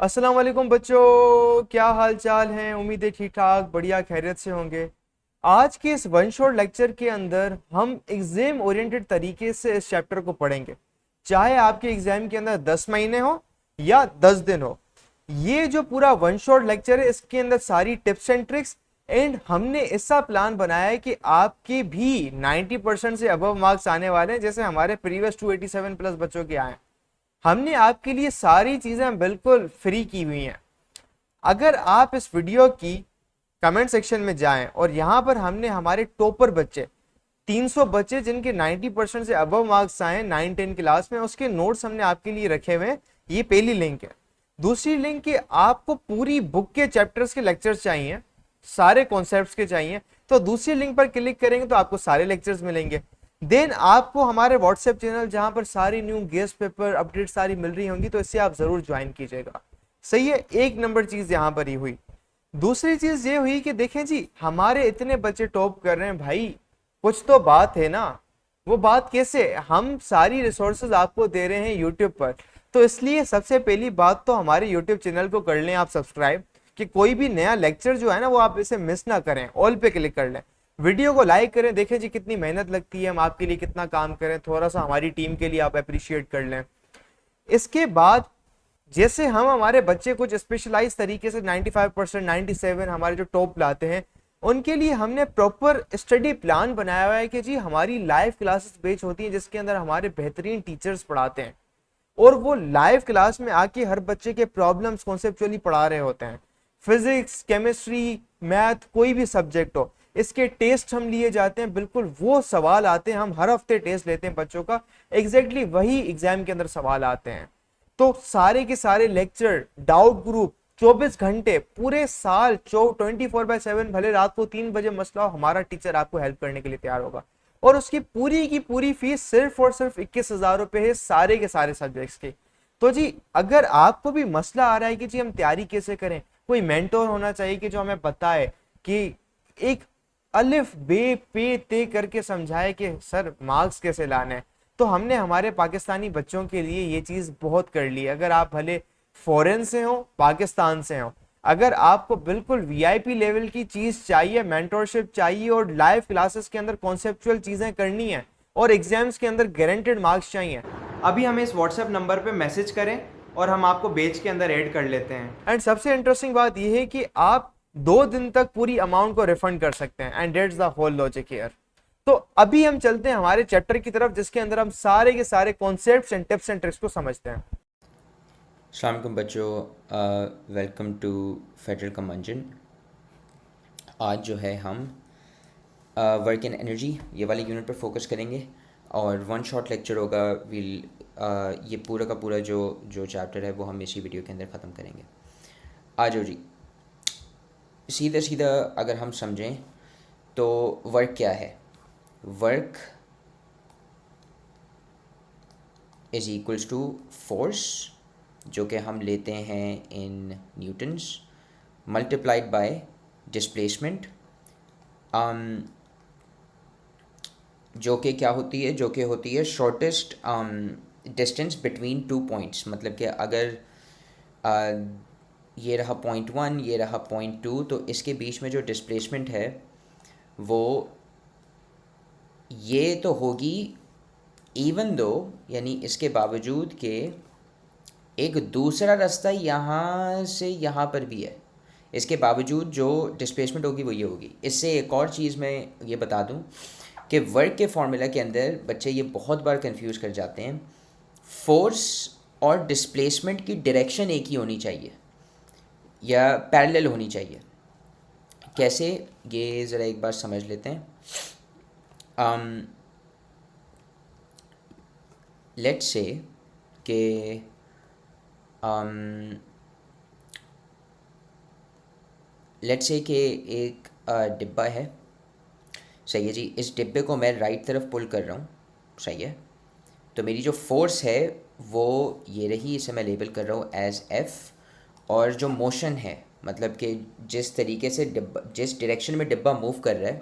अस्सलाम वालेकुम बच्चों, क्या हाल चाल हैं। उम्मीद है ठीक ठाक बढ़िया खैरियत से होंगे। आज के इस वन शॉट लेक्चर के अंदर हम एग्जाम ओरिएंटेड तरीके से इस चैप्टर को पढ़ेंगे। चाहे आपके एग्जाम के अंदर 10 महीने हो या 10 दिन हो, ये जो पूरा वन शॉट लेक्चर है इसके अंदर सारी टिप्स एंड ट्रिक्स एंड हमने ऐसा प्लान बनाया है कि आपके भी 90% से अबव मार्क्स आने वाले हैं, जैसे हमारे प्रीवियस 287 प्लस बच्चों के आए। हमने आपके लिए सारी चीजें बिल्कुल फ्री की हुई हैं। अगर आप इस वीडियो की कमेंट सेक्शन में जाएं और यहां पर हमने हमारे टॉपर बच्चे 300 बच्चे जिनके 90% से अबव मार्क्स आए 9-10 क्लास में, उसके नोट्स हमने आपके लिए रखे हुए हैं। ये पहली लिंक है। दूसरी लिंक कि आपको पूरी बुक के चैप्टर्स के लेक्चर्स चाहिए, सारे कॉन्सेप्ट्स के चाहिए, तो दूसरी लिंक पर क्लिक करेंगे तो आपको सारे लेक्चर्स मिलेंगे। देन आपको हमारे व्हाट्सएप चैनल जहां पर सारी न्यू गेस्ट पेपर अपडेट सारी मिल रही होंगी, तो इससे आप जरूर ज्वाइन कीजिएगा। सही है, एक नंबर चीज यहां पर ही हुई। दूसरी चीज ये हुई कि देखें जी, हमारे इतने बच्चे टॉप कर रहे हैं भाई, कुछ तो बात है ना। वो बात कैसे, हम सारी रिसोर्सेज आपको दे रहे हैं यूट्यूब पर, तो इसलिए सबसे पहली बात तो हमारे यूट्यूब चैनल को कर लें आप सब्सक्राइब, कि कोई भी नया लेक्चर जो है ना वो आप इसे मिस ना करें। ऑल पे क्लिक कर लें, वीडियो को लाइक करें, देखें जी कितनी मेहनत लगती है, हम आपके लिए कितना काम करें, थोड़ा सा हमारी टीम के लिए आप अप्रिशिएट कर लें। इसके बाद जैसे हम हमारे बच्चे कुछ स्पेशलाइज तरीके से 95% 97 हमारे जो टॉप लाते हैं, उनके लिए हमने प्रॉपर स्टडी प्लान बनाया हुआ है कि जी हमारी लाइव क्लासेस बेच होती हैं जिसके अंदर हमारे बेहतरीन टीचर्स पढ़ाते हैं और वो लाइव क्लास में आके हर बच्चे के प्रॉब्लम्स कॉन्सेप्चुअली पढ़ा रहे होते हैं। फिजिक्स, केमिस्ट्री, मैथ, कोई भी सब्जेक्ट हो, इसके टेस्ट हम लिए जाते हैं, बिल्कुल वो सवाल आते हैं, हम हर हफ्ते टेस्ट लेते हैं बच्चों का, एग्जैक्टली वही एग्जाम के अंदर सवाल आते हैं। तो सारे के सारे लेक्चर, डाउट ग्रुप, 24 घंटे पूरे साल 24/7, भले रात को 3 बजे मसला हो, हमारा टीचर आपको हेल्प करने के लिए तैयार होगा। और उसकी पूरी की पूरी फीस सिर्फ और सिर्फ 21,000 रुपए है, सारे के सारे सब्जेक्ट्स की। तो जी अगर आपको भी मसला आ रहा है कि जी हम तैयारी कैसे करें, कोई मेंटोर होना चाहिए कि जो हमें बताए कि एक अलिफ बे पे ते करके समझाए कि सर मार्क्स कैसे लाने हैं, तो हमने हमारे पाकिस्तानी बच्चों के लिए ये चीज बहुत कर ली। अगर आप भले फॉरेन से हो, पाकिस्तान से हो, अगर आपको बिल्कुल वीआईपी लेवल की चीज चाहिए, मेंटोरशिप चाहिए और लाइव क्लासेस के अंदर कॉन्सेप्चुअल चीजें करनी है और एग्जाम्स के अंदर गारंटेड मार्क्स चाहिए, अभी हमें इस व्हाट्सएप नंबर पे मैसेज करें और हम आपको बेच के अंदर ऐड कर लेते हैं। एंड सबसे इंटरेस्टिंग बात यह है कि आप 2 दिन तक पूरी अमाउंट को रिफंड कर सकते हैं, and that's the whole logic here. तो अभी हम चलते हैं हमारे चैप्टर की तरफ जिसके अंदर हम सारे के सारे concepts and tips and tricks को समझते हैं। अस्सलाम वालेकुम बच्चों, वेलकम टू फेडरल कमंजन। आज जो है हम वर्क एंड एनर्जी ये वाले यूनिट पर फोकस करेंगे और वन शॉट लेक्चर होगा। विल ये पूरा का पूरा जो जो चैप्टर है वो हम इसी वीडियो के अंदर ख़त्म करेंगे। आ जाओ जी, सीधा सीधा अगर हम समझें तो वर्क क्या है। Work is equals to force, जो कि हम लेते हैं in newtons, multiplied by displacement, जो कि क्या होती है, जो कि होती है shortest distance between two points. मतलब कि अगर ये रहा पॉइंट वन, ये रहा पॉइंट टू, तो इसके बीच में जो डिस्प्लेसमेंट है वो ये तो होगी इवन दो, यानी इसके बावजूद कि एक दूसरा रास्ता यहाँ से यहाँ पर भी है, इसके बावजूद जो डिस्प्लेसमेंट होगी वो ये होगी। इससे एक और चीज़ मैं ये बता दूँ कि वर्क के फार्मूला के अंदर बच्चे ये बहुत बार कंफ्यूज कर जाते हैं। फोर्स और डिस्प्लेसमेंट की डायरेक्शन एक ही होनी चाहिए या पैरेलल होनी चाहिए। कैसे, ये ज़रा एक बार समझ लेते हैं। लेट्स से कि लेट्स से कि एक डिब्बा है, सही है जी। इस डिब्बे को मैं राइट तरफ पुल कर रहा हूँ, सही है। तो मेरी जो फोर्स है वो ये रही, इसे मैं लेबल कर रहा हूँ एज एफ। और जो मोशन है, मतलब कि जिस तरीके से डिब्बा, जिस डायरेक्शन में डिब्बा मूव कर रहा है,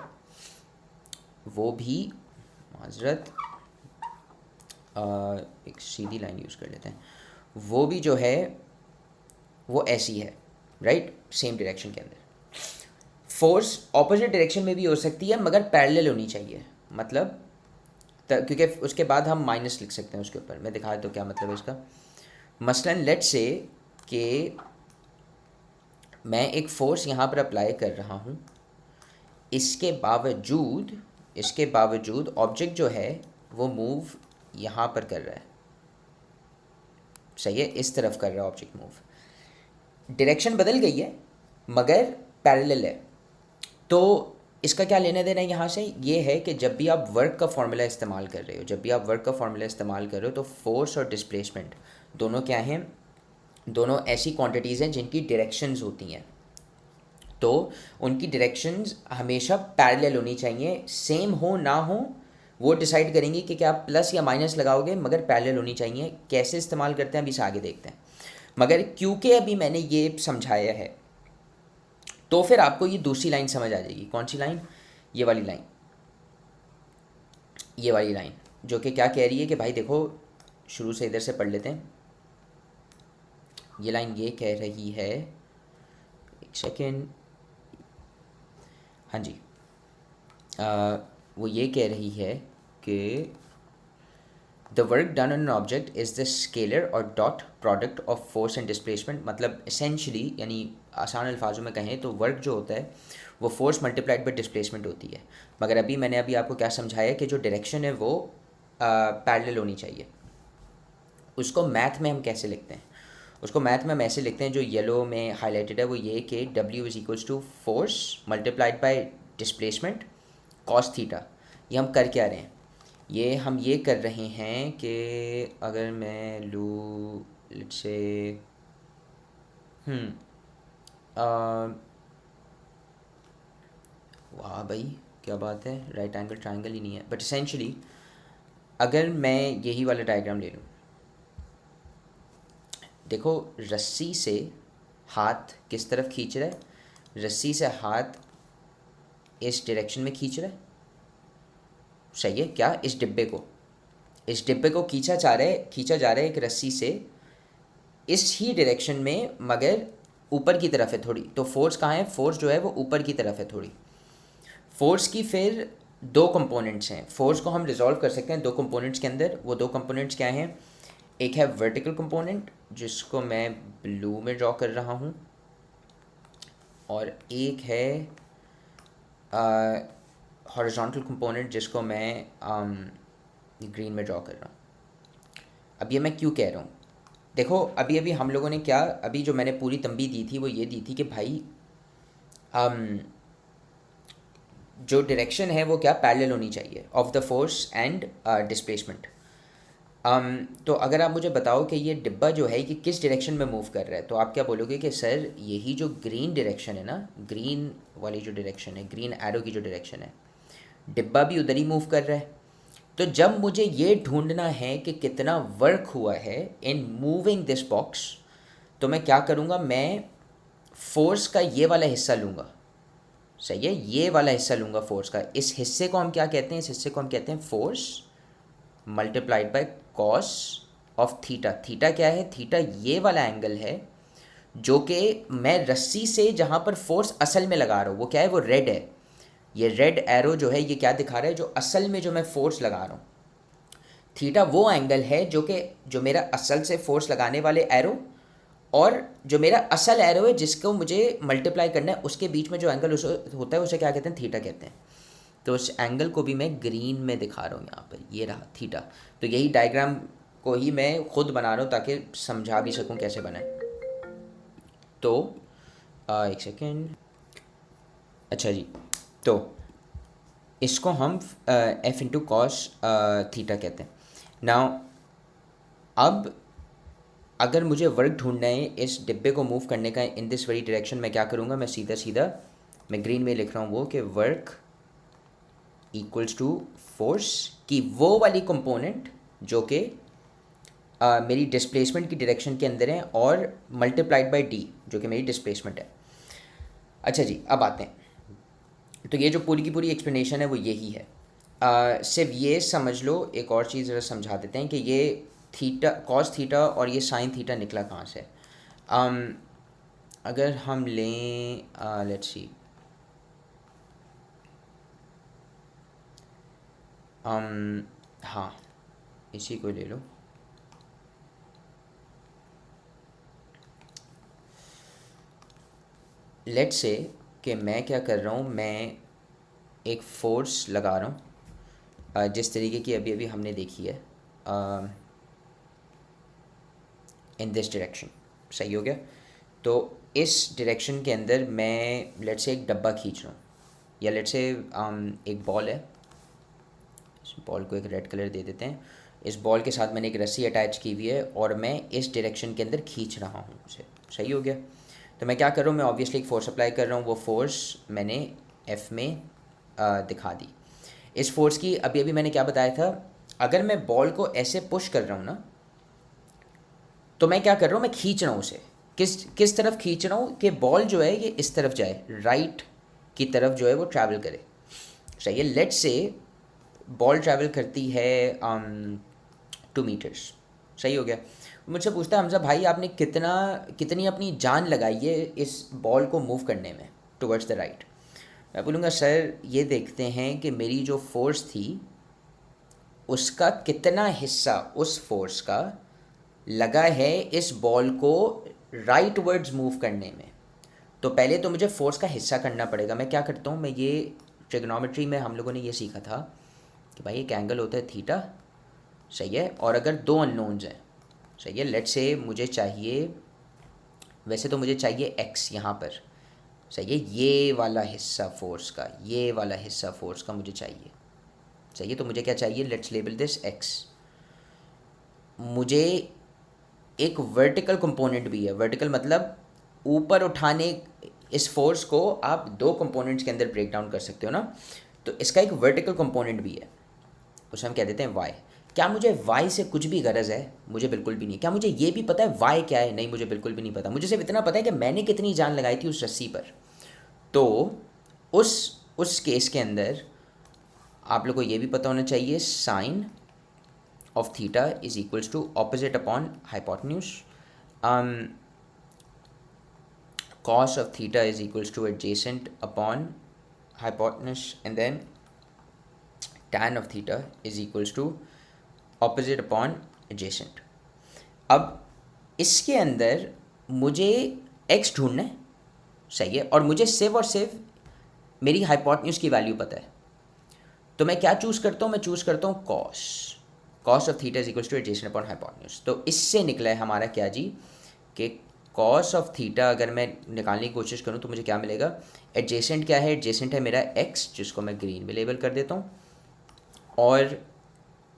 वो भी, माजरत, एक सीधी लाइन यूज़ कर लेते हैं, वो भी जो है वो ऐसी है, राइट, सेम डायरेक्शन के अंदर। फोर्स ऑपोजिट डायरेक्शन में भी हो सकती है मगर पैरेलल होनी चाहिए, मतलब क्योंकि उसके बाद हम माइनस लिख सकते हैं उसके ऊपर। मैं दिखा देता हूँ क्या मतलब है इसका। मसलन लेट्स से कि मैं एक फ़ोर्स यहाँ पर अप्लाई कर रहा हूँ, इसके बावजूद ऑब्जेक्ट जो है वो मूव यहाँ पर कर रहा है, सही है, इस तरफ कर रहा है ऑब्जेक्ट मूव। डायरेक्शन बदल गई है मगर पैरेलल है। तो इसका क्या लेना देना है यहाँ से, ये है कि जब भी आप वर्क का फॉर्मूला इस्तेमाल कर रहे हो तो फोर्स और डिस्प्लेसमेंट दोनों क्या हैं, दोनों ऐसी क्वांटिटीज़ हैं जिनकी डायरेक्शंस होती हैं। तो उनकी डायरेक्शंस हमेशा पैरेलल होनी चाहिए, सेम हो ना हो वो डिसाइड करेंगे कि क्या आप प्लस या माइनस लगाओगे, मगर पैरेलल होनी चाहिए। कैसे इस्तेमाल करते हैं अभी से आगे देखते हैं। मगर क्योंकि अभी मैंने ये समझाया है तो फिर आपको ये दूसरी लाइन समझ आ जाएगी। कौन सी लाइन, ये वाली लाइन जो कि क्या कह रही है कि भाई देखो, शुरू से इधर से पढ़ लेते हैं। ये लाइन ये कह रही है, एक सेकेंड, हाँ जी, वो ये कह रही है कि the work done on an object is the scalar और dot product of force and displacement. मतलब एसेंशली, यानी आसान अल्फाजों में कहें तो वर्क जो होता है वो फोर्स मल्टीप्लाइड बाय डिस्प्लेसमेंट होती है। मगर मैंने आपको क्या समझाया कि जो डायरेक्शन है वो पैरेलल होनी चाहिए। उसको मैथ में हम कैसे लिखते हैं, उसको मैथ में हम ऐसे लिखते हैं, जो येलो में हाईलाइटेड है वो ये कि W is equals to force multiplied by displacement cos theta. ये हम कर क्या रहे हैं, हम ये कर रहे हैं कि अगर मैं लूँ लेट्स से वाह भाई क्या बात है, राइट एंगल ट्रायंगल ही नहीं है, बट एसेंशली अगर मैं यही वाला डायग्राम ले लूँ, देखो रस्सी से हाथ किस तरफ खींच रहा है, रस्सी से हाथ इस डायरेक्शन में खींच रहा है, सही है क्या, इस डिब्बे को खींचा जा रहा है एक रस्सी से इस ही डायरेक्शन में, मगर ऊपर की तरफ है थोड़ी। तो फोर्स कहाँ है, फोर्स जो है वो ऊपर की तरफ है थोड़ी। फोर्स की फिर दो कंपोनेंट्स हैं, फोर्स को हम रिजॉल्व कर सकते हैं दो कंपोनेंट्स के अंदर। वो दो कंपोनेंट्स क्या हैं, एक है वर्टिकल कंपोनेंट जिसको मैं ब्लू में ड्रॉ कर रहा हूँ, और एक है हॉरिजॉन्टल कंपोनेंट जिसको मैं ग्रीन में ड्रॉ कर रहा हूँ। अब ये मैं क्यों कह रहा हूँ, देखो अभी हम लोगों ने क्या, अभी जो मैंने पूरी तंबी दी थी वो ये दी थी कि भाई जो डायरेक्शन है वो क्या पैरेलल होनी चाहिए of the force and displacement. तो अगर आप मुझे बताओ कि ये डिब्बा जो है ये किस डायरेक्शन में मूव कर रहा है, तो आप क्या बोलोगे कि सर यही जो ग्रीन डायरेक्शन है ना, ग्रीन वाली जो डायरेक्शन है, ग्रीन एरो की जो डायरेक्शन है, डिब्बा भी उधर ही मूव कर रहा है। तो जब मुझे ये ढूंढना है कि कितना वर्क हुआ है इन मूविंग दिस बॉक्स, तो मैं क्या करूँगा, मैं फोर्स का ये वाला हिस्सा लूँगा, सही है, ये वाला हिस्सा लूँगा फोर्स का। इस हिस्से को हम क्या कहते हैं, इस हिस्से को हम कहते हैं force multiplied by cos of theta. Theta क्या है, थीटा ये वाला एंगल है जो कि मैं रस्सी से जहाँ पर फोर्स असल में लगा रहा हूँ वो क्या है, वो रेड है। ये रेड एरो जो है ये क्या दिखा रहा है, जो असल में जो मैं फोर्स लगा रहा हूँ। थीटा वो एंगल है जो मेरा असल से फोर्स लगाने वाले एरो और जो मेरा असल एरो है जिसको मुझे मल्टीप्लाई करना है, उसके बीच में जो एंगल होता है उसे क्या कहते हैं, थीटा कहते हैं। तो उस एंगल को भी मैं ग्रीन में दिखा रहा हूँ यहाँ पर, ये रहा थीटा। तो यही डायग्राम को ही मैं खुद बना रहा हूँ ताकि समझा भी सकूँ कैसे बना है। तो एक सेकेंड, अच्छा जी, तो इसको हम एफ इंटू कॉस थीटा कहते हैं। नाउ अब अगर मुझे वर्क ढूंढना है इस डिब्बे को मूव करने का इन दिस वेरी डायरेक्शन, मैं क्या करूँगा, मैं सीधा मैं ग्रीन में लिख रहा हूँ वो कि वर्क इक्वल्स टू फोर्स की वो वाली कंपोनेंट जो कि मेरी डिस्प्लेसमेंट की डायरेक्शन के अंदर है, और मल्टीप्लाइड बाय डी जो कि मेरी डिस्प्लेसमेंट है। अच्छा जी, अब आते हैं, तो ये जो पूरी की पूरी एक्सप्लेनेशन है वो यही है। सिर्फ ये समझ लो, एक और चीज़ ज़रा समझा देते हैं कि ये थीटा, कॉस थीटा और ये साइन थीटा निकला कहाँ से। अगर हम लें लेट्स सी, हाँ इसी को ले लो। लेट्स से कि मैं क्या कर रहा हूँ, मैं एक फोर्स लगा रहा हूँ जिस तरीके की अभी अभी हमने देखी है, इन दिस डायरेक्शन। सही हो गया। तो इस डायरेक्शन के अंदर मैं लेट्स से एक डब्बा खींच रहा हूँ, या लेट्स से एक बॉल है, इस बॉल को एक रेड कलर दे देते हैं। इस बॉल के साथ मैंने एक रस्सी अटैच की हुई है और मैं इस डायरेक्शन के अंदर खींच रहा हूँ उसे। सही हो गया। तो मैं क्या कर रहा हूँ, मैं ऑब्वियसली एक फोर्स अप्लाई कर रहा हूँ। वो फोर्स मैंने एफ में दिखा दी। इस फोर्स की अभी अभी मैंने क्या बताया था, अगर मैं बॉल को ऐसे पुश कर रहा हूँ ना, तो मैं क्या कर रहा हूँ, मैं खींच रहा हूँ उसे। किस किस तरफ खींच रहा हूँ कि बॉल जो है ये इस तरफ जाए, राइट की तरफ जो है वो ट्रैवल करे। सही है। लेट्स से बॉल ट्रैवल करती है 2 मीटर्स। सही हो गया। मुझसे पूछता है हमजा भाई आपने कितनी अपनी जान लगाई है इस बॉल को मूव करने में टुवर्ड्स द राइट। मैं बोलूँगा सर ये देखते हैं कि मेरी जो फोर्स थी उसका कितना हिस्सा उस फोर्स का लगा है इस बॉल को राइट वर्ड्स मूव करने में। तो पहले तो मुझे फोर्स का हिस्सा करना पड़ेगा। मैं क्या करता हूँ, मैं ये ट्रिग्नोमेट्री में हम लोगों ने ये सीखा था कि भाई एक एंगल होता है थीटा। सही है। और अगर दो अननोन्स हैं, सही है, लेट्स से मुझे चाहिए, वैसे तो मुझे चाहिए एक्स यहाँ पर। सही है। ये वाला हिस्सा फोर्स का, ये वाला हिस्सा फोर्स का मुझे चाहिए। सही है। तो मुझे क्या चाहिए, लेट्स लेबल दिस एक्स। मुझे एक वर्टिकल कंपोनेंट भी है। वर्टिकल मतलब ऊपर उठाने, इस फोर्स को आप दो कंपोनेंट्स के अंदर ब्रेक डाउन कर सकते हो ना। तो इसका एक वर्टिकल कंपोनेंट भी है, उसे हम कह देते हैं वाई। क्या मुझे वाई से कुछ भी गरज है? मुझे बिल्कुल भी नहीं। क्या मुझे ये भी पता है वाई क्या है? नहीं, मुझे बिल्कुल भी नहीं पता। मुझे सिर्फ इतना पता है कि मैंने कितनी जान लगाई थी उस रस्सी पर। तो उस केस के अंदर आप लोग को ये भी पता होना चाहिए, sine of theta is equals to opposite upon hypotenuse. Cos of theta is equals to adjacent upon hypotenuse, and then tan of theta is equals to opposite upon adjacent. अब इसके अंदर मुझे x ढूंढना है। सही है। और मुझे सिर्फ और सिर्फ मेरी हाइपोटेन्यूज की वैल्यू पता है। तो मैं क्या चूज़ करता हूँ, मैं चूज़ करता हूँ cos of theta is equals two adjacent upon hypotenuse. तो इससे निकला है हमारा क्या जी, कि कॉस ऑफ थीटा अगर मैं निकालने की कोशिश करूँ तो मुझे क्या मिलेगा, एडजेसेंट क्या है, एडजेसेंट है मेरा एक्स जिसको मैं ग्रीन में लेबल कर देता हूँ, और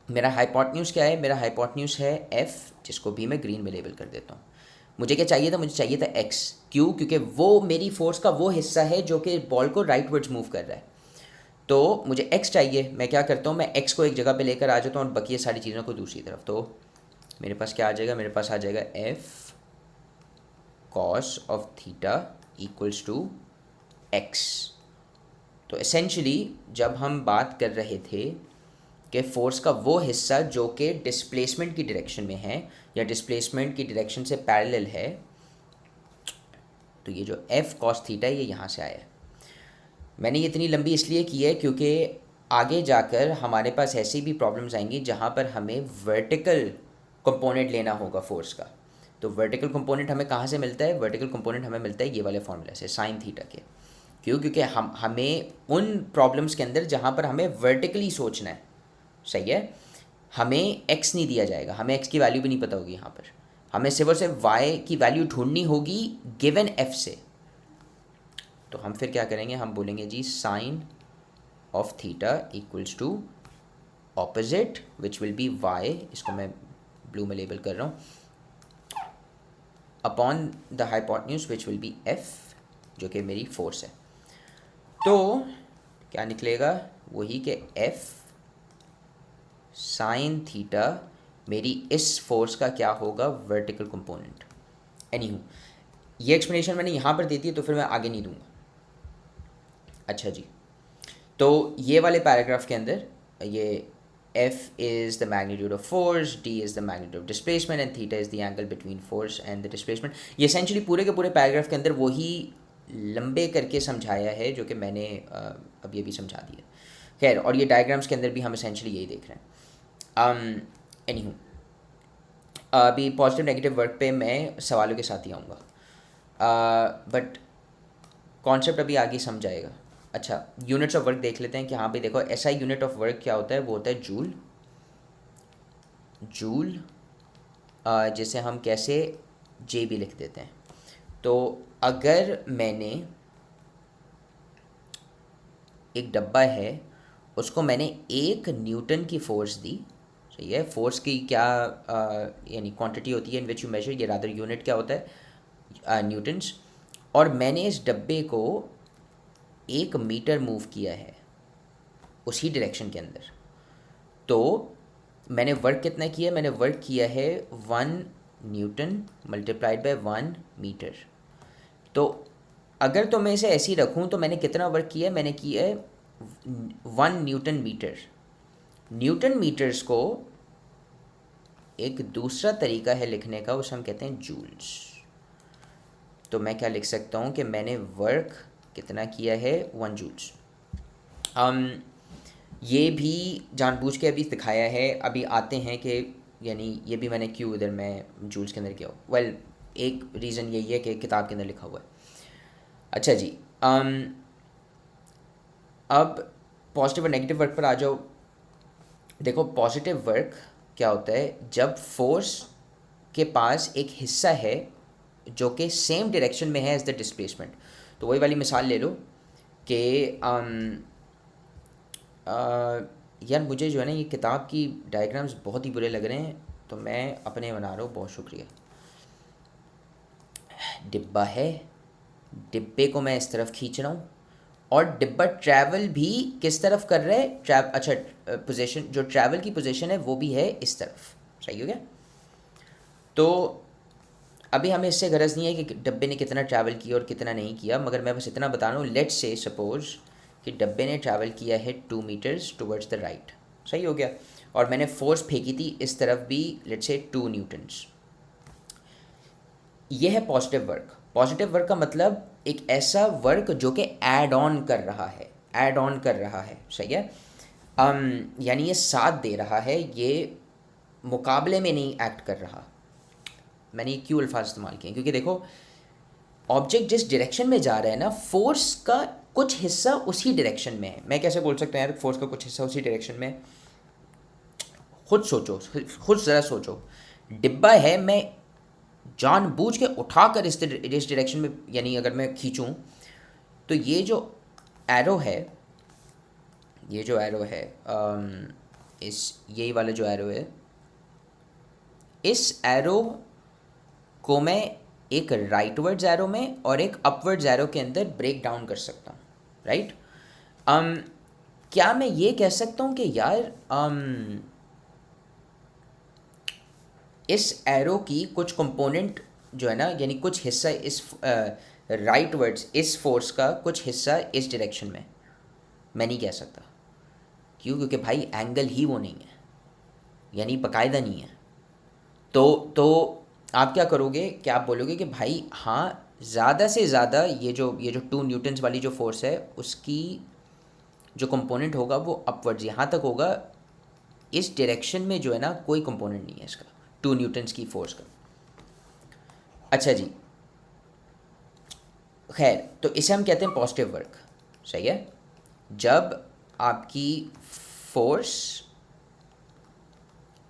मेरा हाइपोटेन्यूज क्या है, मेरा हाइपोटेन्यूज है एफ जिसको भी मैं ग्रीन में लेबल कर देता हूँ। मुझे क्या चाहिए था, मुझे चाहिए था एक्स। क्यों? क्योंकि वो मेरी फोर्स का वो हिस्सा है जो कि बॉल को राइट वर्ड्स मूव कर रहा है। तो मुझे x चाहिए। मैं क्या करता हूँ, मैं x को एक जगह पे लेकर आ जाता हूँ और बाकी सारी चीज़ों को दूसरी तरफ। तो मेरे पास क्या आ जाएगा, मेरे पास आ जाएगा f cos of theta equals to x। तो एसेंशली जब हम बात कर रहे थे कि फोर्स का वो हिस्सा जो कि डिस्प्लेसमेंट की डायरेक्शन में है या डिस्प्लेसमेंट की डायरेक्शन से पैरेलल है, तो ये जो f cos थीटा है ये यहाँ से आया है। मैंने ये इतनी लंबी इसलिए की है क्योंकि आगे जाकर हमारे पास ऐसी भी प्रॉब्लम्स आएंगी जहाँ पर हमें वर्टिकल कंपोनेंट लेना होगा फोर्स का। तो वर्टिकल कंपोनेंट हमें कहाँ से मिलता है, वर्टिकल कंपोनेंट हमें मिलता है ये वाले फॉर्मूला से, साइन थीटा के। क्यों? क्योंकि हमें उन प्रॉब्लम्स के अंदर जहाँ पर हमें वर्टिकली सोचना है, सही है, हमें एक्स नहीं दिया जाएगा, हमें एक्स की वैल्यू भी नहीं पता होगी। यहाँ पर हमें सिर्फ और सिर्फ वाई की वैल्यू ढूंढनी होगी गिवन एफ से। तो हम फिर क्या करेंगे, हम बोलेंगे जी sine of theta equals to opposite which will be Y, इसको मैं ब्लू में लेबल कर रहा हूँ, upon the hypotenuse which will be F जो कि मेरी फोर्स है। तो क्या निकलेगा, वही कि एफ साइन थीटा मेरी इस फोर्स का क्या होगा, वर्टिकल कंपोनेंट। एनीहू ये एक्सप्लेनेशन मैंने यहाँ पर दे दी है तो फिर मैं आगे नहीं दूंगा। अच्छा जी, तो ये वाले पैराग्राफ के अंदर ये F is the magnitude of force, D is the magnitude of displacement and theta is the angle between force and the displacement. ये essentially पूरे के पूरे पैराग्राफ के अंदर वही लंबे करके समझाया है जो कि मैंने अब ये भी समझा दिया. खैर, और ये डायग्राम्स के अंदर भी हम essentially यही देख रहे हैं. Anywho, अभी पॉजिटिव नेगेटिव वर्क पे मैं सवालों के साथ ही आऊँगा, बट कॉन्सेप्ट अभी आगे समझ आएगा. अच्छा, यूनिट्स ऑफ वर्क देख लेते हैं कि हाँ भाई देखो, ऐसा यूनिट ऑफ वर्क क्या होता है, वो होता है जूल. जूल जिसे हम कैसे जे भी लिख देते हैं. तो अगर मैंने एक डब्बा है, उसको मैंने 1 न्यूटन की फोर्स दी. सही है. फोर्स की क्या यानी क्वांटिटी होती है इन विच यू मेजर, ये रादर यूनिट क्या होता है, न्यूटन्स. और मैंने इस डब्बे को 1 मीटर मूव किया है उसी डायरेक्शन के अंदर. तो मैंने वर्क कितना किया, मैंने वर्क किया है 1 न्यूटन मल्टीप्लाइड बाय 1 मीटर. तो अगर तो मैं इसे ऐसे ही रखूँ तो मैंने कितना वर्क किया है, मैंने किया है 1 न्यूटन मीटर. न्यूटन मीटर्स को एक दूसरा तरीका है लिखने का, उसे हम कहते हैं जूल्स. तो मैं क्या लिख सकता हूँ कि मैंने वर्क कितना किया है, 1 जूल्स. ये भी जानबूझ के अभी दिखाया है. अभी आते हैं कि यानी ये भी मैंने क्यों इधर मैं जूल्स के अंदर किया. वेल, एक रीज़न यही है कि किताब के अंदर लिखा हुआ है. अच्छा जी, अब पॉजिटिव और नेगेटिव वर्क पर आ जाओ. देखो, पॉजिटिव वर्क क्या होता है, जब फोर्स के पास एक हिस्सा है जो कि सेम डायरेक्शन में है एज द डिस्प्लेसमेंट. तो वही वाली मिसाल ले लो कि यार मुझे जो है ना ये किताब की डायग्राम्स बहुत ही बुरे लग रहे हैं, तो मैं अपने बना रहा हूँ. बहुत शुक्रिया. डिब्बा है, डिब्बे को मैं इस तरफ खींच रहा हूँ और डिब्बा ट्रैवल भी किस तरफ कर रहा है, अच्छा, पोजीशन जो ट्रैवल की पोजीशन है वो भी है इस तरफ. सही हो गया. तो अभी हमें इससे गरज नहीं है कि डब्बे ने कितना ट्रैवल किया और कितना नहीं किया, मगर मैं बस इतना बता रहा हूँ. लेट्स से सपोज कि डब्बे ने ट्रैवल किया है 2 मीटर्स टुवर्ड्स द राइट. सही हो गया. और मैंने फोर्स फेंकी थी इस तरफ भी, लेट्स से 2 न्यूटन्स. ये है पॉजिटिव वर्क. पॉजिटिव वर्क का मतलब एक ऐसा वर्क जो कि ऐड ऑन कर रहा है, ऐड ऑन कर रहा है. सही है. यानी ये साथ दे रहा है, ये मुकाबले में नहीं एक्ट कर रहा. मैंने ये क्यों अल्फाज इस्तेमाल किए, क्योंकि देखो, ऑब्जेक्ट जिस डायरेक्शन में जा रहा है ना, फोर्स का कुछ हिस्सा उसी डायरेक्शन में है. मैं कैसे बोल सकता हूँ यार फोर्स का कुछ हिस्सा उसी डायरेक्शन में? खुद सोचो, खुद ज़रा सोचो. डिब्बा है, मैं जानबूझ के उठाकर इस डायरेक्शन में, यानी अगर मैं खींचूं तो ये जो एरो है, ये जो एरो है, इस यही वाला जो एरो है, इस एरो को मैं एक राइटवर्ड्स एरो में और एक अपवर्ड्स एरो के अंदर ब्रेक डाउन कर सकता हूँ. राइट. क्या मैं ये कह सकता हूँ कि यार इस एरो की कुछ कंपोनेंट जो है ना, यानी कुछ हिस्सा इस राइटवर्ड्स इस फोर्स का कुछ हिस्सा इस डायरेक्शन में, मैं नहीं कह सकता. क्यों? क्योंकि भाई एंगल ही वो नहीं है, यानी बाकायदा नहीं है. तो आप क्या करोगे कि आप बोलोगे कि भाई हाँ, ज़्यादा से ज़्यादा ये जो 2 न्यूटन्स वाली जो फोर्स है उसकी जो कंपोनेंट होगा वो अपवर्ड्स यहाँ तक होगा. इस डायरेक्शन में जो है ना कोई कंपोनेंट नहीं है इसका, 2 न्यूटन्स की फोर्स का. अच्छा जी, खैर, तो इसे हम कहते हैं पॉजिटिव वर्क. सही है. जब आपकी फोर्स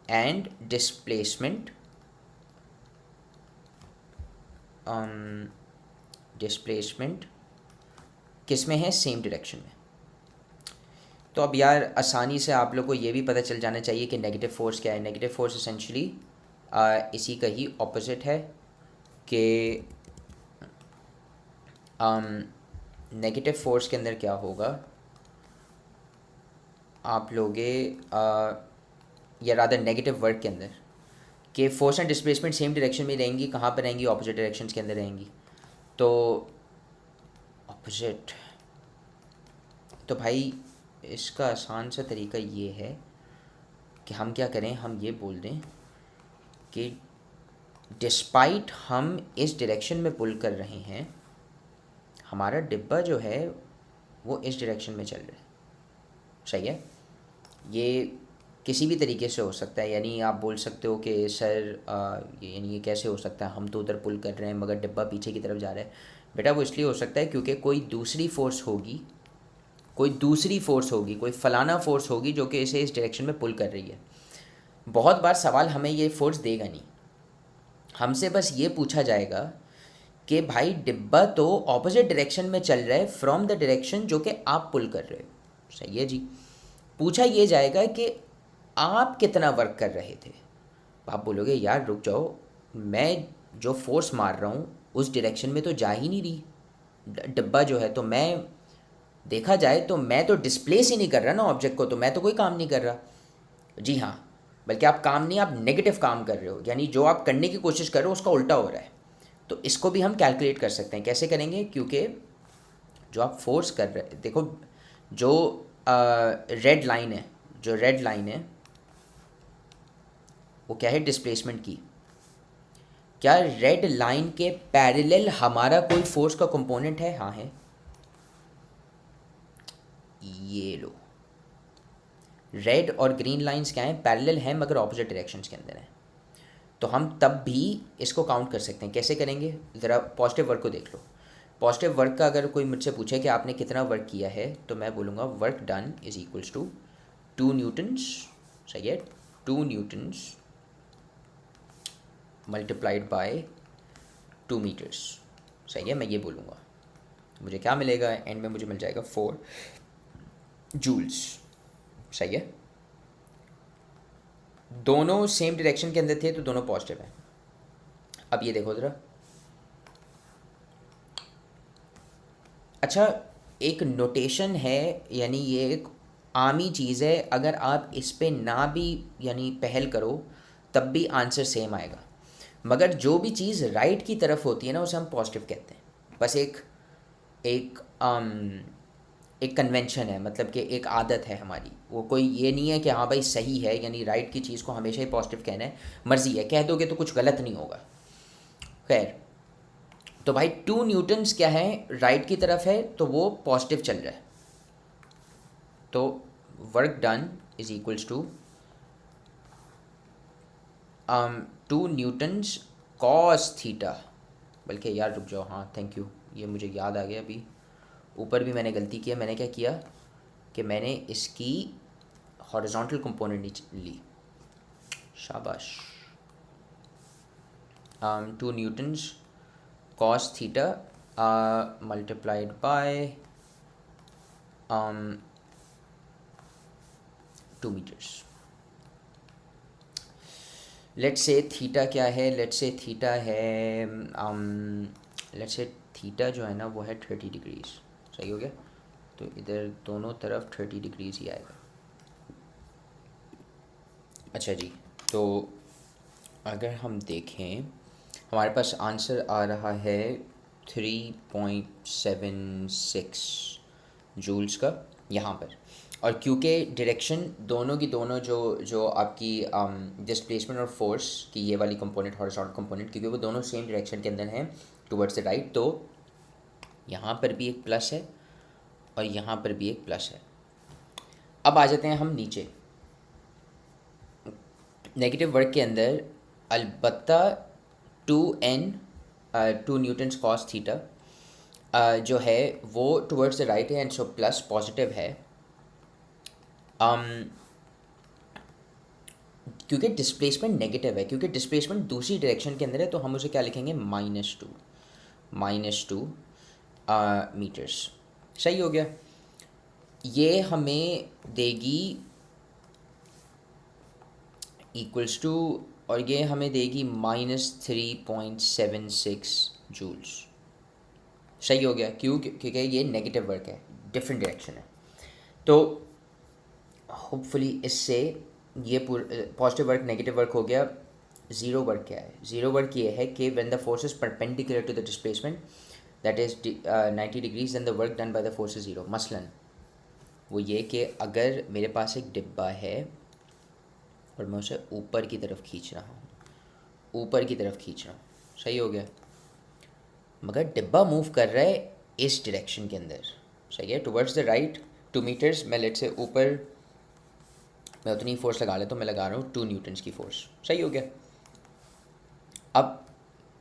एंड डिस्प्लेसमेंट किस में है, सेम डायरेक्शन में. तो अब यार आसानी से आप लोग को ये भी पता चल जाना चाहिए कि नेगेटिव फोर्स क्या है. नेगेटिव फोर्स एसेंशली इसी का ही ऑपोजिट है कि नेगेटिव फोर्स के अंदर क्या होगा, आप लोगे या रादर नेगेटिव वर्क के अंदर कि force and displacement same direction में रहेंगी. कहाँ पर रहेंगी? ऑपोजिट डायरेक्शंस के अंदर रहेंगी. तो ऑपोजिट, तो भाई इसका आसान सा तरीका ये है कि हम क्या करें, हम ये बोल दें कि डिस्पाइट हम इस डायरेक्शन में पुल कर रहे हैं, हमारा डिब्बा जो है वो इस डायरेक्शन में चल रहा है। सही है। ये किसी भी तरीके से हो सकता है, यानी आप बोल सकते हो कि सर यानी ये कैसे हो सकता है, हम तो उधर पुल कर रहे हैं मगर डिब्बा पीछे की तरफ जा रहा है। बेटा वो इसलिए हो सकता है क्योंकि कोई दूसरी फोर्स होगी, कोई फलाना फोर्स होगी जो कि इसे इस डायरेक्शन में पुल कर रही है। बहुत बार सवाल हमें ये फोर्स देगा नहीं, हमसे बस ये पूछा जाएगा कि भाई डिब्बा तो ऑपोजिट डायरेक्शन में चल रहा है फ्रॉम द डायरेक्शन जो कि आप पुल कर रहे हो। सही है जी। पूछा ये जाएगा कि आप कितना वर्क कर रहे थे। आप बोलोगे यार रुक जाओ, मैं जो फोर्स मार रहा हूँ उस डायरेक्शन में तो जा ही नहीं रही डिब्बा जो है, तो मैं देखा जाए तो मैं तो डिस्प्लेस ही नहीं कर रहा ना ऑब्जेक्ट को, तो मैं तो कोई काम नहीं कर रहा। जी हाँ, बल्कि आप काम नहीं, आप नेगेटिव काम कर रहे हो, यानी जो आप करने की कोशिश कर रहे हो उसका उल्टा हो रहा है। तो इसको भी हम कैलकुलेट कर सकते हैं। कैसे करेंगे, क्योंकि जो आप फोर्स कर रहे हैं, देखो जो रेड लाइन है, जो रेड लाइन है वो क्या है, डिस्प्लेसमेंट की। क्या रेड लाइन के पैरेलल हमारा कोई फोर्स का कंपोनेंट है? हाँ है, ये लो। रेड और ग्रीन लाइंस क्या हैं, पैरेलल हैं मगर ऑपोजिट डायरेक्शंस के अंदर हैं। तो हम तब भी इसको काउंट कर सकते हैं। कैसे करेंगे, ज़रा पॉजिटिव वर्क को देख लो। पॉजिटिव वर्क का अगर कोई मुझसे पूछे कि आपने कितना वर्क किया है, तो मैं बोलूँगा work done is equals to 2 newtons. सही है, 2 न्यूटन्स मल्टीप्लाइड बाय 2 मीटर्स। सही है, मैं ये बोलूँगा। मुझे क्या मिलेगा एंड में, मुझे मिल जाएगा 4 जूल्स। सही है, दोनों सेम डायरेक्शन के अंदर थे तो दोनों पॉजिटिव हैं। अब ये देखो ज़रा, अच्छा एक नोटेशन है, यानी ये एक आमी चीज़ है, अगर आप इस पे ना भी यानी पहल करो तब भी आंसर सेम आएगा। मगर जो भी चीज़ राइट की तरफ होती है ना उसे हम पॉजिटिव कहते हैं। बस एक एक एक कन्वेंशन है, मतलब कि एक आदत है हमारी। वो कोई ये नहीं है कि हाँ भाई सही है, यानी राइट की चीज़ को हमेशा ही पॉजिटिव कहना है। मर्ज़ी है, कह दोगे तो कुछ गलत नहीं होगा। खैर, तो भाई 2 न्यूटन्स क्या है, राइट की तरफ है तो वो पॉजिटिव चल रहा है। तो work done is equals to 2 newtons cos theta. बल्कि यार रुक जाओ, हाँ थैंक यू, ये मुझे याद आ गया अभी। ऊपर भी मैंने गलती किया। मैंने क्या किया कि मैंने इसकी हॉरिजॉन्टल कंपोनेंट ली। शाबाश। 2 newtons cos theta multiplied by 2 metres. Let's say theta क्या है, लेट्स से थीटा है लेट्स से थीटा जो है ना वो है 30 डिग्रीज। सही हो गया, तो इधर दोनों तरफ 30 डिग्रीज ही आएगा। अच्छा जी, तो अगर हम देखें हमारे पास आंसर आ रहा है 3.76 जूल्स का यहाँ पर। और क्योंकि डायरेक्शन दोनों की दोनों जो जो आपकी डिस्प्लेसमेंट और फोर्स की ये वाली कंपोनेंट, हॉरिजॉन्टल कंपोनेंट, क्योंकि वो दोनों सेम डायरेक्शन के अंदर हैं टुवर्ड्स द राइट, तो यहाँ पर भी एक प्लस है और यहाँ पर भी एक प्लस है। अब आ जाते हैं हम नीचे नेगेटिव वर्क के अंदर। अलबत्ता 2 न्यूटन्स कॉस थीटा जो है वो टुवर्ड्स द राइट है एंड सो प्लस पॉजिटिव है। क्योंकि डिस्प्लेसमेंट नेगेटिव है, क्योंकि डिस्प्लेसमेंट दूसरी डायरेक्शन के अंदर है, तो हम उसे क्या लिखेंगे, -2 मीटर्स। सही हो गया। ये हमें देगी इक्वल्स टू, और ये हमें देगी -3.76 जूल्स। सही हो गया, क्यों, क्योंकि ये नेगेटिव वर्क है, डिफरेंट डायरेक्शन है। तो होपफुली इससे ये पॉजिटिव वर्क नेगेटिव वर्क हो गया। ज़ीरो वर्क क्या है, ज़ीरो वर्क ये है कि when the force is perpendicular to the displacement that is 90 degrees then the work done by the force is zero. मसलन वो ये कि अगर मेरे पास एक डिब्बा है और मैं उसे ऊपर की तरफ खींच रहा हूँ, ऊपर की तरफ खींच रहा हूँ। सही हो गया। मगर डिब्बा मूव कर रहा है इस डायरेक्शन के अंदर। सही है, टुवर्ड्स द राइट 2 मीटर्स। मैं लेट से ऊपर मैं उतनी फोर्स लगा लेता हूँ, मैं लगा रहा हूँ 2 न्यूटन्स की फोर्स। सही हो गया। अब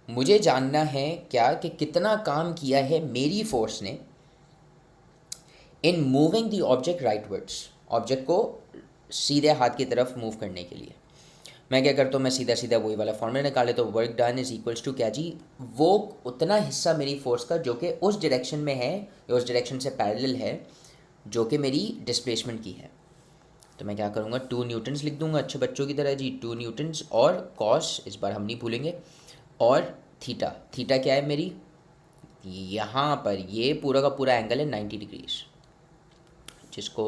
मुझे जानना है क्या कि कितना काम किया है मेरी फोर्स ने in moving the object rightwards, object को सीधे हाथ की तरफ मूव करने के लिए। मैं क्या करता हूँ, मैं सीधा सीधा वही वाला फॉर्मूला निकाले, तो work done is equals to क्या जी, वो उतना हिस्सा मेरी फोर्स का जो कि उस डायरेक्शन में है या उस डायरेक्शन से पैरेलल है जो कि मेरी डिस्प्लेसमेंट की है। तो मैं क्या करूँगा, 2 न्यूटन्स लिख दूंगा अच्छे बच्चों की तरह जी, 2 न्यूटन्स और कॉस, इस बार हम नहीं भूलेंगे, और थीटा। थीटा क्या है मेरी, यहाँ पर ये पूरा का पूरा एंगल है 90 डिग्रीज, जिसको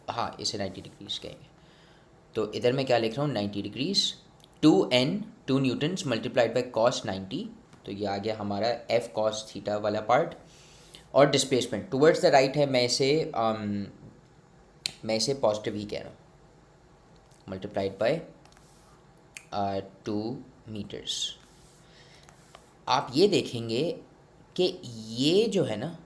हाँ इसे 90 डिग्रीज कहेंगे। तो इधर मैं क्या लिख रहा हूँ, 90 degrees, 2n 2 Newton's multiplied by cos 90। तो ये आ गया हमारा एफ कॉस थीटा वाला पार्ट। और डिस्प्लेसमेंट टुवर्ड्स द राइट है, मैं इसे पॉजिटिव ही कह रहा हूँ, मल्टीप्लाइड बाय 2 मीटर्स। आप ये देखेंगे कि ये जो है ना,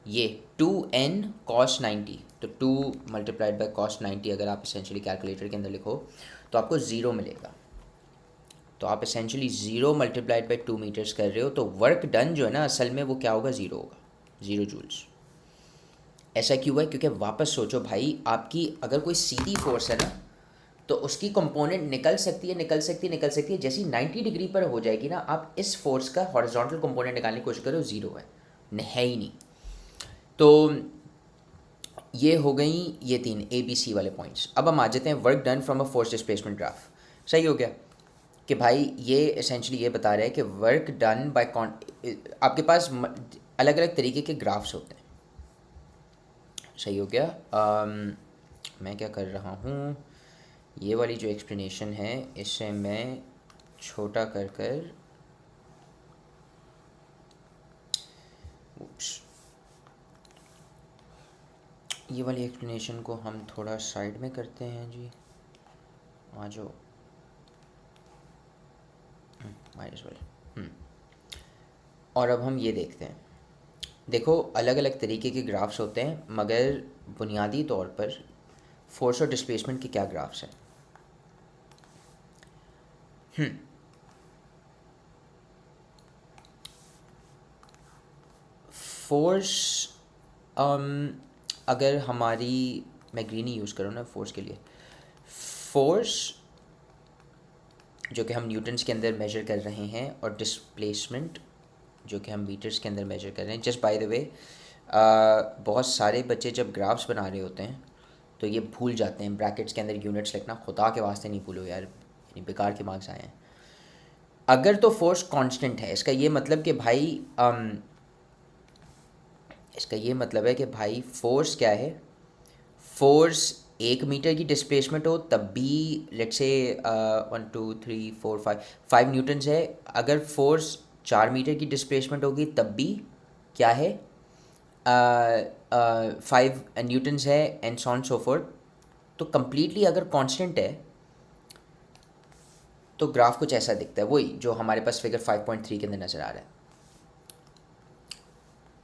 ये 2n cos 90, तो 2 मल्टीप्लाइड बाई cos 90 अगर आप इसेंशली कैलकुलेटर के अंदर लिखो तो आपको ज़ीरो मिलेगा। तो आप इसेंशली 0 मल्टीप्लाइड बाई 2 मीटर्स कर रहे हो, तो वर्क डन जो है ना असल में वो क्या होगा, ज़ीरो होगा, 0 जूल्स। ऐसा क्यों है, क्योंकि वापस सोचो भाई, आपकी अगर कोई सीधी फोर्स है ना तो उसकी कंपोनेंट निकल सकती है, निकल सकती है, निकल सकती है। जैसी 90 डिग्री पर हो जाएगी ना, आप इस फोर्स का हॉरिजॉन्टल कंपोनेंट निकालने की कोशिश करो, ज़ीरो है ही नहीं। तो ये हो गई ये 3 ABC वाले पॉइंट्स। अब हम आ जाते हैं work done from a force displacement graph. सही हो गया कि भाई ये एसेंशली ये बता रहा है कि वर्क डन बाय आपके पास अलग अलग तरीके के ग्राफ्स होते हैं। सही हो गया। मैं क्या कर रहा हूँ, ये वाली जो एक्सप्लेनेशन है इसे मैं छोटा कर कर oops, ये वाली एक्सप्लेनेशन को हम थोड़ा साइड में करते हैं जी। आ जाओ, माइनस वाले। और अब हम ये देखते हैं, देखो अलग अलग तरीके के ग्राफ्स होते हैं, मगर बुनियादी तौर पर फोर्स और डिस्प्लेसमेंट के क्या ग्राफ्स हैं। फोर्स, अगर हमारी, मैं ग्रीन ही यूज़ करूँ ना फोर्स के लिए, फोर्स जो कि हम न्यूटन्स के अंदर मेजर कर रहे हैं और डिस्प्लेसमेंट जो कि हम मीटर्स के अंदर मेजर कर रहे हैं। जस्ट बाय द वे, बहुत सारे बच्चे जब ग्राफ्स बना रहे होते हैं तो ये भूल जाते हैं ब्रैकेट्स के अंदर यूनिट्स लिखना। खुदा के वास्ते नहीं भूलो यार, यानी बेकार के मार्क्स आए हैं। अगर तो फोर्स कांस्टेंट है, इसका ये मतलब कि भाई इसका ये मतलब है कि भाई फोर्स क्या है, फोर्स 1 मीटर की डिस्प्लेसमेंट हो तब भी लेट्स से 1 2 3 4 5 न्यूटन्स है। अगर फोर्स 4 मीटर की डिस्प्लेसमेंट होगी तब भी क्या है, 5 न्यूटन्स है, and so on so fourth. तो कम्प्लीटली अगर कांस्टेंट है तो ग्राफ कुछ ऐसा दिखता है, वही जो हमारे पास फिगर 5.3 के अंदर नज़र आ रहा है।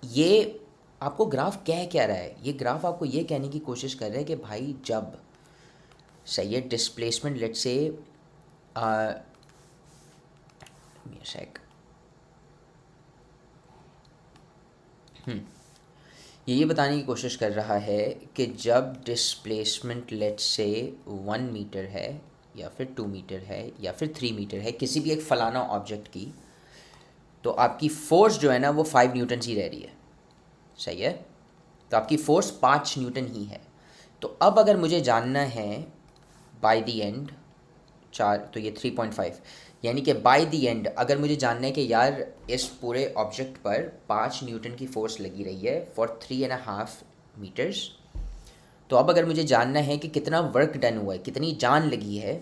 ये आपको ग्राफ कह क्या रहा है, ये ग्राफ आपको ये कहने की कोशिश कर रहा है कि भाई जब सही है डिस्प्लेसमेंट लेट्स से सेक ये बताने की कोशिश कर रहा है कि जब डिस्प्लेसमेंट लेट्स से 1 मीटर है या फिर 2 मीटर है या फिर 3 मीटर है किसी भी एक फलाना ऑब्जेक्ट की, तो आपकी फोर्स जो है ना वो 5 न्यूटन ही रह रही है। सही है, तो आपकी फोर्स 5 न्यूटन ही है। तो अब अगर मुझे जानना है बाय द एंड 4, तो ये 3.5, यानी कि बाय द एंड अगर मुझे जानना है कि यार इस पूरे ऑब्जेक्ट पर 5 न्यूटन की फोर्स लगी रही है फॉर 3.5 मीटर्स, तो अब अगर मुझे जानना है कि कितना वर्क डन हुआ है, कितनी जान लगी है,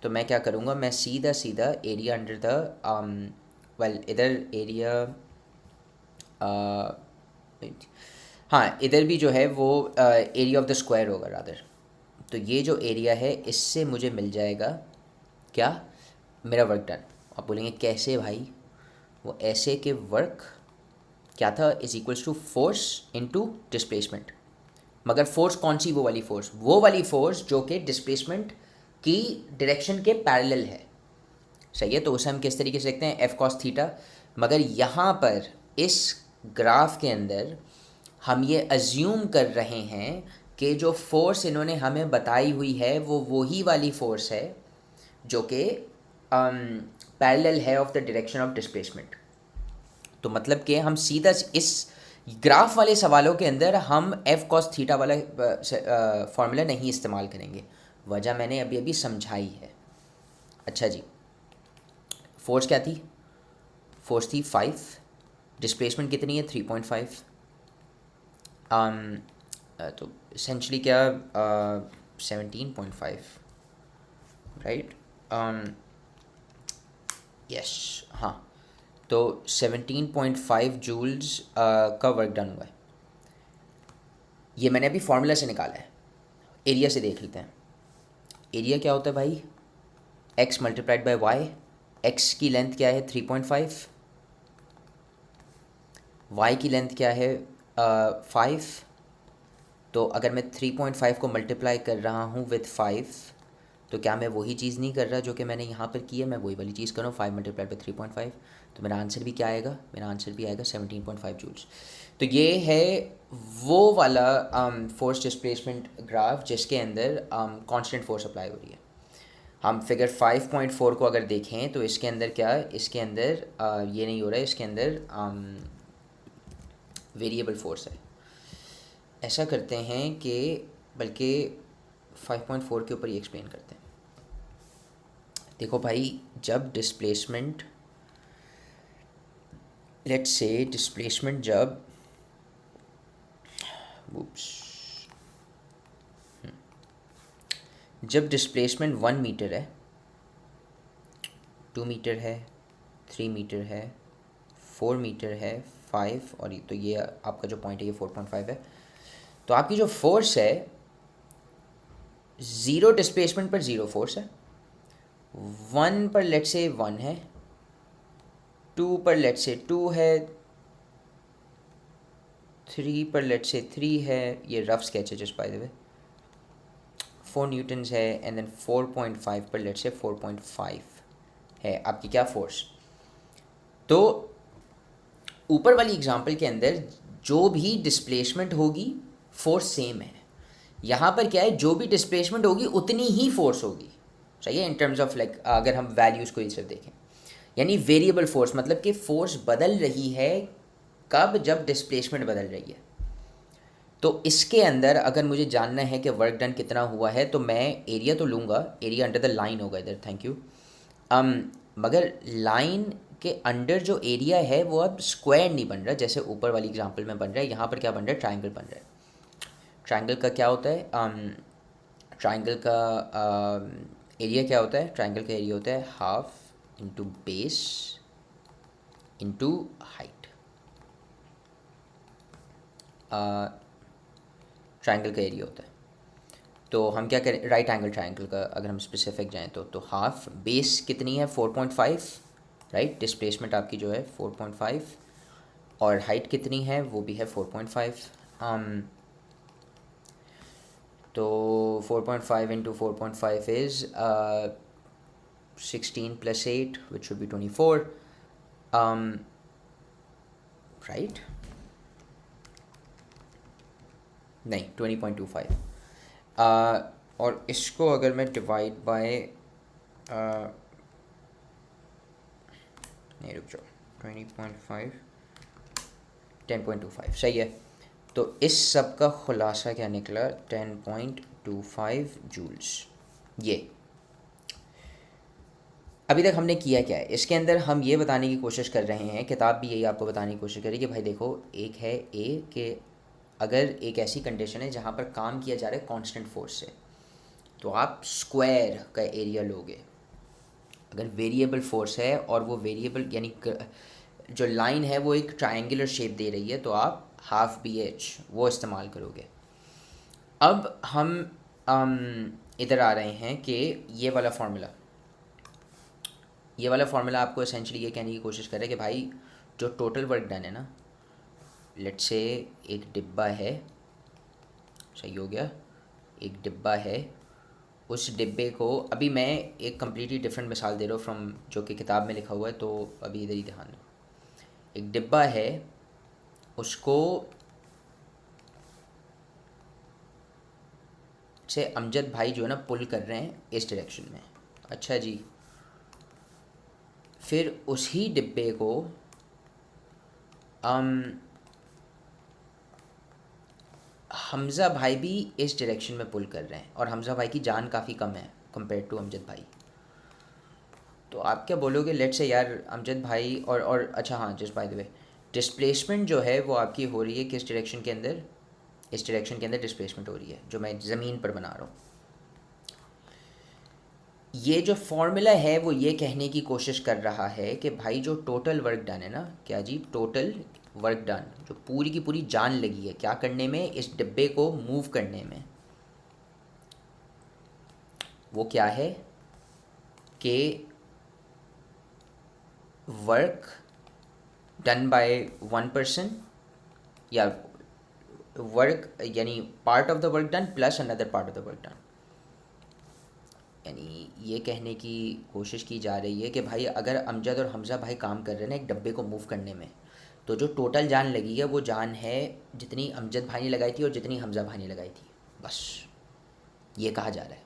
तो मैं क्या करूँगा, मैं सीधा सीधा एरिया अंडर द वेल इधर एरिया, हाँ इधर भी जो है वो एरिया ऑफ द स्क्वायर होगा रादर। तो ये जो एरिया है इससे मुझे मिल जाएगा क्या, मेरा वर्क डन। आप बोलेंगे कैसे भाई, वो ऐसे कि वर्क क्या था, is equals to force into displacement. मगर फोर्स कौन सी, वो वाली फोर्स जो कि डिस्प्लेसमेंट की डायरेक्शन के पैरेलल है। सही है, तो उसे हम किस तरीके से लिखते हैं, एफ कॉस थीटा। मगर यहाँ पर इस ग्राफ के अंदर हम ये अज्यूम कर रहे हैं कि जो फोर्स इन्होंने हमें बताई हुई है वो वही वाली फोर्स है जो कि पैरेलल है of the direction of displacement. तो मतलब कि हम सीधा इस ग्राफ वाले सवालों के अंदर हम एफ कॉस थीटा वाला फॉर्मूला नहीं इस्तेमाल करेंगे। वजह मैंने अभी अभी समझाई है। अच्छा जी, फोर्स क्या थी, फोर्स थी 5, डिस्प्लेसमेंट कितनी है 3.5। तो इसेंशली क्या 17.5, राइट, यस, हाँ। तो 17.5 जूल्स का वर्क डन हुआ है। ये मैंने अभी फार्मूला से निकाला है। एरिया से देख लेते हैं। एरिया क्या होता है भाई, x multiplied by Y. x की लेंथ क्या है 3.5, y की लेंथ क्या है 5। तो अगर मैं 3.5 को मल्टीप्लाई कर रहा हूँ विथ 5, तो क्या मैं वही चीज़ नहीं कर रहा जो कि मैंने यहाँ पर की है, मैं वही वाली चीज़ कर रहा हूँ, 5 मल्टीप्लाइड बाई 3.5। तो मेरा आंसर भी क्या आएगा, मेरा आंसर भी आएगा 17.5 जूल्स। तो ये है वो वाला फोर्स डिस्प्लेसमेंट ग्राफ जिसके अंदर कांस्टेंट फोर्स अप्लाई हो रही है। हम फिगर 5.4 को अगर देखें तो इसके अंदर क्या, इसके अंदर ये नहीं हो रहा है, इसके अंदर वेरिएबल फोर्स है। ऐसा करते हैं कि बल्कि 5.4 के ऊपर ही एक्सप्लेन करते हैं। देखो भाई, जब डिस्प्लेसमेंट, लेट्स से डिस्प्लेसमेंट जब डिस्प्लेसमेंट 1 मीटर है, 2 मीटर है, 3 मीटर है, 4 मीटर है, 5, और तो ये आपका जो पॉइंट है ये 4.5 है। तो आपकी जो फोर्स है, 0 डिस्प्लेसमेंट पर 0 फोर्स है, 1 पर लेट्स से 1 है, 2 पर लेट्स से 2 है, 3 पर लेट्स से 3 है। ये रफ स्केच है just by the way. 4 Newton's है, एंड देन 4.5 पर लेट्स से 4.5 है आपकी क्या फोर्स। तो ऊपर वाली एग्जांपल के अंदर जो भी डिस्प्लेसमेंट होगी फोर्स सेम है। यहाँ पर क्या है, जो भी डिस्प्लेसमेंट होगी उतनी ही फोर्स होगी। सही है, इन टर्म्स ऑफ लाइक अगर हम वैल्यूज़ को इस तरह देखें, यानी वेरिएबल फोर्स मतलब कि फोर्स बदल रही है कब, जब डिस्प्लेसमेंट बदल रही है। तो इसके अंदर अगर मुझे जानना है कि वर्क डन कितना हुआ है तो मैं एरिया तो लूँगा, एरिया अंडर द लाइन होगा इधर, थैंक यू। मगर लाइन के अंडर जो एरिया है वो अब स्क्वायर नहीं बन रहा जैसे ऊपर वाली एग्जांपल में बन रहा है। यहाँ पर क्या बन रहा है, ट्रायंगल बन रहा है। ट्रायंगल का क्या होता है, ट्रायंगल का एरिया क्या होता है, ट्रायंगल का एरिया होता है half into base into height. Triangle का एरिया होता है। तो हम क्या करें, राइट एंगल ट्रायंगल का अगर हम स्पेसिफिक जाएँ तो हाफ, बेस कितनी है 4.5, राइट, डिस्प्लेसमेंट आपकी जो है 4.5, और हाइट कितनी है वो भी है 4.5। तो 4.5 into 4.5 is 16 plus 8 which should be 24, right, नहीं 20.25। और इसको अगर मैं डिवाइड बाय नहीं रुक जाओ, 20.5 10.25 सही है। तो इस सब का खुलासा क्या निकला, 10.25 जूल्स। ये अभी तक हमने किया क्या है, इसके अंदर हम ये बताने की कोशिश कर रहे हैं, किताब भी यही आपको बताने की कोशिश करी कि भाई देखो, एक है ए कि अगर एक ऐसी कंडीशन है जहाँ पर काम किया जा रहा है कांस्टेंट फोर्स से, तो आप स्क्वायर का एरिया लोगे। अगर वेरिएबल फोर्स है और वो वेरिएबल यानी जो लाइन है वो एक ट्रायंगुलर शेप दे रही है, तो आप हाफ बी एच वो इस्तेमाल करोगे। अब हम इधर आ रहे हैं कि ये वाला फार्मूला आपको एसेंशली ये कहने की कोशिश कर रहा है कि भाई जो टोटल वर्क डन है ना, लेट्स से एक डिब्बा है, सही हो गया, एक डिब्बा है, उस डिब्बे को, अभी मैं एक कम्प्लीटली डिफरेंट मिसाल दे रहा हूँ फ्रॉम जो कि किताब में लिखा हुआ है, तो अभी इधर ही ध्यान दो। एक डिब्बा है, उसको से अमजद भाई जो है ना पुल कर रहे हैं इस डायरेक्शन में। अच्छा जी, फिर उसी डिब्बे को हमज़ा भाई भी इस डायरेक्शन में पुल कर रहे हैं, और हमज़ा भाई की जान काफ़ी कम है कंपेयर टू अमजद भाई। तो आप क्या बोलोगे, लेट्स से यार अमजद भाई और अच्छा हाँ, just by the way, displacement जो है वो आपकी हो रही है किस डायरेक्शन के अंदर, इस डायरेक्शन के अंदर डिस्प्लेसमेंट हो रही है जो मैं ज़मीन पर बना रहा हूँ। ये जो फॉर्मूला है वो ये कहने की कोशिश कर रहा है कि भाई जो टोटल वर्क डन है ना, क्या जी, टोटल वर्क डन, जो पूरी की पूरी जान लगी है क्या करने में, इस डिब्बे को मूव करने में, वो क्या है कि work done by one person, या वर्क यानी part of the work done plus another part of the work done. यानी ये कहने की कोशिश की जा रही है कि भाई अगर अमजद और हमज़ा भाई काम कर रहे हैं ना एक डब्बे को मूव करने में, तो जो टोटल जान लगी है वो जान है जितनी अमजद भाई ने लगाई थी और जितनी हमज़ा भाई ने लगाई थी, बस ये कहा जा रहा है।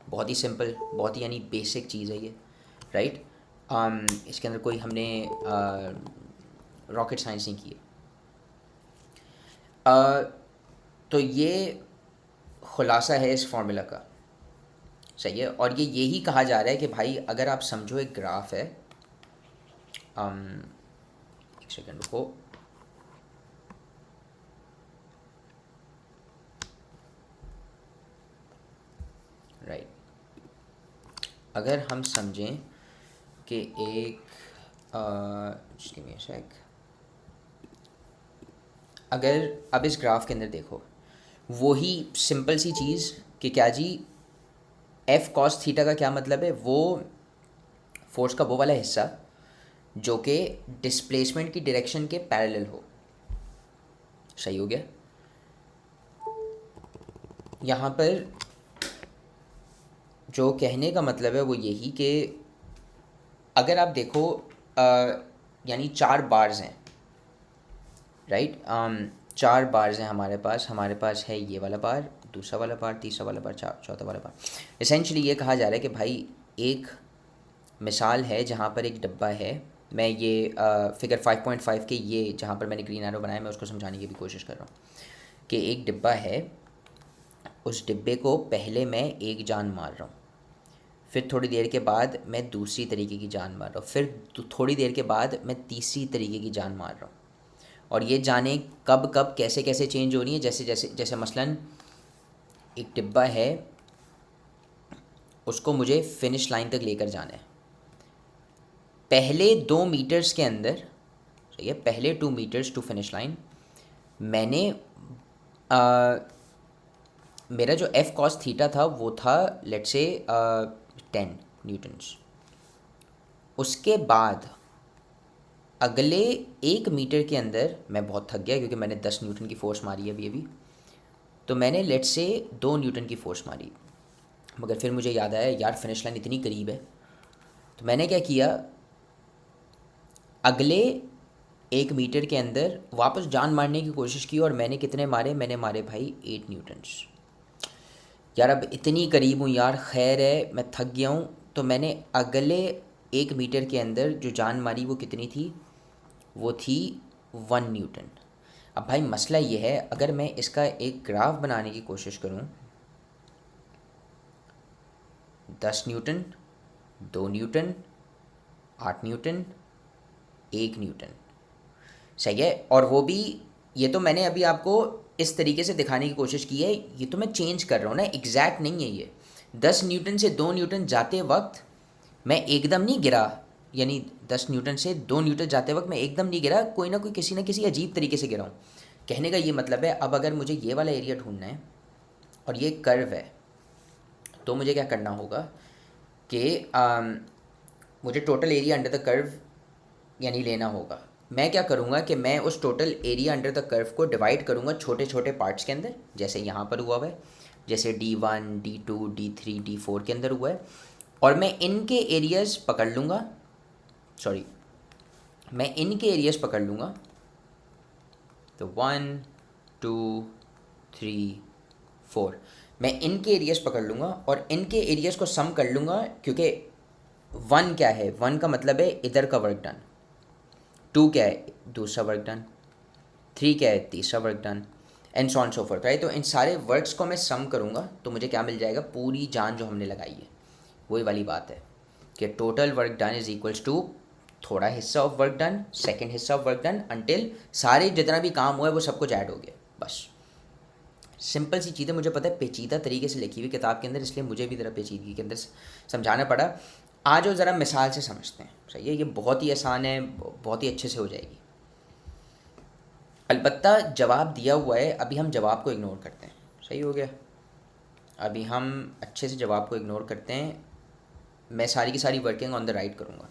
बहुत ही सिंपल, बहुत ही यानी बेसिक चीज़ है ये, राइट। इसके अंदर कोई हमने रॉकेट साइंस नहीं की है। तो ये खुलासा है इस फार्मूला का, सही है। और ये यही कहा जा रहा है कि भाई अगर आप समझो एक ग्राफ है, एक सेकंड रुको, राइट, अगर हम समझें कि एक just give me a sec, अगर अब इस ग्राफ के अंदर देखो वही सिंपल सी चीज़ कि क्या जी एफ कॉस थीटा का क्या मतलब है, वो फोर्स का वो वाला हिस्सा जो कि डिस्प्लेसमेंट की डायरेक्शन के पैरेलल हो, सही हो गया। यहाँ पर जो कहने का मतलब है वो यही कि अगर आप देखो यानी 4 बार्स हैं, राइट, 4 बार्स हैं हमारे पास है ये वाला बार, दूसरा वाला बार, तीसरा वाला बार, चौथा वाला बार। एसेंशली ये कहा जा रहा है कि भाई एक मिसाल है जहाँ पर एक डब्बा है, मैं ये फिगर 5.5 के ये जहाँ पर मैंने ग्रीन एरो बनाया मैं उसको समझाने की भी कोशिश कर रहा हूँ कि एक डिब्बा है, उस डिब्बे को पहले मैं एक जान मार रहा हूँ, फिर थोड़ी देर के बाद मैं दूसरी तरीके की जान मार रहा हूँ, फिर थोड़ी देर के बाद मैं तीसरी तरीके की जान मार रहा हूँ। और ये जाने कब कब कैसे कैसे चेंज हो रही है, जैसे जैसे जैसे मसलन एक डिब्बा है, उसको मुझे फिनिश लाइन तक लेकर जाना है, पहले 2 मीटर्स के अंदर, सही है, पहले 2 मीटर्स टू फिनिश लाइन मैंने मेरा जो एफ कॉस थीटा था वो था लेट्स से 10 न्यूटन्स। उसके बाद अगले 1 मीटर के अंदर मैं बहुत थक गया क्योंकि मैंने 10 न्यूटन की फ़ोर्स मारी है अभी, तो मैंने लेट्स से 2 न्यूटन की फ़ोर्स मारी, मगर फिर मुझे याद आया यार फिनिश लाइन इतनी करीब है, तो मैंने क्या किया, अगले 1 मीटर के अंदर वापस जान मारने की कोशिश की, और मैंने कितने मारे, मैंने मारे भाई 8 न्यूटन्स। यार अब इतनी करीब हूँ यार, खैर है मैं थक गया हूँ, तो मैंने अगले 1 मीटर के अंदर जो जान मारी वो कितनी थी, वो थी 1 न्यूटन। अब भाई मसला ये है, अगर मैं इसका एक ग्राफ बनाने की कोशिश करूँ, 10 न्यूटन, 2 न्यूटन, 8 न्यूटन, 1 न्यूटन, सही है। और वो भी, ये तो मैंने अभी आपको इस तरीके से दिखाने की कोशिश की है, ये तो मैं चेंज कर रहा हूँ ना, एग्जैक्ट नहीं है ये। 10 न्यूटन से 2 न्यूटन जाते वक्त मैं एकदम नहीं गिरा, यानी 10 न्यूटन से 2 न्यूटन जाते वक्त मैं एकदम नहीं गिरा, कोई ना कोई किसी ना किसी अजीब तरीके से गिरा हूँ। कहने का ये मतलब है, अब अगर मुझे ये वाला एरिया ढूंढना है और ये कर्व है, तो मुझे क्या करना होगा कि मुझे total area under the curve यानी लेना होगा। मैं क्या करूँगा कि मैं उस total area under the curve को डिवाइड करूँगा छोटे छोटे पार्ट्स के अंदर, जैसे यहाँ पर हुआ है, जैसे D1 D2 D3 D4 के अंदर हुआ है, और मैं इनके एरियाज़ पकड़ लूँगा, सॉरी मैं इनके एरियाज़ पकड़ लूँगा। तो 1 2 3 4 मैं इनके एरियाज़ पकड़ लूँगा और इनके एरियाज़ को सम कर लूँगा, क्योंकि 1 क्या है, 1 का मतलब है इधर का वर्क डन, 2 क्या है दूसरा वर्क डन, 3 क्या है तीसरा work done, and so on so fourth, right. तो इन सारे वर्क्स को मैं सम करूँगा तो मुझे क्या मिल जाएगा, पूरी जान जो हमने लगाई है वही वाली बात है कि total work done is equals to थोड़ा हिस्सा ऑफ वर्क डन, सेकेंड हिस्सा ऑफ वर्क डन, अंटिल सारे जितना भी काम हुआ है वो सब कुछ ऐड हो गया। बस सिंपल सी चीज़ें, मुझे पता है पेचीदा तरीके से लिखी हुई किताब के अंदर, इसलिए मुझे भी ज़रा पेचीदगी के अंदर समझाना पड़ा। आज वो ज़रा मिसाल से समझते हैं, सही है, ये बहुत ही आसान है, बहुत ही अच्छे से हो जाएगी। अलबत्ता जवाब दिया हुआ है, अभी हम जवाब को इग्नोर करते हैं, सही हो गया। अभी हम अच्छे से जवाब को इग्नोर करते हैं। मैं सारी की सारी वर्किंग ऑन द राइट करूँगा।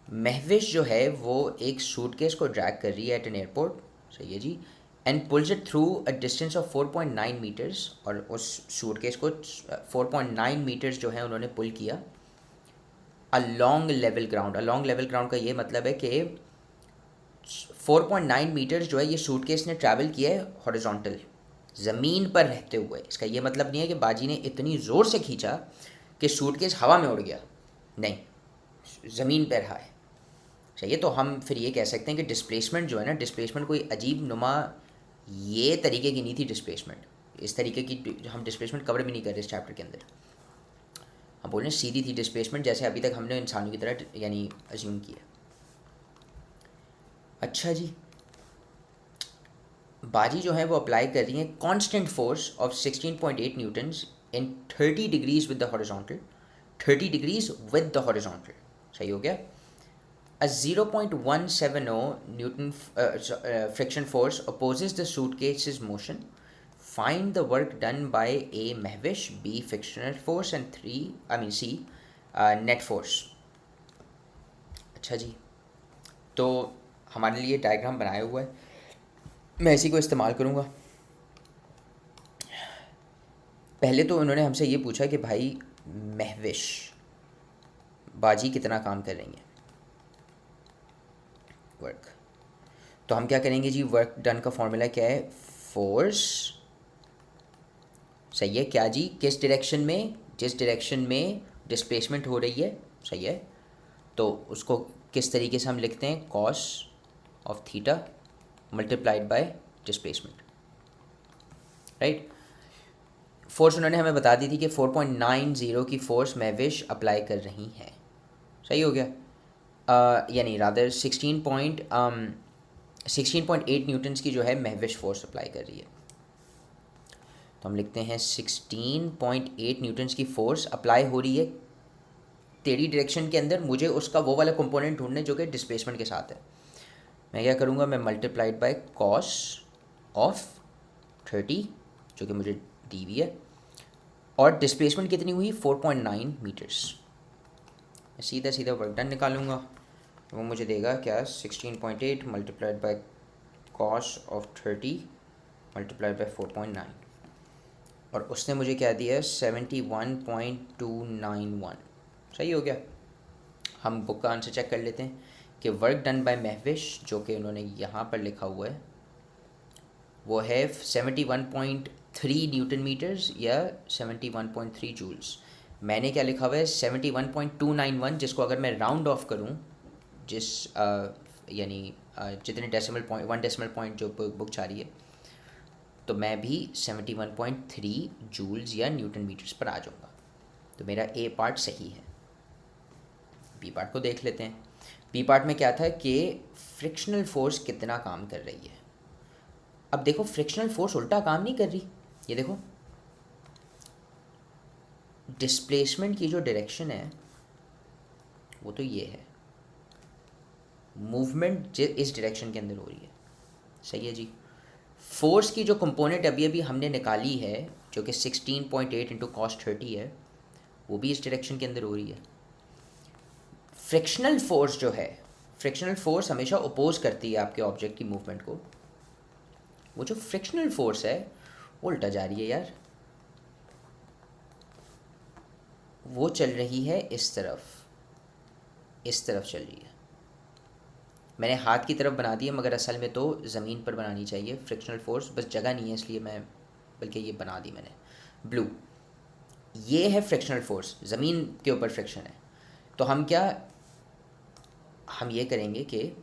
महविश जो है वो एक सूटकेस को ड्रैग कर रही है एट एन एयरपोर्ट, सही है जी, and pulls it through a distance of 4.9 metres, और उस सूटकेस को 4.9 मीटर्स जो है उन्होंने पुल किया along level ground. Along level ground का ये मतलब है कि 4.9 मीटर्स जो है ये सूटकेस ने ट्रैवल किया है हॉरिजॉन्टल, ज़मीन पर रहते हुए। इसका ये मतलब नहीं है कि बाजी ने इतनी ज़ोर से खींचा कि सूटकेस हवा में उड़ गया, नहीं, ज़मीन पर रहा है, सही है। तो हम फिर ये कह सकते हैं कि डिस्प्लेसमेंट जो है ना, डिस्प्लेसमेंट कोई अजीब नुमा ये तरीके की नहीं थी डिस्प्लेसमेंट, इस तरीके की हम डिस्प्लेसमेंट कवर भी नहीं कर रहे इस चैप्टर के अंदर। हम बोल रहे हैं सीधी थी डिस्प्लेसमेंट, जैसे अभी तक हमने इंसानों की तरह यानी अज्यूम किया। अच्छा जी, बाजी जो है वो अप्लाई कर रही है constant force of 16.8 Newton's in 30 degrees with the horizontal, 30 degrees with the horizontal, सही हो गया। A 0.170 Newton friction force opposes the suitcase's motion. Find the work done by A. Mehvish, B. Frictional force, and C. Net force. अच्छा जी, तो हमारे लिए diagram बनाया हुआ है, मैं इसी को इस्तेमाल करूँगा। पहले तो उन्होंने हमसे ये पूछा कि भाई महविश बाजी कितना काम कर रही है वर्क, तो हम क्या करेंगे जी, वर्क डन का फॉर्मूला क्या है, फोर्स, सही है, क्या जी, किस डायरेक्शन में, जिस डायरेक्शन में डिस्प्लेसमेंट हो रही है, सही है, तो उसको किस तरीके से हम लिखते हैं, cos of theta multiplied by displacement, right. Force उन्होंने हमें बता दी थी कि 4.90 की फोर्स महविश अप्लाई कर रही हैं, सही हो गया, यानी रादर 16.8 न्यूटन्स की जो है महविश फोर्स अप्लाई कर रही है। तो हम लिखते हैं 16.8 न्यूटन्स की फोर्स अप्लाई हो रही है टेढ़ी डायरेक्शन के अंदर, मुझे उसका वो वाला कंपोनेंट ढूंढने जो कि डिस्प्लेसमेंट के साथ है। मैं क्या करूँगा, मैं मल्टीप्लाइड बाय कॉस ऑफ 30 जो कि मुझे दी हुई है, और डिस्प्लेसमेंट कितनी हुई 4.9 मीटर्स। सीधा सीधा वर्क डन निकालूंगा, वो मुझे देगा क्या, 16.8 multiplied by cos of 30 multiplied by 4.9, और उसने मुझे क्या दिया 71.291, सही हो गया। हम बुक का आंसर चेक कर लेते हैं कि वर्क डन बाय महविश जो कि उन्होंने यहाँ पर लिखा हुआ है वो है 71.3 न्यूटन मीटर्स या 71.3 जूल्स। मैंने क्या लिखा हुआ है 71.291, जिसको अगर मैं राउंड ऑफ करूँ, जिस यानी जितने डेसिमल पॉइंट 1 डेसिमल पॉइंट जो बुक चाह रही है, तो मैं भी 71.3 जूल्स या न्यूटन मीटर्स पर आ जाऊँगा। तो मेरा ए पार्ट सही है। बी पार्ट को देख लेते हैं। बी पार्ट में क्या था कि फ्रिक्शनल फोर्स कितना काम कर रही है। अब देखो फ्रिक्शनल फोर्स उल्टा काम नहीं कर रही, ये देखो डिस्प्लेसमेंट की जो डायरेक्शन है वो तो ये है, मूवमेंट इस डायरेक्शन के अंदर हो रही है, सही है जी। फोर्स की जो कंपोनेंट अभी अभी हमने निकाली है, जो कि 16.8 इंटू कॉस 30 है, वो भी इस डायरेक्शन के अंदर हो रही है। फ्रिक्शनल फोर्स जो है, फ्रिक्शनल फोर्स हमेशा अपोज करती है आपके ऑब्जेक्ट की मूवमेंट को। वो जो फ्रिक्शनल फोर्स है वो उल्टा जा रही है यार, वो चल रही है इस तरफ, इस तरफ चल रही है। मैंने हाथ की तरफ बना दी है, मगर असल में तो ज़मीन पर बनानी चाहिए फ्रिक्शनल फोर्स, बस जगह नहीं है इसलिए मैं, बल्कि ये बना दी मैंने ब्लू। ये है फ्रिक्शनल फोर्स, ज़मीन के ऊपर फ्रिक्शन है। तो हम ये करेंगे कि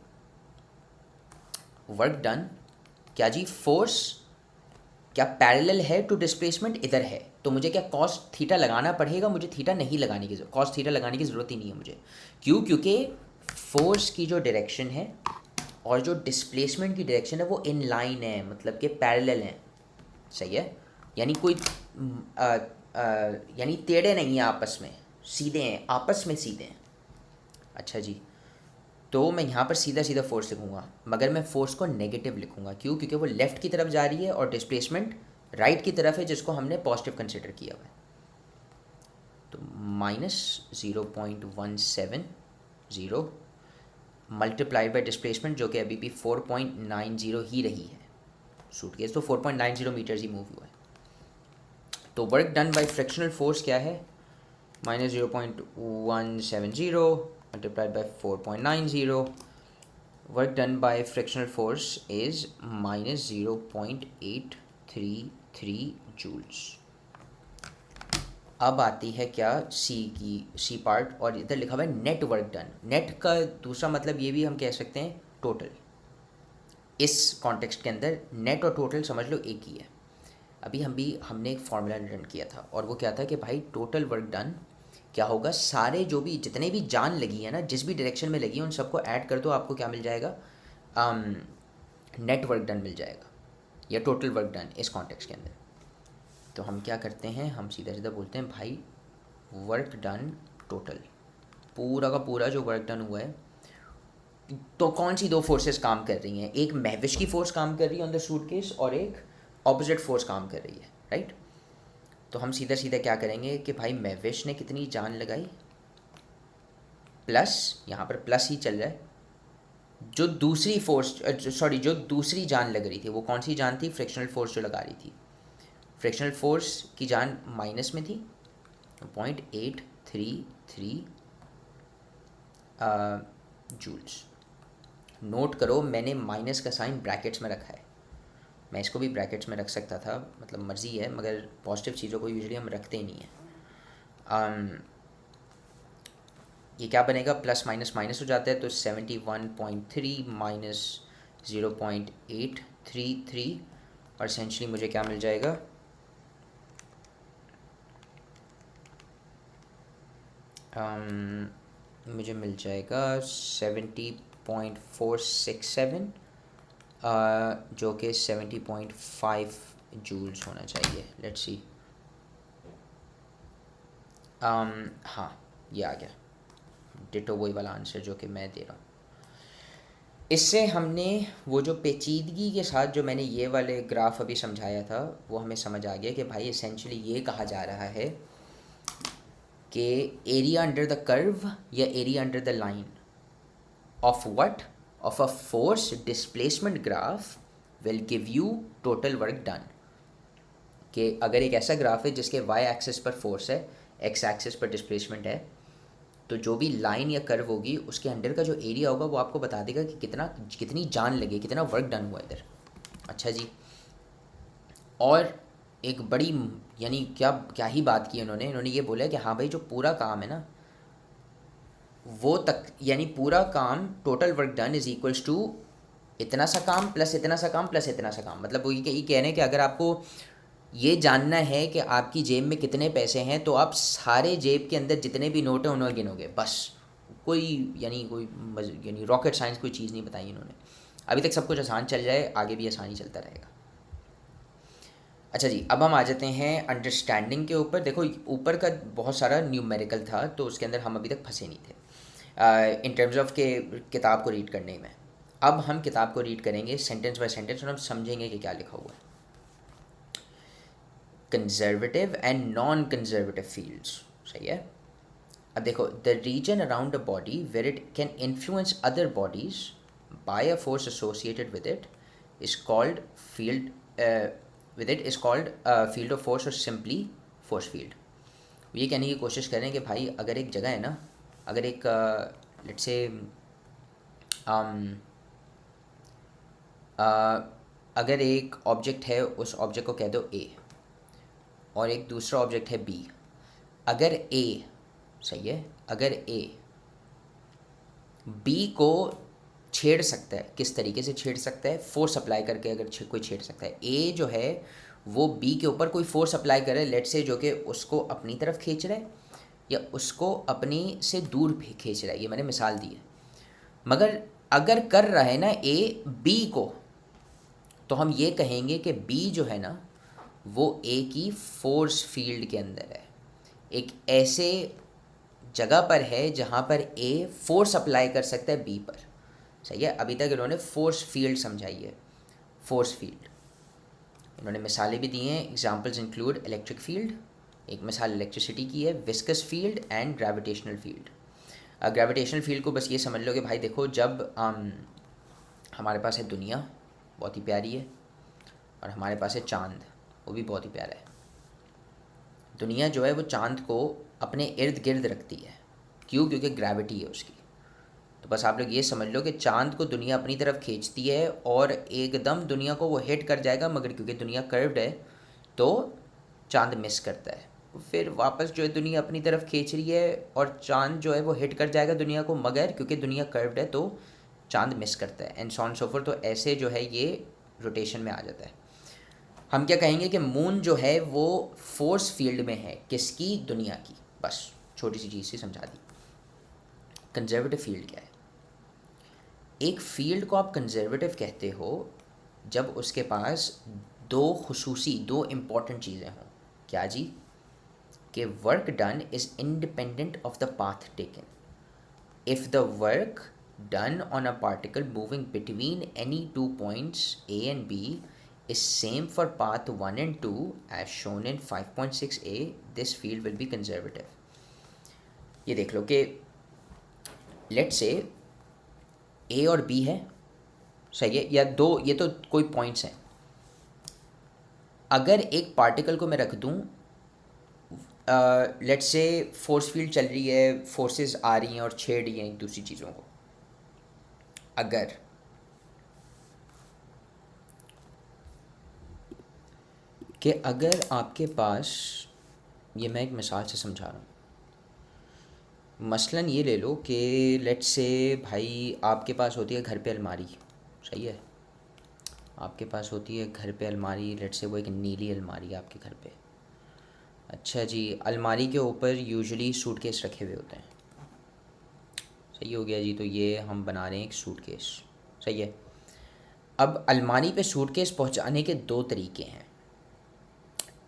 वर्क डन, क्या जी फोर्स क्या पैरेलल है टू डिस्प्लेसमेंट इधर है, तो मुझे क्या कॉस थीटा लगाना पड़ेगा? मुझे थीटा नहीं लगाने की कॉस थीटा लगाने की ज़रूरत ही नहीं है मुझे। क्यों? क्योंकि फोर्स की जो डायरेक्शन है और जो डिस्प्लेसमेंट की डायरेक्शन है वो इन लाइन है, मतलब कि पैरेलल है। सही है, यानी कोई यानी टेढ़े नहीं है आपस में, सीधे हैं, आपस में सीधे हैं। अच्छा जी, तो मैं यहाँ पर सीधा सीधा फोर्स लिखूँगा, मगर मैं फोर्स को नेगेटिव लिखूँगा। क्यों? क्योंकि वो लेफ़्ट की तरफ जा रही है और डिस्प्लेसमेंट राइट की तरफ है, जिसको हमने पॉजिटिव कंसिडर किया हुआ है। तो -0.170 मल्टीप्लाइड बाई डिस्प्लेसमेंट, जो कि अभी भी 4.90 ही रही है। सूटकेस तो 4.90 मीटर्स ही मूव हुआ है। तो work done by frictional force क्या है? -0.170 multiplied by 4.90. Work done by frictional force is -0.833 joules. अब आती है क्या सी पार्ट, और इधर लिखा हुआ है नेट वर्क डन। नेट का दूसरा मतलब ये भी हम कह सकते हैं टोटल। इस कॉन्टेक्स्ट के अंदर नेट और टोटल समझ लो एक ही है। अभी हमने एक फार्मूला रन किया था, और वो क्या था कि भाई टोटल वर्क डन क्या होगा, सारे जो भी जितने भी जान लगी है ना, जिस भी डायरेक्शन में लगी है, उन सबको ऐड कर दो, आपको क्या मिल जाएगा? नेट वर्क डन मिल जाएगा, या टोटल वर्क डन इस कॉन्टेक्स्ट के अंदर। तो हम क्या करते हैं, हम सीधा सीधा बोलते हैं भाई वर्क डन टोटल, पूरा का पूरा जो वर्क डन हुआ है। तो कौन सी दो फोर्सेस काम कर रही हैं? एक महविश की फोर्स काम कर रही है ऑन द सूटकेस, और एक ऑपोजिट फोर्स काम कर रही है, राइट? तो हम सीधा सीधा क्या करेंगे कि भाई महविश ने कितनी जान लगाई, प्लस, यहाँ पर प्लस ही चल रहा है, जो दूसरी फोर्स, सॉरी, जो दूसरी जान लग रही थी वो कौन सी जान थी? फ्रिक्शनल फोर्स जो लगा रही थी। फ्रिक्शनल फोर्स की जान माइनस में थी, 0.833 जूल्स। नोट करो मैंने माइनस का साइन ब्रैकेट्स में रखा है, मैं इसको भी ब्रैकेट्स में रख सकता था, मतलब मर्ज़ी है, मगर पॉजिटिव चीज़ों को यूजुअली हम रखते ही नहीं हैं। ये क्या बनेगा? प्लस माइनस माइनस हो जाता है, तो 71.3 माइनस 0.833, और एसेंशली मुझे क्या मिल जाएगा? मुझे मिल जाएगा 70.467, जो कि 70.5 जूल्स होना चाहिए। लेट्स सी, हाँ ये आ गया, डिटो वही वाला आंसर जो कि मैं दे रहा हूँ। इससे हमने वो जो पेचीदगी के साथ जो मैंने ये वाले ग्राफ अभी समझाया था, वो हमें समझ आ गया कि भाई एसेंशली ये कहा जा रहा है कि एरिया अंडर द कर्व या area under the line of what, of a force displacement graph will give you total work done. कि अगर एक ऐसा ग्राफ है जिसके वाई एक्सिस पर फोर्स है, एक्स एक्सिस पर डिस्प्लेसमेंट है, तो जो भी लाइन या कर्व होगी उसके अंडर का जो एरिया होगा वो आपको बता देगा कि कितनी जान लगी, कितना वर्क डन हुआ इधर। अच्छा जी, और एक बड़ी, यानी क्या क्या ही बात की इन्होंने ये बोला कि हाँ भाई जो पूरा काम है ना, वो तक, यानी पूरा काम total work done is equals to इतना सा काम प्लस इतना सा काम प्लस इतना सा काम। मतलब वो ये कह रहे हैं कि अगर आपको ये जानना है कि आपकी जेब में कितने पैसे हैं, तो आप सारे जेब के अंदर जितने भी नोट हैं उन्हें गिनोगे, बस। कोई यानी रॉकेट साइंस कोई चीज़ नहीं बताई इन्होंने। अभी तक सब कुछ आसान चल जाए, आगे भी आसानी चलता रहेगा। अच्छा जी, अब हम आ जाते हैं अंडरस्टैंडिंग के ऊपर। देखो ऊपर का बहुत सारा न्यूमेरिकल था, तो उसके अंदर हम अभी तक फंसे नहीं थे इन टर्म्स ऑफ के किताब को रीड करने में। अब हम किताब को रीड करेंगे सेंटेंस बाय सेंटेंस, और हम समझेंगे कि क्या लिखा हुआ है। Conservative and non conservative fields, सही है। अब देखो, the region around a body where it can influence other bodies by a force associated with it is called field, with it is called field of force और simply force field. ये कहने की कोशिश करें कि भाई अगर एक जगह है ना, अगर एक लेट्स से अगर एक ऑब्जेक्ट है, उस ऑब्जेक्ट को कह दो ए, और एक दूसरा ऑब्जेक्ट है बी। अगर ए, सही है, अगर ए बी को छेड़ सकता है, किस तरीके से छेड़ सकता है, फोर्स अप्लाई करके अगर कोई छेड़ सकता है। ए जो है वो बी के ऊपर कोई फोर्स अप्लाई करे, लेट से जो कि उसको अपनी तरफ खींच रहा है या उसको अपनी से दूर खींच रहा है, ये मैंने मिसाल दी है। मगर अगर कर रहा है ना ए बी को, तो हम ये कहेंगे कि बी जो है ना वो ए की फोर्स फील्ड के अंदर है, एक ऐसे जगह पर है जहाँ पर ए फोर्स अप्लाई कर सकता है बी पर, सही है। अभी तक इन्होंने फोर्स फील्ड समझाई है, फोर्स फील्ड इन्होंने मिसालें भी दी हैं। एग्जांपल्स इंक्लूड इलेक्ट्रिक फील्ड, एक मिसाल इलेक्ट्रिसिटी की है, viscous field and gravitational field. Gravitational field को बस ये समझ लो कि भाई देखो, जब हमारे पास है दुनिया, बहुत ही प्यारी है, और हमारे पास है चाँद, वो भी बहुत ही प्यारा है। दुनिया जो है वो चाँद को अपने इर्द गिर्द रखती है, क्यों? क्योंकि ग्रेविटी है उसकी। तो बस आप लोग ये समझ लो कि चाँद को दुनिया अपनी तरफ खींचती है और एकदम दुनिया को वो हिट कर जाएगा, मगर क्योंकि दुनिया कर्व्ड है तो चाँद मिस करता है। फिर वापस जो है दुनिया अपनी तरफ खींच रही है और चाँद जो है वो हिट कर जाएगा दुनिया को, मगर क्योंकि दुनिया कर्व्ड है तो चाँद मिस करता है, and so on so forth. तो ऐसे जो है ये रोटेशन में आ जाता है। हम क्या कहेंगे कि मून जो है वो फोर्स फील्ड में है, किसकी? दुनिया की। बस छोटी सी चीज़ ही समझा दी। कंजर्वेटिव फील्ड क्या है? एक फील्ड को आप कंजर्वेटिव कहते हो जब उसके पास दो इम्पॉर्टेंट चीज़ें हों। क्या जी? कि work done is independent of the path taken. If the work done on a particle moving between any 2 points A and B is same for path 1 and 2 as shown in 5.6a, this field will be conservative. ये देख लो कि let's say A और B है, सही है, या दो, ये तो कोई पॉइंट्स हैं। अगर एक पार्टिकल को मैं रख दूँ, लेट्स से फोर्स फील्ड चल रही है, फोर्सेस आ रही हैं और छेड़ रही हैं एक दूसरी चीज़ों को। अगर कि अगर आपके पास, ये मैं एक मिसाल से समझा रहा हूँ, मसलन ये ले लो कि लेट्स से भाई आपके पास होती है घर पे अलमारी, सही है, आपके पास होती है घर पे अलमारी, लेट्स से वो एक नीली अलमारी है आपके घर पे। अच्छा जी, अलमारी के ऊपर यूजुअली सूटकेस रखे हुए होते हैं, सही हो गया जी। तो ये हम बना रहे हैं एक सूटकेस, सही है। अब अलमारी पे सूटकेस पहुंचाने के दो तरीके हैं।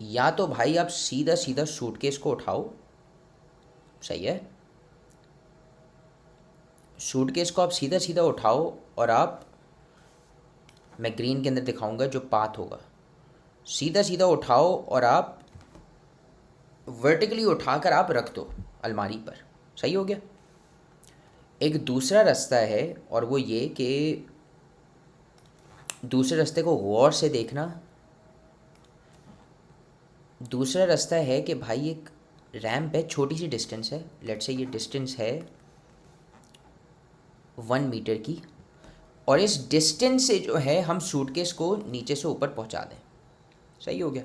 या तो भाई आप सीधा सीधा सूटकेस को उठाओ, सही है, सूटकेस को आप सीधा सीधा उठाओ और आप, मैं ग्रीन के अंदर दिखाऊंगा जो पाथ होगा, सीधा सीधा उठाओ और आप वर्टिकली उठाकर आप रख दो अलमारी पर, सही हो गया। एक दूसरा रास्ता है और वो ये कि दूसरे रास्ते को गौर से देखना। दूसरा रास्ता है कि भाई एक रैंप है, छोटी सी डिस्टेंस है, लेट्स से ये डिस्टेंस है 1 मीटर की, और इस डिस्टेंस से जो है हम सूटकेस को नीचे से ऊपर पहुंचा दें, सही हो गया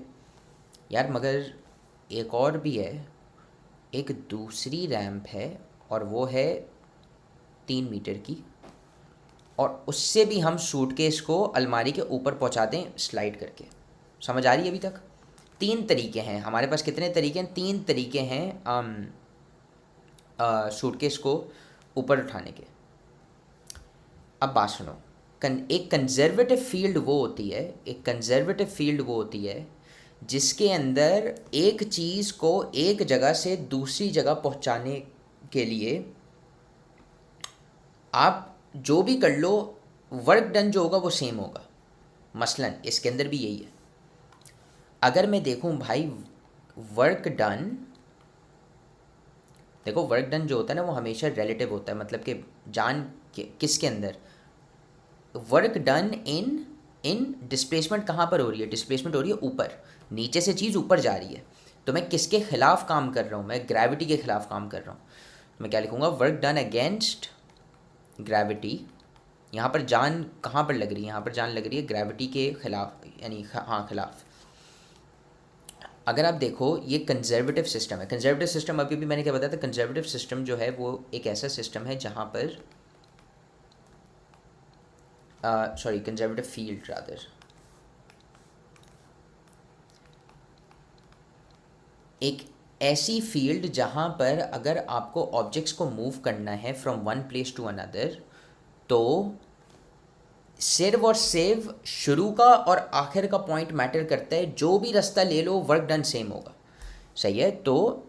यार। मगर एक और भी है, एक दूसरी रैंप है और वो है 3 मीटर की, और उससे भी हम सूटकेस को अलमारी के ऊपर पहुंचा दें स्लाइड करके। समझ आ रही है अभी तक? 3 तरीके हैं हमारे पास। कितने तरीके हैं? 3 तरीके हैं सूटकेस को ऊपर उठाने के। अब बात सुनो, एक कंजर्वेटिव फील्ड वो होती है, एक कंजर्वेटिव फील्ड वो होती है जिसके अंदर एक चीज़ को एक जगह से दूसरी जगह पहुंचाने के लिए आप जो भी कर लो, वर्क डन जो होगा वो सेम होगा। मसलन इसके अंदर भी यही है। अगर मैं देखूं भाई वर्क डन, देखो वर्क डन जो होता है ना वो हमेशा रिलेटिव होता है, मतलब कि किसके अंदर, work done in in displacement कहाँ पर हो रही है, डिस्प्लेसमेंट हो रही है ऊपर, नीचे से चीज़ ऊपर जा रही है। तो मैं किसके खिलाफ काम कर रहा हूँ, मैं ग्रेविटी के खिलाफ काम कर रहा हूँ। मैं क्या लिखूँगा, वर्क डन अगेंस्ट ग्रेविटी। यहाँ पर जान कहाँ पर लग रही है, यहाँ पर जान लग रही है ग्रेविटी के खिलाफ, यानी हाँ खिलाफ। अगर आप देखो ये कंजर्वेटिव सिस्टम है, कंजर्वेटिव सिस्टम अभी भी मैंने क्या बताया था, कंजर्वेटिव सिस्टम जो है वो एक ऐसा सिस्टम है जहाँ पर सॉरी कंजर्वेटिव फील्ड रादर, एक ऐसी फील्ड जहाँ पर अगर आपको ऑब्जेक्ट्स को मूव करना है from one place to another, तो सिर्फ और सिर्फ शुरू का और आखिर का पॉइंट मैटर करता है, जो भी रास्ता ले लो वर्क डन सेम होगा। सही है, तो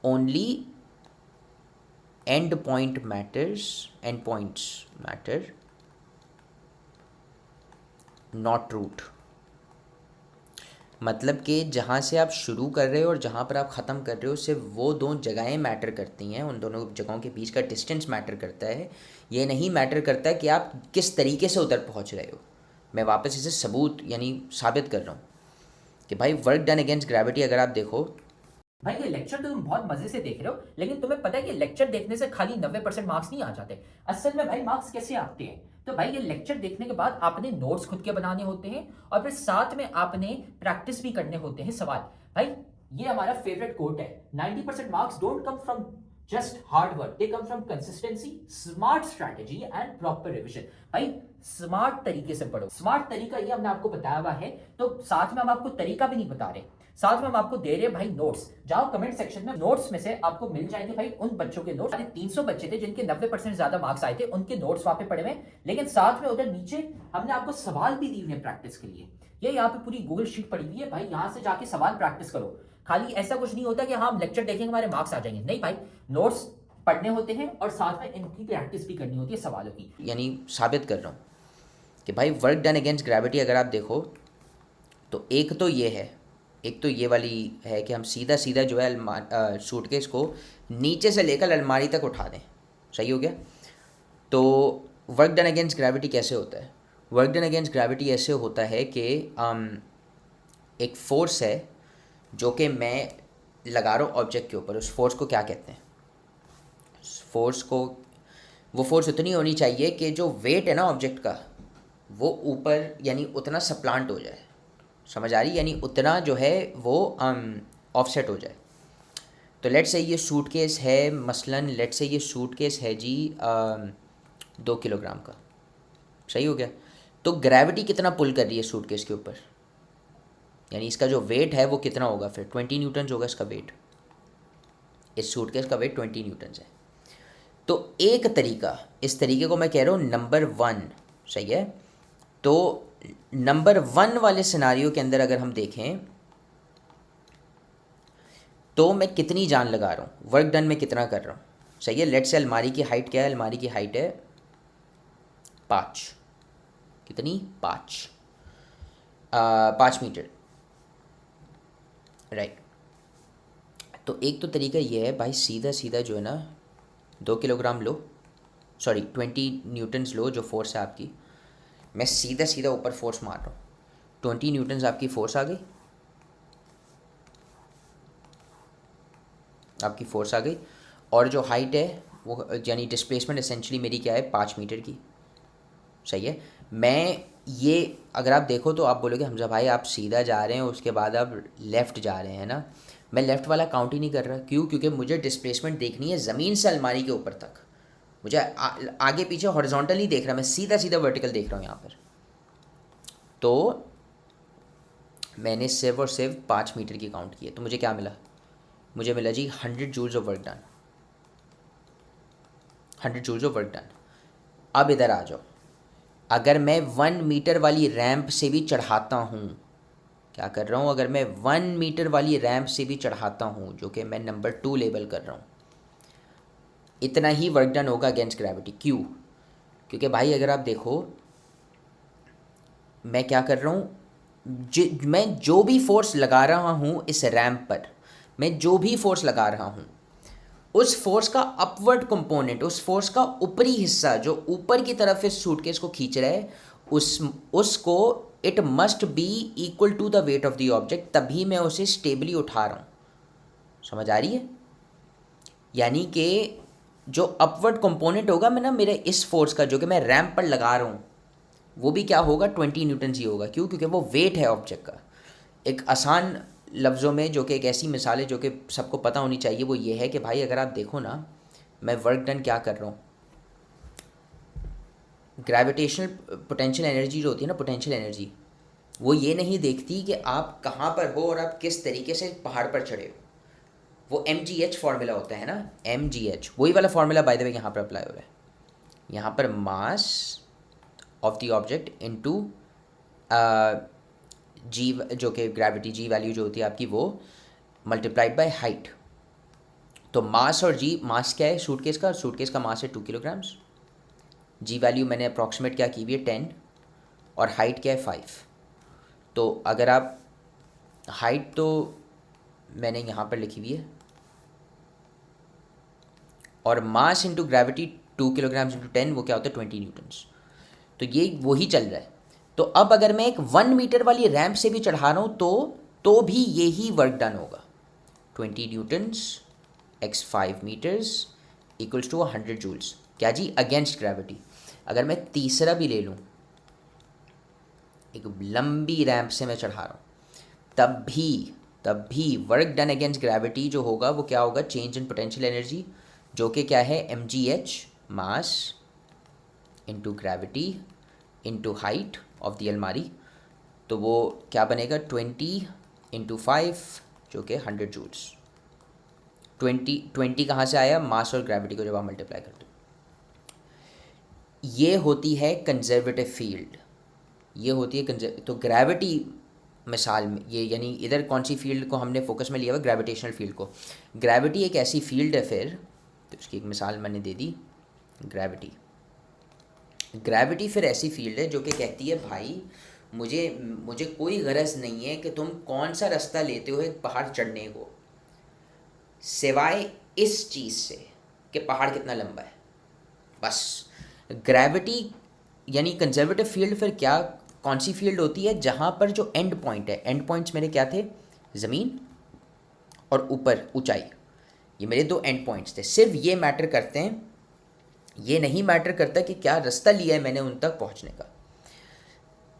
only end point matters, end points matter, not route. मतलब कि जहाँ से आप शुरू कर रहे हो और जहाँ पर आप ख़त्म कर रहे हो, सिर्फ वो दो जगहें मैटर करती हैं, उन दोनों जगहों के बीच का डिस्टेंस मैटर करता है। ये नहीं मैटर करता है कि आप किस तरीके से उधर पहुँच रहे हो। मैं वापस इसे सबूत यानी साबित कर रहा हूँ कि भाई वर्क डन अगेंस्ट ग्रेविटी अगर आप देखो, भाई ये लेक्चर तो तुम बहुत मजे से देख रहे हो, लेकिन तुम्हें पता है कि लेक्चर देखने से खाली 90% मार्क्स नहीं आ जाते। असल में भाई मार्क्स कैसे आते हैं, तो भाई ये लेक्चर देखने के बाद आपने नोट्स खुद के बनाने होते हैं और फिर साथ में आपने प्रैक्टिस भी करने होते हैं सवाल। भाई ये हमारा फेवरेट कोट है, 90% marks don't come from just hard work, they come from consistency, smart strategy and proper revision. भाई स्मार्ट तरीके से पढ़ो, स्मार्ट तरीका ये हमने आपको बताया हुआ है, तो साथ में हम आपको तरीका भी नहीं बता रहे, साथ में हम आपको दे रहे हैं भाई नोट्स। जाओ कमेंट सेक्शन में, नोट्स में से आपको मिल जाएंगे भाई उन बच्चों के नोट्स, 300 बच्चे थे जिनके 90% ज्यादा मार्क्स आए थे, उनके नोट्स वहां पे पड़े हुए। लेकिन साथ में उधर नीचे हमने आपको सवाल भी दिए हुए प्रैक्टिस के लिए। ये यहाँ पे पूरी गूगल शीट पड़ी हुई है भाई, यहाँ से जाके सवाल प्रैक्टिस करो। खाली ऐसा कुछ नहीं होता कि हाँ हम लेक्चर देखेंगे हमारे मार्क्स आ जाएंगे, नहीं भाई, नोट्स पढ़ने होते हैं और साथ में इनकी प्रैक्टिस भी करनी होती है सवालों की। यानी साबित कर रहा हूँ कि भाई वर्क डन अगेंस्ट ग्रेविटी अगर आप देखो तो एक तो ये है, एक तो ये वाली है कि हम सीधा सीधा जो है सूटकेस को नीचे से लेकर अलमारी तक उठा दें। सही हो गया। तो वर्क डन अगेंस्ट ग्रेविटी कैसे होता है, वर्क डन अगेंस्ट ग्रेविटी ऐसे होता है कि एक फोर्स है जो कि मैं लगा रहा हूँ ऑब्जेक्ट के ऊपर, उस फोर्स को क्या कहते हैं, फोर्स को, वो फोर्स उतनी होनी चाहिए कि जो वेट है ना ऑब्जेक्ट का वो ऊपर यानी उतना सप्लांट हो जाए। समझ आ रही, यानी उतना जो है वो ऑफसेट हो जाए। तो लेट्स से ये सूटकेस है, मसलन लेट्स से ये सूटकेस है जी 2 किलोग्राम का। सही हो गया। तो ग्रेविटी कितना पुल कर रही है सूटकेस के ऊपर, यानी इसका जो वेट है वो कितना होगा, फिर 20 न्यूटन होगा इसका वेट। इस सूटकेस का वेट 20 न्यूटन है। तो एक तरीका, इस तरीके को मैं कह रहा हूँ नंबर 1। सही है। तो नंबर 1 वाले सिनारियो के अंदर अगर हम देखें तो मैं कितनी जान लगा रहा हूँ, वर्क डन में कितना कर रहा हूँ। सही है। लेट्स से अलमारी की हाइट क्या है, अलमारी की हाइट है 5, कितनी 5 मीटर, राइट। तो एक तो तरीका ये है भाई, सीधा सीधा जो है ना 2 किलोग्राम लो, सॉरी 20 न्यूटन्स लो जो फोर्स है आपकी, मैं सीधा सीधा ऊपर फोर्स मार रहा हूँ, 20 न्यूटन्स आपकी फोर्स आ गई, आपकी फोर्स आ गई। और जो हाइट है वो यानी डिस्प्लेसमेंट एसेंशली मेरी क्या है 5 मीटर की। सही है। मैं ये अगर आप देखो तो आप बोलोगे हमजा भाई आप सीधा जा रहे हैं उसके बाद आप लेफ़्ट जा रहे हैं ना, मैं लेफ़्ट वाला काउंट ही नहीं कर रहा। क्यों? क्योंकि मुझे डिस्प्लेसमेंट देखनी है ज़मीन से अलमारी के ऊपर तक, मुझे आगे पीछे हॉरिजॉन्टल नहीं देख रहा, मैं सीधा सीधा वर्टिकल देख रहा हूँ यहाँ पर। तो मैंने सिर्फ और सिर्फ 5 मीटर की काउंट की है, तो मुझे क्या मिला, मुझे मिला जी 100 joules of work done, 100 joules of work done. अब इधर आ जाओ, अगर मैं 1 मीटर वाली रैंप से भी चढ़ाता हूँ, क्या कर रहा हूँ, अगर मैं 1 मीटर वाली रैंप से भी चढ़ाता हूँ, जो कि मैं नंबर 2 लेबल कर रहा हूँ, इतना ही वर्क डन होगा अगेंस्ट ग्रेविटी। क्यों? क्योंकि भाई अगर आप देखो मैं क्या कर रहा हूँ, मैं जो भी फोर्स लगा रहा हूँ इस रैंप पर, मैं जो भी फोर्स लगा रहा हूँ, उस फोर्स का अपवर्ड कंपोनेंट, उस फोर्स का ऊपरी हिस्सा जो ऊपर की तरफ इस सूटकेस को खींच रहा है, उसको it must be equal to the weight of the object, तभी मैं उसे स्टेबली उठा रहा हूँ। समझ आ रही है? यानी कि जो अपवर्ड कंपोनेंट होगा मैं ना मेरे इस फोर्स का जो कि मैं रैंप पर लगा रहा हूँ, वो भी क्या होगा, 20 न्यूटन ही होगा। क्यों? क्योंकि वो वेट है ऑब्जेक्ट का। एक आसान लफ्ज़ों में, जो कि एक ऐसी मिसाल है जो कि सबको पता होनी चाहिए, वो ये है कि भाई अगर आप देखो ना, मैं वर्क डन क्या कर रहा हूँ, ग्रेविटेशनल पोटेंशियल एनर्जी जो होती है ना, पोटेंशियल एनर्जी, वो ये नहीं देखती कि आप कहाँ पर हो और आप किस तरीके से पहाड़ पर चढ़े हो। वो MGH फार्मूला होता है ना, MGH, वही वाला फार्मूला बाय द वे यहाँ पर अप्लाई हो रहा है। यहाँ पर mass of the object into g, जो कि ग्रेविटी जी वैल्यू जो होती है आपकी, वो मल्टीप्लाइड बाय हाइट। तो मास और जी, मास क्या है सूटकेस का, सूटकेस का मास है 2 किलोग्राम्स, जी वैल्यू मैंने अप्रॉक्सीमेट क्या की हुई है 10, और हाइट क्या है 5। तो अगर आप हाइट तो मैंने यहाँ पर लिखी हुई है, और mass into gravity 2 kilograms into 10, वो क्या होता है 20 न्यूटन्स। तो ये वही चल रहा है। तो अब अगर मैं एक 1 मीटर वाली रैंप से भी चढ़ा रहा हूँ तो भी यही वर्क डन होगा। 20 newtons x 5 metres equals to 100 joules. क्या जी? Against gravity. अगर मैं तीसरा भी ले लूँ, एक लंबी रैंप से मैं चढ़ा रहा हूँ, तब भी वर्क डन अगेंस्ट ग्रेविटी जो होगा वो क्या होगा, चेंज इन पोटेंशियल एनर्जी, जो कि क्या है MGH, mass into gravity into height of the अलमारी। तो वो क्या बनेगा, 20 इंटू 5, जो कि 100 जूल्स। 20 कहाँ से आया, मास और ग्रेविटी को जब आप मल्टीप्लाई करते हो। ये होती है कंजर्वेटिव फील्ड, ये होती है तो ग्रेविटी मिसाल में ये, यानी इधर कौन सी फील्ड को हमने फोकस में लिया हुआ, ग्रेविटेशनल फील्ड को। ग्रेविटी एक ऐसी फील्ड है फिर, तो उसकी एक मिसाल मैंने दे दी। ग्रेविटी फिर ऐसी फील्ड है जो कि कहती है भाई मुझे कोई गरज नहीं है कि तुम कौन सा रास्ता लेते हो एक पहाड़ चढ़ने को, सिवाय इस चीज़ से कि पहाड़ कितना लंबा है। बस ग्रेविटी यानी कंजर्वेटिव फील्ड फिर क्या, कौन सी फील्ड होती है, जहाँ पर जो एंड पॉइंट है, एंड पॉइंट्स मेरे क्या थे, ज़मीन और ऊपर ऊंचाई, ये मेरे 2 एंड पॉइंट्स थे। सिर्फ ये मैटर करते हैं, ये नहीं मैटर करता कि क्या रास्ता लिया है मैंने उन तक पहुँचने का।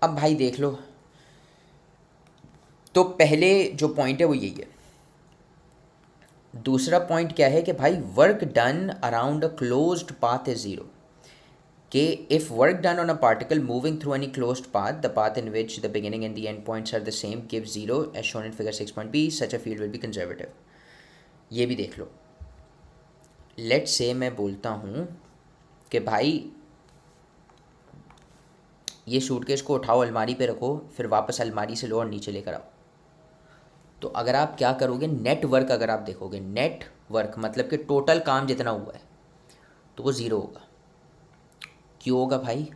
अब भाई देख लो, तो पहले जो पॉइंट है वो यही है। दूसरा पॉइंट क्या है कि भाई work done around a closed path is zero. कि if work done on a particle moving through any closed path, the path in which the beginning and the end points are the same gives 0 as shown in figure 6.b, such a field will be conservative. ये भी देख लो, late से मैं बोलता हूँ कि भाई ये सूटकेस को उठाओ, अलमारी पे रखो, फिर वापस अलमारी से लो और नीचे लेकर आओ। तो अगर आप क्या करोगे, नेट वर्क अगर आप देखोगे, नेट वर्क मतलब कि टोटल काम जितना हुआ है, तो वो ज़ीरो होगा। क्यों होगा भाई?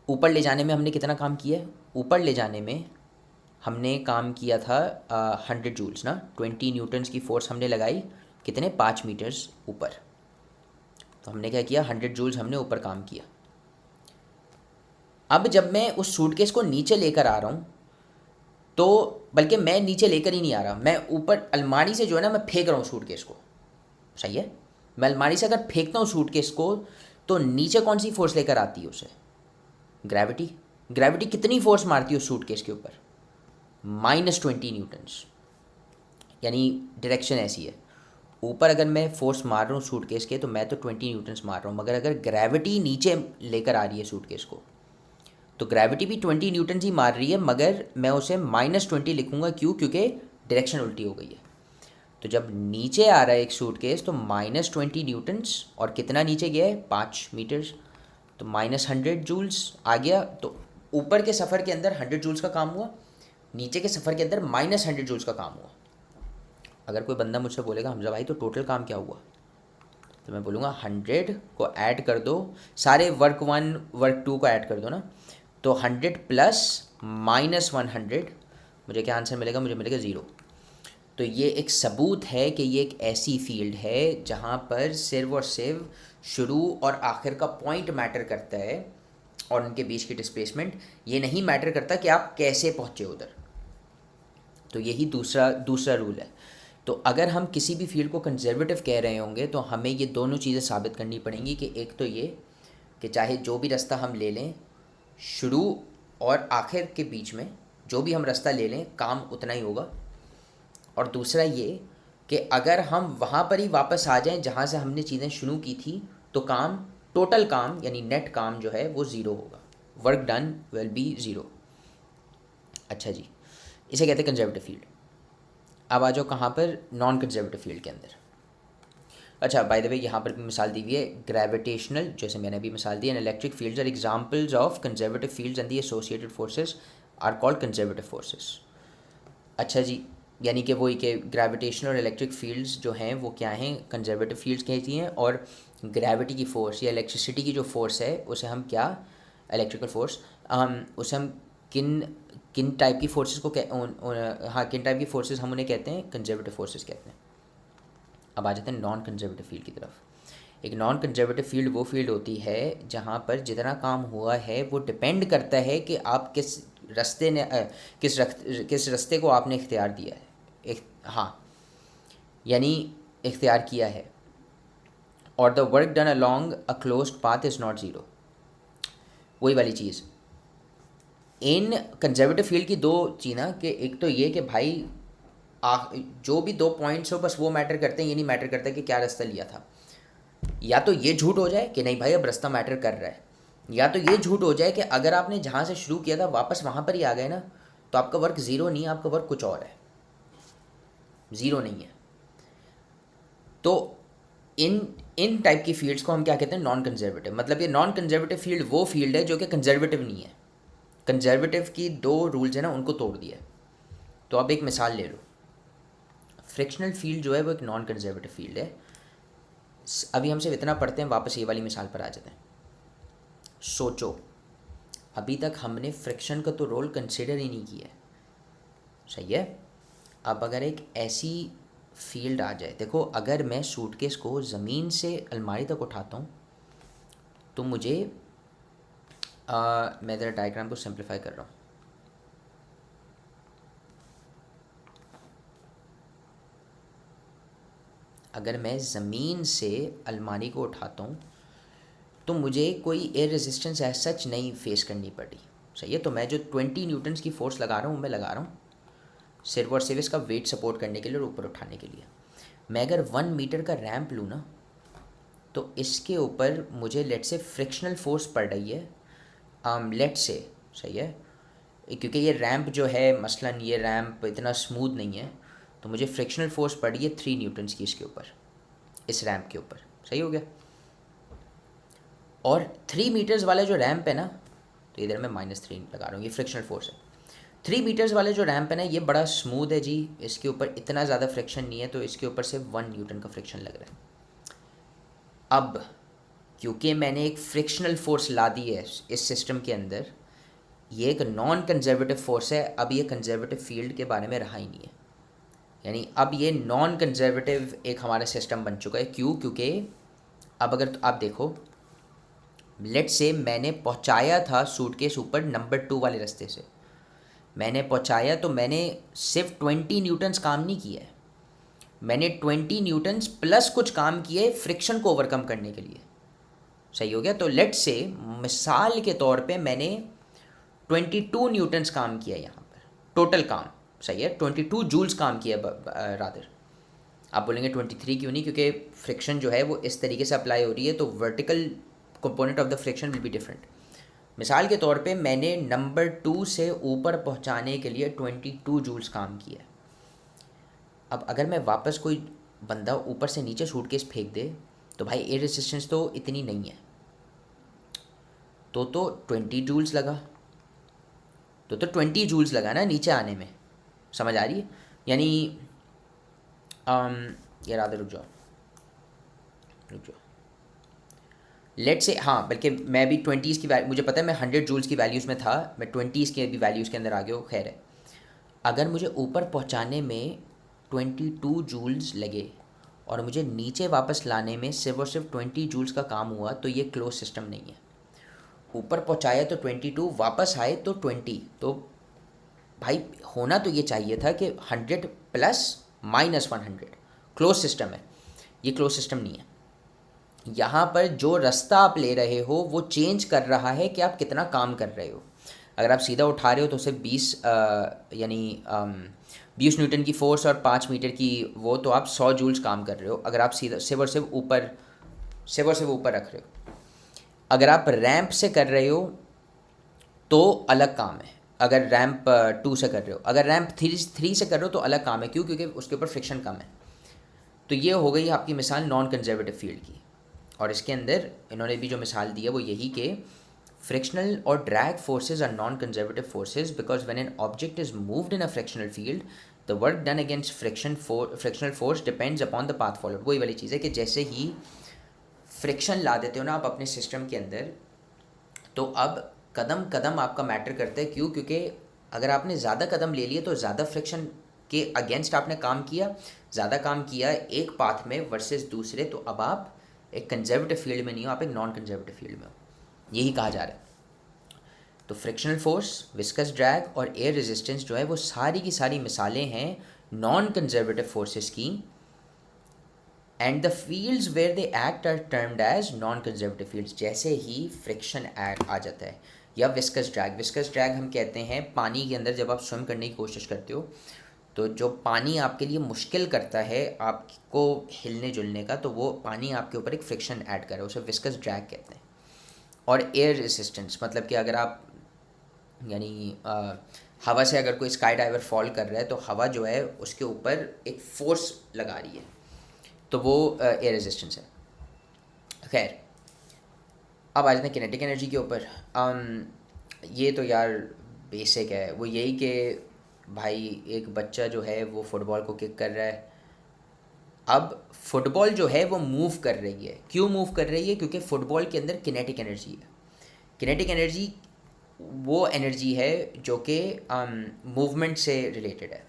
ऊपर ले जाने में हमने कितना काम किया है, ऊपर ले जाने में हमने काम किया था 100 जूल्स ना, 20 न्यूटन्स की फोर्स हमने लगाई, कितने, 5 मीटर्स ऊपर। तो हमने क्या किया, 100 जूल्स हमने ऊपर काम किया। अब जब मैं उस सूटकेस को नीचे लेकर आ रहा हूँ, तो बल्कि मैं नीचे लेकर ही नहीं आ रहा, मैं ऊपर अलमारी से जो है ना, मैं फेंक रहा हूँ सूटकेस को। सही है? मैं अलमारी से अगर फेंकता हूँ सूटकेस को, तो नीचे कौन सी फोर्स लेकर आती है उसे, ग्रेविटी। ग्रेविटी कितनी फोर्स मारती है उस सूटकेस के ऊपर, -20 न्यूटन्स। यानी डायरेक्शन ऐसी है, ऊपर अगर मैं फोर्स मार रहा हूँ सूटकेस के, तो मैं तो 20 न्यूटन्स मार रहा हूँ, मगर अगर ग्रेविटी नीचे लेकर आ रही है सूटकेस को, तो ग्रेविटी भी 20 न्यूटन्स ही मार रही है, मगर मैं उसे -20 लिखूँगा। क्यों? क्योंकि डायरेक्शन उल्टी हो गई है। तो जब नीचे आ रहा है एक सूटकेस, तो -20 न्यूटन्स, और कितना नीचे गया है, 5 मीटर्स, तो -100 जूल्स आ गया। तो ऊपर के सफ़र के अंदर 100 जूल्स का काम हुआ, नीचे के सफ़र के अंदर -100 जूल्स का काम हुआ। अगर कोई बंदा मुझसे बोलेगा हमजा भाई तो टोटल काम क्या हुआ, तो मैं बोलूँगा 100 को ऐड कर दो, सारे वर्क 1 वर्क 2 को ऐड कर दो ना, तो 100 प्लस -100, मुझे क्या आंसर मिलेगा, मुझे मिलेगा 0। तो ये एक सबूत है कि ये एक ऐसी फील्ड है जहाँ पर सिर्फ और सिर्फ शुरू और आखिर का पॉइंट मैटर करता है और उनके बीच की डिस्प्लेसमेंट, ये नहीं मैटर करता कि आप कैसे पहुँचे उधर। तो यही दूसरा रूल है। तो अगर हम किसी भी फील्ड को कंजर्वेटिव कह रहे होंगे तो हमें ये दोनों चीज़ें साबित करनी पड़ेंगी कि एक तो ये कि चाहे जो भी रास्ता हम ले लें, शुरू और आखिर के बीच में जो भी हम रास्ता ले लें काम उतना ही होगा। और दूसरा ये कि अगर हम वहाँ पर ही वापस आ जाएं जहाँ से हमने चीज़ें शुरू की थी तो काम, टोटल काम यानी नेट काम जो है वो 0 होगा, वर्क डन विल बी 0। अच्छा जी, इसे कहते हैं कंजर्वेटिव फील्ड। अब आ जाओ कहाँ पर, नॉन कंजर्वेटिव फील्ड के अंदर। अच्छा, बाय द वे यहाँ पर भी मिसाल दी हुई है ग्रेविटेशनल, जैसे मैंने अभी मिसाल दी, and electric fields are examples of conservative fields and the associated forces are called conservative forces. अच्छा जी, यानी कि वही कि ग्रेविटेशनल और इलेक्ट्रिक फील्ड्स जो हैं वो क्या हैं, कंजर्वेटिव फील्ड्स कहती हैं। और ग्रेविटी की फ़ोर्स या इलेक्ट्रिसिटी की जो फोर्स है उसे हम क्या, इलेक्ट्रिकल फोर्स, उसे हम किन किन टाइप की फोर्सेस को हाँ, किन टाइप की फोर्सेस हम उन्हें कहते हैं, कंजर्वेटिव फोर्सेस कहते हैं। अब आ जाते हैं नॉन कंजर्वेटिव फील्ड की तरफ। एक नॉन कंजर्वेटिव फील्ड वो फील्ड होती है जहाँ पर जितना काम हुआ है वो डिपेंड करता है कि आप किस रास्ते ने किस रास्ते को आपने इख्तियार दिया है, हाँ, यानी इख्तियार किया है। और the work done along a closed path is not 0, वही वाली चीज़। इन कंजर्वेटिव फील्ड की दो चीज़ें कि एक तो ये कि भाई जो भी 2 पॉइंट्स हो बस वो मैटर करते हैं, ये नहीं मैटर करता कि क्या रास्ता लिया था। या तो ये झूठ हो जाए कि नहीं भाई अब रास्ता मैटर कर रहा है, या तो ये झूठ हो जाए कि अगर आपने जहाँ से शुरू किया था वापस वहाँ पर ही आ गए ना तो आपका वर्क 0 नहीं है, आपका वर्क कुछ और है, 0 नहीं है। तो इन टाइप की फील्ड्स को हम क्या कहते हैं, नॉन कंजर्वेटिव। मतलब ये नॉन कंजर्वेटिव फील्ड वो फील्ड है जो कि कंजर्वेटिव नहीं है, कंजर्वेटिव की 2 रूल्स है ना उनको तोड़ दिया। तो अब एक मिसाल ले लो, फ्रिक्शनल फील्ड जो है वो एक नॉन कंजर्वेटिव फील्ड है। अभी हम सिर्फ इतना पढ़ते हैं, वापस ये वाली मिसाल पर आ जाते हैं। सोचो, अभी तक हमने फ्रिक्शन का तो रोल कंसिडर ही नहीं किया है, सही है। अब अगर एक ऐसी फील्ड आ जाए, देखो अगर मैं सूटकेस को ज़मीन से अलमारी तक उठाता हूँ तो मुझे मैं ज़रा डायग्राम को सिंप्लीफाई कर रहा हूँ। अगर मैं ज़मीन से अलमारी को उठाता हूँ तो मुझे कोई एयर रेजिस्टेंस एज सच नहीं फेस करनी पड़ी, सही है। तो मैं जो 20 न्यूटन्स की फ़ोर्स लगा रहा हूँ मैं लगा रहा हूँ सिर्फ और सिर्फ इसका वेट सपोर्ट करने के लिए और ऊपर उठाने के लिए। मैं अगर 1 मीटर का रैंप लूँ ना तो इसके ऊपर मुझे लेट से फ्रिक्शनल फोर्स पड़ रही है, लेट से, सही है, क्योंकि ये रैंप जो है, मसलन ये रैंप इतना स्मूथ नहीं है, तो मुझे फ्रिक्शनल फोर्स पड़ रही है 3 न्यूटन्स की इसके ऊपर, इस रैंप के ऊपर, सही हो गया। और 3 मीटर्स वाला जो रैंप है ना, तो इधर मैं -3 लगा रहा हूँ, ये फ्रिक्शनल फोर्स है। 3 मीटर्स वाले जो रैंप है ना ये बड़ा स्मूथ है जी, इसके ऊपर इतना ज़्यादा फ्रिक्शन नहीं है, तो इसके ऊपर सिर्फ 1 न्यूटन का फ्रिक्शन लग रहा है। अब क्योंकि मैंने एक फ्रिक्शनल फोर्स ला दी है इस सिस्टम के अंदर, ये एक नॉन कंजर्वेटिव फोर्स है, अब ये कंजर्वेटिव फील्ड के बारे में रहा ही नहीं है, यानी अब ये नॉन कंजर्वेटिव एक हमारा सिस्टम बन चुका है। क्यों? क्योंकि अब अगर तो आप देखो, लेट से मैंने पहुंचाया था सूटकेस ऊपर नंबर 2 वाले रास्ते से, मैंने पहुंचाया तो मैंने सिर्फ 20 न्यूटन्स काम नहीं किया है, मैंने 20 न्यूटन्स प्लस कुछ काम किए फ्रिक्शन को ओवरकम करने के लिए, सही हो गया। तो लेट से मिसाल के तौर पे मैंने 22 न्यूटन्स काम किया यहाँ पर, टोटल काम, सही है, 22 जूल्स काम किया रादर। आप बोलेंगे 23 क्यों नहीं, क्योंकि फ्रिक्शन जो है वो इस तरीके से अप्लाई हो रही है तो vertical component of the friction will be different. मिसाल के तौर पे मैंने नंबर 2 से ऊपर पहुंचाने के लिए 22 जूल्स काम किया। अब अगर मैं वापस कोई बंदा ऊपर से नीचे सूटकेस फेंक दे तो भाई एयर रेजिस्टेंस तो इतनी नहीं है, तो 20 जूल्स लगा, तो 20 जूल्स लगा ना नीचे आने में, समझ आ रही है। यानी यार आधे रुक जाओ लेट से, हाँ, बल्कि मैं भी 20s की वैल्यू, मुझे पता है मैं 100 जूल्स की वैल्यूज़ में था, मैं 20s के भी वैल्यूज़ के अंदर आ गया हूँ, खैर है। अगर मुझे ऊपर पहुंचाने में 22 जूल्स लगे और मुझे नीचे वापस लाने में सिर्फ और सिर्फ 20 जूल्स का काम हुआ, तो ये क्लोज सिस्टम नहीं है। ऊपर पहुंचाया तो 22, वापस आए तो 20, तो भाई होना तो ये चाहिए था कि 100 प्लस माइनस 100 क्लोज सिस्टम है। ये क्लोज सिस्टम नहीं है। यहाँ पर जो रास्ता आप ले रहे हो वो चेंज कर रहा है कि आप कितना काम कर रहे हो। अगर आप सीधा उठा रहे हो तो सिर्फ 20 यानी 20 न्यूटन की फोर्स और 5 मीटर की वो, तो आप 100 जूल्स काम कर रहे हो। अगर आप सीधा सिर्फ और सिर्फ ऊपर रख रहे हो। अगर आप रैंप से कर रहे हो तो अलग काम है। अगर रैंप 2 से कर रहे हो, अगर रैंप 3 से कर रहे हो तो अलग काम है। क्यों? क्योंकि उसके ऊपर फ्रिक्शन कम है। तो ये हो गई आपकी मिसाल नॉन कंजर्वेटिव फील्ड की। और इसके अंदर इन्होंने भी जो मिसाल दी है वो यही कि फ्रिक्शनल और drag forces are non conservative forces because when an object is moved in a frictional field the work done against frictional force depends upon the path followed. वही वाली चीज़ है कि जैसे ही फ्रिक्शन ला देते हो ना आप अपने सिस्टम के अंदर, तो अब कदम कदम आपका मैटर करता है। क्यों? क्योंकि अगर आपने ज़्यादा कदम ले लिए तो ज़्यादा फ्रिक्शन के अगेंस्ट आपने काम किया, ज़्यादा काम किया एक पाथ में वर्सेस दूसरे, तो अब आप एक कंजर्वेटिव फील्ड में नहीं हो, आप एक नॉन कंजर्वेटिव फील्ड में हो। यही कहा जा रहा है। तो फ्रिक्शनल फोर्स, विस्कस ड्रैग और एयर रेजिस्टेंस जो है वो सारी की सारी मिसालें हैं नॉन कंजर्वेटिव फोर्सेस की। And the fields where they act are termed as non conservative fields. जैसे ही फ्रिक्शन आ जाता है या विस्कस ड्रैग हम कहते हैं पानी के अंदर जब आप स्विम करने की कोशिश करते हो तो जो पानी आपके लिए मुश्किल करता है आपको हिलने जुलने का, तो वो पानी आपके ऊपर एक फ्रिक्शन ऐड कर रहा है, उसे विस्कस ड्रैग कहते हैं। और एयर रेजिस्टेंस मतलब कि अगर आप यानी हवा से अगर कोई स्काई डाइवर फॉल कर रहा है तो हवा जो है उसके ऊपर एक फोर्स लगा रही है, तो वो एयर रेजिस्टेंस है। खैर, अब आ जाते हैं किनेटिक एनर्जी के ऊपर। ये तो यार बेसिक है, वो यही कि भाई एक बच्चा जो है वो फुटबॉल को किक कर रहा है। अब फुटबॉल जो है वो मूव कर रही है। क्यों मूव कर रही है? क्योंकि फुटबॉल के अंदर किनेटिक एनर्जी है। किनेटिक एनर्जी वो एनर्जी है जो कि मूवमेंट से रिलेटेड है,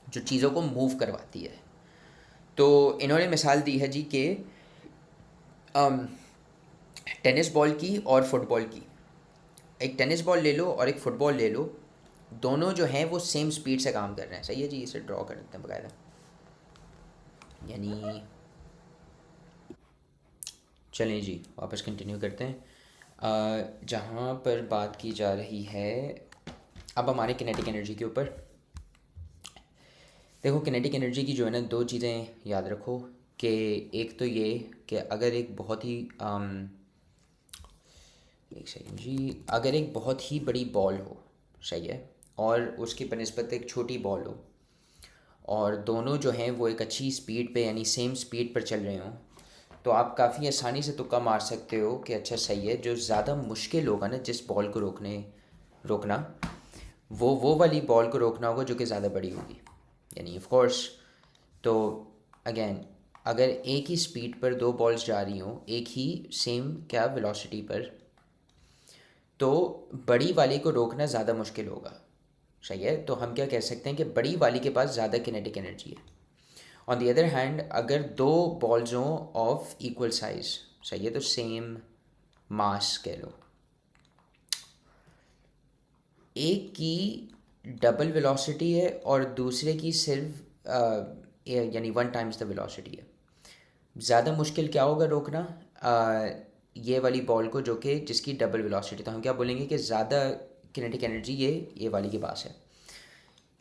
जो चीज़ों को मूव करवाती है। तो इन्होंने मिसाल दी है जी कि टेनिस बॉल की और फुटबॉल की। एक टेनिस बॉल ले लो और एक फुटबॉल ले लो, दोनों जो हैं वो सेम स्पीड से काम कर रहे हैं। सही है जी, इसे ड्रॉ कर देते हैं बकायदा। यानी चलें जी, वापस कंटिन्यू करते हैं जहाँ पर बात की जा रही है अब हमारे किनेटिक एनर्जी के ऊपर। देखो, किनेटिक एनर्जी की जो है ना, दो चीज़ें याद रखो कि एक तो ये कि अगर एक बहुत ही एक सेकेंड जी, अगर एक बहुत ही बड़ी बॉल हो, सही है, और उसकी बनिस्बत एक छोटी बॉल हो और दोनों जो हैं वो एक अच्छी स्पीड पे यानी सेम स्पीड पर चल रहे हों, तो आप काफ़ी आसानी से तुक्का मार सकते हो कि अच्छा सही है, जो ज़्यादा मुश्किल होगा ना जिस बॉल को रोकना, वो वाली बॉल को रोकना होगा जो कि ज़्यादा बड़ी होगी। यानी ऑफ कोर्स, तो अगेन अगर एक ही स्पीड पर दो बॉल्स जा रही हों एक ही सेम क्या वेलोसिटी पर, तो बड़ी वाली को रोकना ज़्यादा मुश्किल होगा। सही है, तो हम क्या कह सकते हैं कि बड़ी वाली के पास ज़्यादा किनेटिक एनर्जी है। ऑन द अदर हैंड, अगर दो बॉल्स हों ऑफ इक्वल साइज, सही है, तो सेम मास कह लो, एक की डबल वेलोसिटी है और दूसरे की सिर्फ यानी 1 टाइम्स द वेलोसिटी है, ज़्यादा मुश्किल क्या होगा रोकना ये वाली बॉल को जो कि जिसकी डबल वेलोसिटी। तो हम क्या बोलेंगे कि ज़्यादा किनेटिक एनर्जी ये वाली के पास है।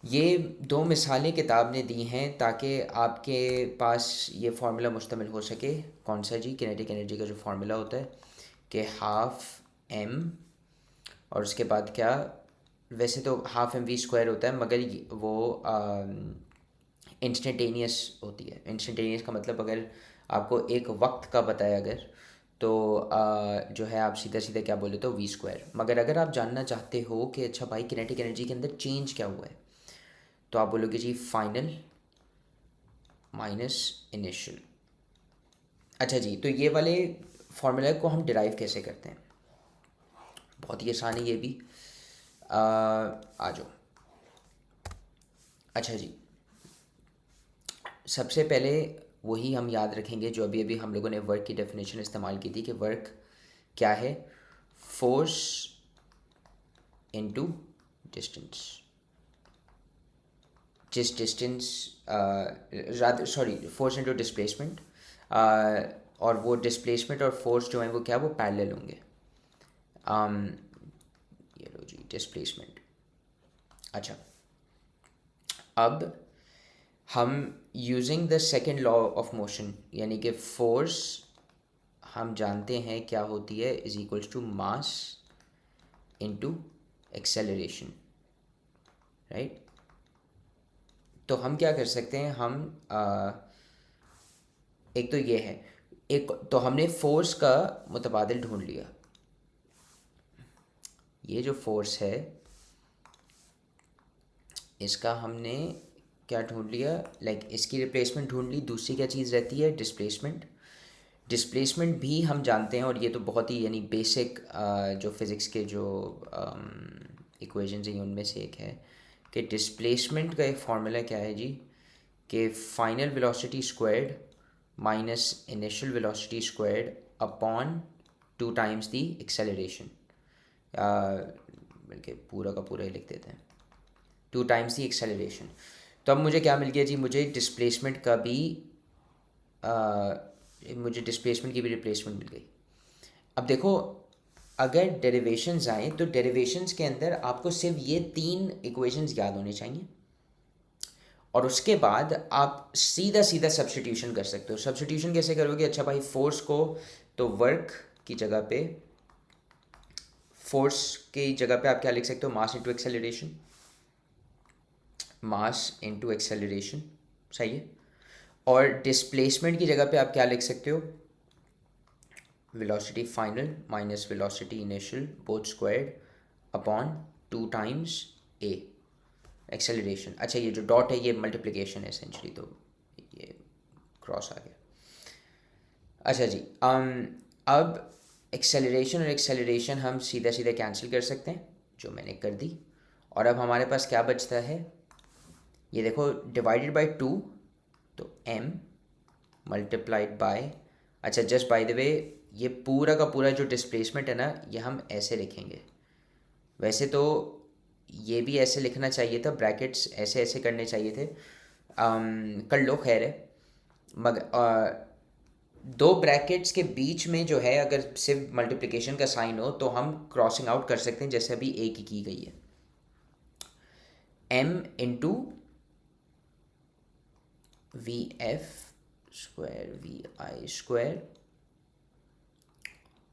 ये दो मिसालें किताब ने दी हैं ताकि आपके पास ये फार्मूला मुश्तमिल हो सके। कौन सा जी? किनेटिक एनर्जी का जो फार्मूला होता है कि हाफ एम और उसके बाद क्या, वैसे तो हाफ एम वी स्क्वायर होता है मगर वो इंस्टेंटेनियस होती है। इंस्टेंटेनियस का मतलब अगर आपको एक वक्त का बताया अगर, तो जो है आप सीधा सीधा क्या बोले तो वी स्क्वायर। मगर अगर आप जानना चाहते हो कि अच्छा भाई किनेटिक एनर्जी के अंदर चेंज क्या हुआ है, तो आप बोलोगे जी फाइनल माइनस इनिशियल। अच्छा जी, तो ये वाले फार्मूला को हम डिराइव कैसे करते हैं? बहुत ही आसान है ये भी। आ जाओ, अच्छा जी, सबसे पहले वही हम याद रखेंगे जो अभी अभी हम लोगों ने वर्क की डेफिनेशन इस्तेमाल की थी कि वर्क क्या है, फोर्स इनटू डिस्टेंस। जिस distance sorry force into displacement, और वो डिस्प्लेसमेंट और फोर्स जो है वो क्या, वो पैरेलल होंगे। ये लो जी डिस्प्लेसमेंट। अच्छा, अब हम using the second law of motion, यानी कि फोर्स हम जानते हैं क्या होती है, is equals to mass into acceleration, right. तो हम क्या कर सकते हैं, हम एक तो ये है, एक तो हमने फोर्स का मुतबादिल ढूंढ लिया। ये जो फोर्स है इसका हमने क्या ढूंढ लिया, लाइक इसकी रिप्लेसमेंट ढूंढ ली। दूसरी क्या चीज़ रहती है, डिस्प्लेसमेंट। डिस्प्लेसमेंट भी हम जानते हैं, और ये तो बहुत ही यानी बेसिक जो फिज़िक्स के जो इक्वेशंस हैं उनमें से एक है कि डिस्प्लेसमेंट का एक फार्मूला क्या है जी, कि final velocity squared minus initial velocity squared upon 2 times the acceleration. बल्कि पूरा का पूरा ही लिख देते हैं, 2 टाइम्स दी एक्सेलरेशन। तो अब मुझे क्या मिल गया जी, मुझे डिस्प्लेसमेंट का भी मुझे डिस्प्लेसमेंट की भी रिप्लेसमेंट मिल गई। अब देखो, अगर डेरिवेशंस आए तो डेरिवेशंस के अंदर आपको सिर्फ ये 3 इक्वेशंस याद होने चाहिए, और उसके बाद आप सीधा सीधा सब्स्टिट्यूशन कर सकते हो। सब्स्टिट्यूशन कैसे करोगे, अच्छा भाई फोर्स को तो वर्क की जगह पे, फोर्स की जगह पे आप क्या लिख सकते हो, mass into acceleration, mass into acceleration, सही है। और डिस्प्लेसमेंट की जगह पे आप क्या लिख सकते हो, velocity final minus velocity initial both squared upon 2 times a acceleration. अच्छा, ये जो डॉट है ये मल्टीप्लिकेशन है एसेंशली, तो ये क्रॉस आ गया। अच्छा जी, अब एक्सेलरेशन और एक्सेलरेशन हम सीधा सीधा कैंसिल कर सकते हैं, जो मैंने कर दी। और अब हमारे पास क्या बचता है, ये देखो, डिवाइडेड बाय 2, तो m मल्टीप्लाइड बाय, अच्छा जस्ट बाय द वे, ये पूरा का पूरा जो डिस्प्लेसमेंट है ना, ये हम ऐसे लिखेंगे। वैसे तो ये भी ऐसे लिखना चाहिए था, ब्रैकेट्स ऐसे ऐसे करने चाहिए थे, कर लो, खैर है। मगर 2 ब्रैकेट्स के बीच में जो है, अगर सिर्फ मल्टीप्लिकेशन का साइन हो तो हम क्रॉसिंग आउट कर सकते हैं, जैसे अभी ए की गई है, m into v F square v I square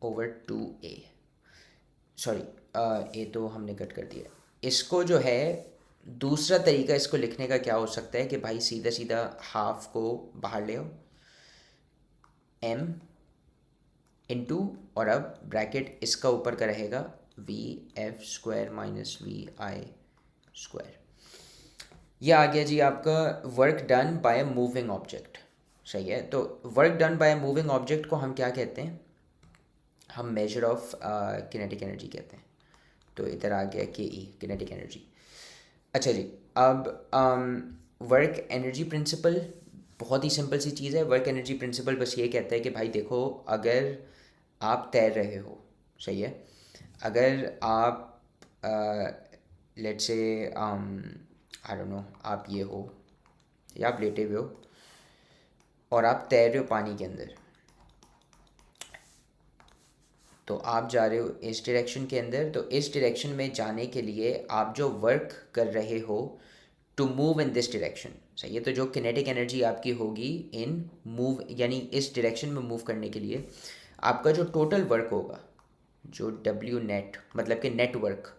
over 2a, sorry a तो हमने कट कर दिया। इसको जो है, दूसरा तरीका इसको लिखने का क्या हो सकता है कि भाई सीधा सीधा हाफ को बाहर ले आओ, m इंटू, और अब ब्रैकेट इसका ऊपर का रहेगा V F square minus V आई स्क्वायर। यह आ गया जी आपका work done by a moving object, सही है। तो work done by a moving object को हम क्या कहते हैं, हम मेजर ऑफ किनेटिक एनर्जी कहते हैं। तो इधर आ गया के ई, किनेटिक एनर्जी। अच्छा जी, अब वर्क एनर्जी प्रिंसिपल बहुत ही सिंपल सी चीज़ है। वर्क एनर्जी प्रिंसिपल बस ये कहता है कि भाई देखो, अगर आप तैर रहे हो, सही है, अगर आप let's say I don't know, आप ये हो या आप लेटे हुए हो और आप तैर रहे हो पानी के अंदर, तो आप जा रहे हो इस डायरेक्शन के अंदर, तो इस डायरेक्शन में जाने के लिए आप जो वर्क कर रहे हो to move in this direction, सही है। तो जो किनेटिक एनर्जी आपकी होगी इन मूव, यानी इस डायरेक्शन में मूव करने के लिए, आपका जो टोटल वर्क होगा, जो डब्ल्यू नेट मतलब कि नेटवर्क,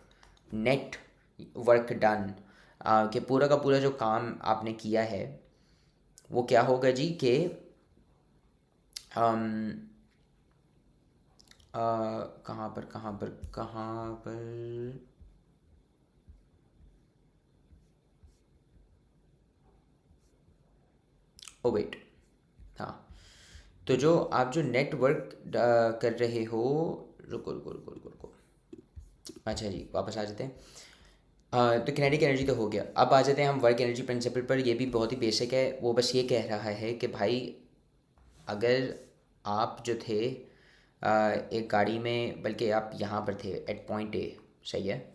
नेट वर्क डन, कि पूरा का पूरा जो काम आपने किया है वो क्या होगा जी, कि कहाँ पर ओ वेट, हाँ, तो जो आप जो नेटवर्क कर रहे हो, रुको रुको रुको रुको रुको, अच्छा जी वापस आ जाते हैं। तो किनेटिक एनर्जी तो हो गया। अब आ जाते हैं हम वर्क एनर्जी प्रिंसिपल पर। ये भी बहुत ही बेसिक है। वो बस ये कह रहा है कि भाई अगर आप जो थे एक गाड़ी में, बल्कि आप यहाँ पर थे एट पॉइंट ए, सही है,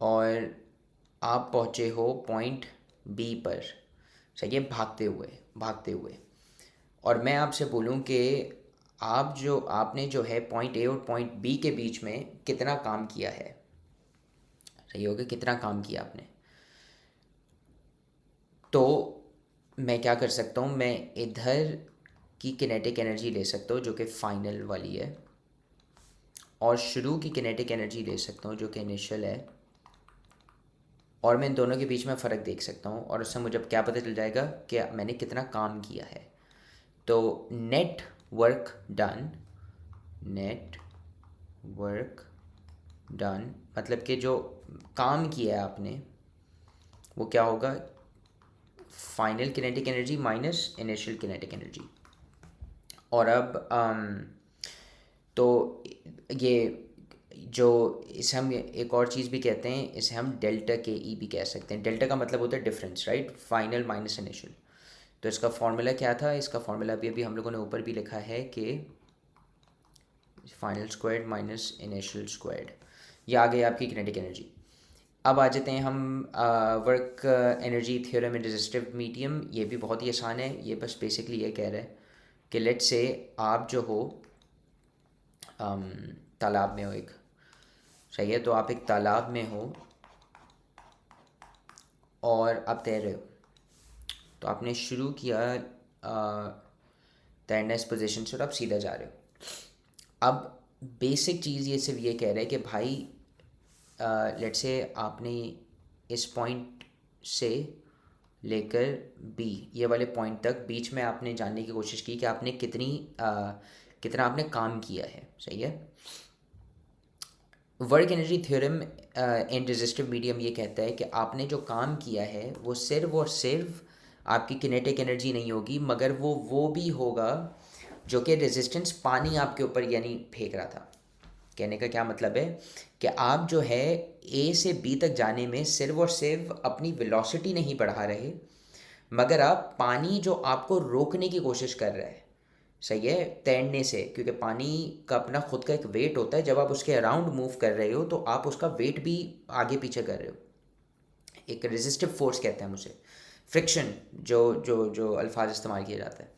और आप पहुँचे हो पॉइंट बी पर, सही है, भागते हुए, और मैं आपसे बोलूँ कि आपने जो है पॉइंट ए और पॉइंट बी के बीच में कितना काम किया है, सही हो गया, कितना काम किया आपने, तो मैं क्या कर सकता हूँ, मैं इधर की किनेटिक एनर्जी ले सकता हूँ जो कि फाइनल वाली है, और शुरू की किनेटिक एनर्जी ले सकता हूँ जो कि इनिशियल है, और मैं इन दोनों के बीच में फ़र्क देख सकता हूँ, और उससे मुझे अब क्या पता चल जाएगा कि मैंने कितना काम किया है। तो नेट वर्क डन मतलब कि जो काम किया है आपने वो क्या होगा, final kinetic energy minus initial kinetic energy. और अब तो ये जो इसे हम एक और चीज़ भी कहते हैं, इसे हम डेल्टा के ई भी कह सकते हैं। डेल्टा का मतलब होता है difference, right, final minus initial. तो इसका फॉर्मूला क्या था, इसका फॉर्मूला भी अभी हम लोगों ने ऊपर भी लिखा है कि final squared minus initial squared. ये आ गई आपकी किनेटिक एनर्जी। अब आ जाते हैं हम work energy theorem in resistive medium. ये भी बहुत ही आसान है। ये बस बेसिकली ये कह रहा है कि लेट से आप जो हो तालाब में हो एक, सही है, तो आप एक तालाब में हो और आप तैर रहे हो। तो आपने शुरू किया तैरना इस पोजीशन से और आप सीधा जा रहे हो। अब बेसिक चीज़ ये सिर्फ ये कह रहा है कि भाई लेट्स से आपने इस पॉइंट से लेकर बी ये वाले पॉइंट तक बीच में आपने जानने की कोशिश की कि आपने कितना आपने काम किया है, सही है। Work energy theorem in resistive medium ये कहता है कि आपने जो काम किया है वो सिर्फ और सिर्फ आपकी किनेटिक एनर्जी नहीं होगी, मगर वो भी होगा जो कि रेजिस्टेंस पानी आपके ऊपर यानी फेंक रहा था। कहने का क्या मतलब है कि आप जो है ए से बी तक जाने में सिर्फ और सिर्फ अपनी वेलोसिटी नहीं बढ़ा रहे, मगर आप पानी जो आपको रोकने की कोशिश कर रहा है, सही है, तैरने से, क्योंकि पानी का अपना खुद का एक वेट होता है। जब आप उसके अराउंड मूव कर रहे हो तो आप उसका वेट भी आगे पीछे कर रहे हो। एक रेजिस्टिव फोर्स कहते हैं हम उसे, फ्रिक्शन जो जो जो अल्फाज इस्तेमाल किया जाता है।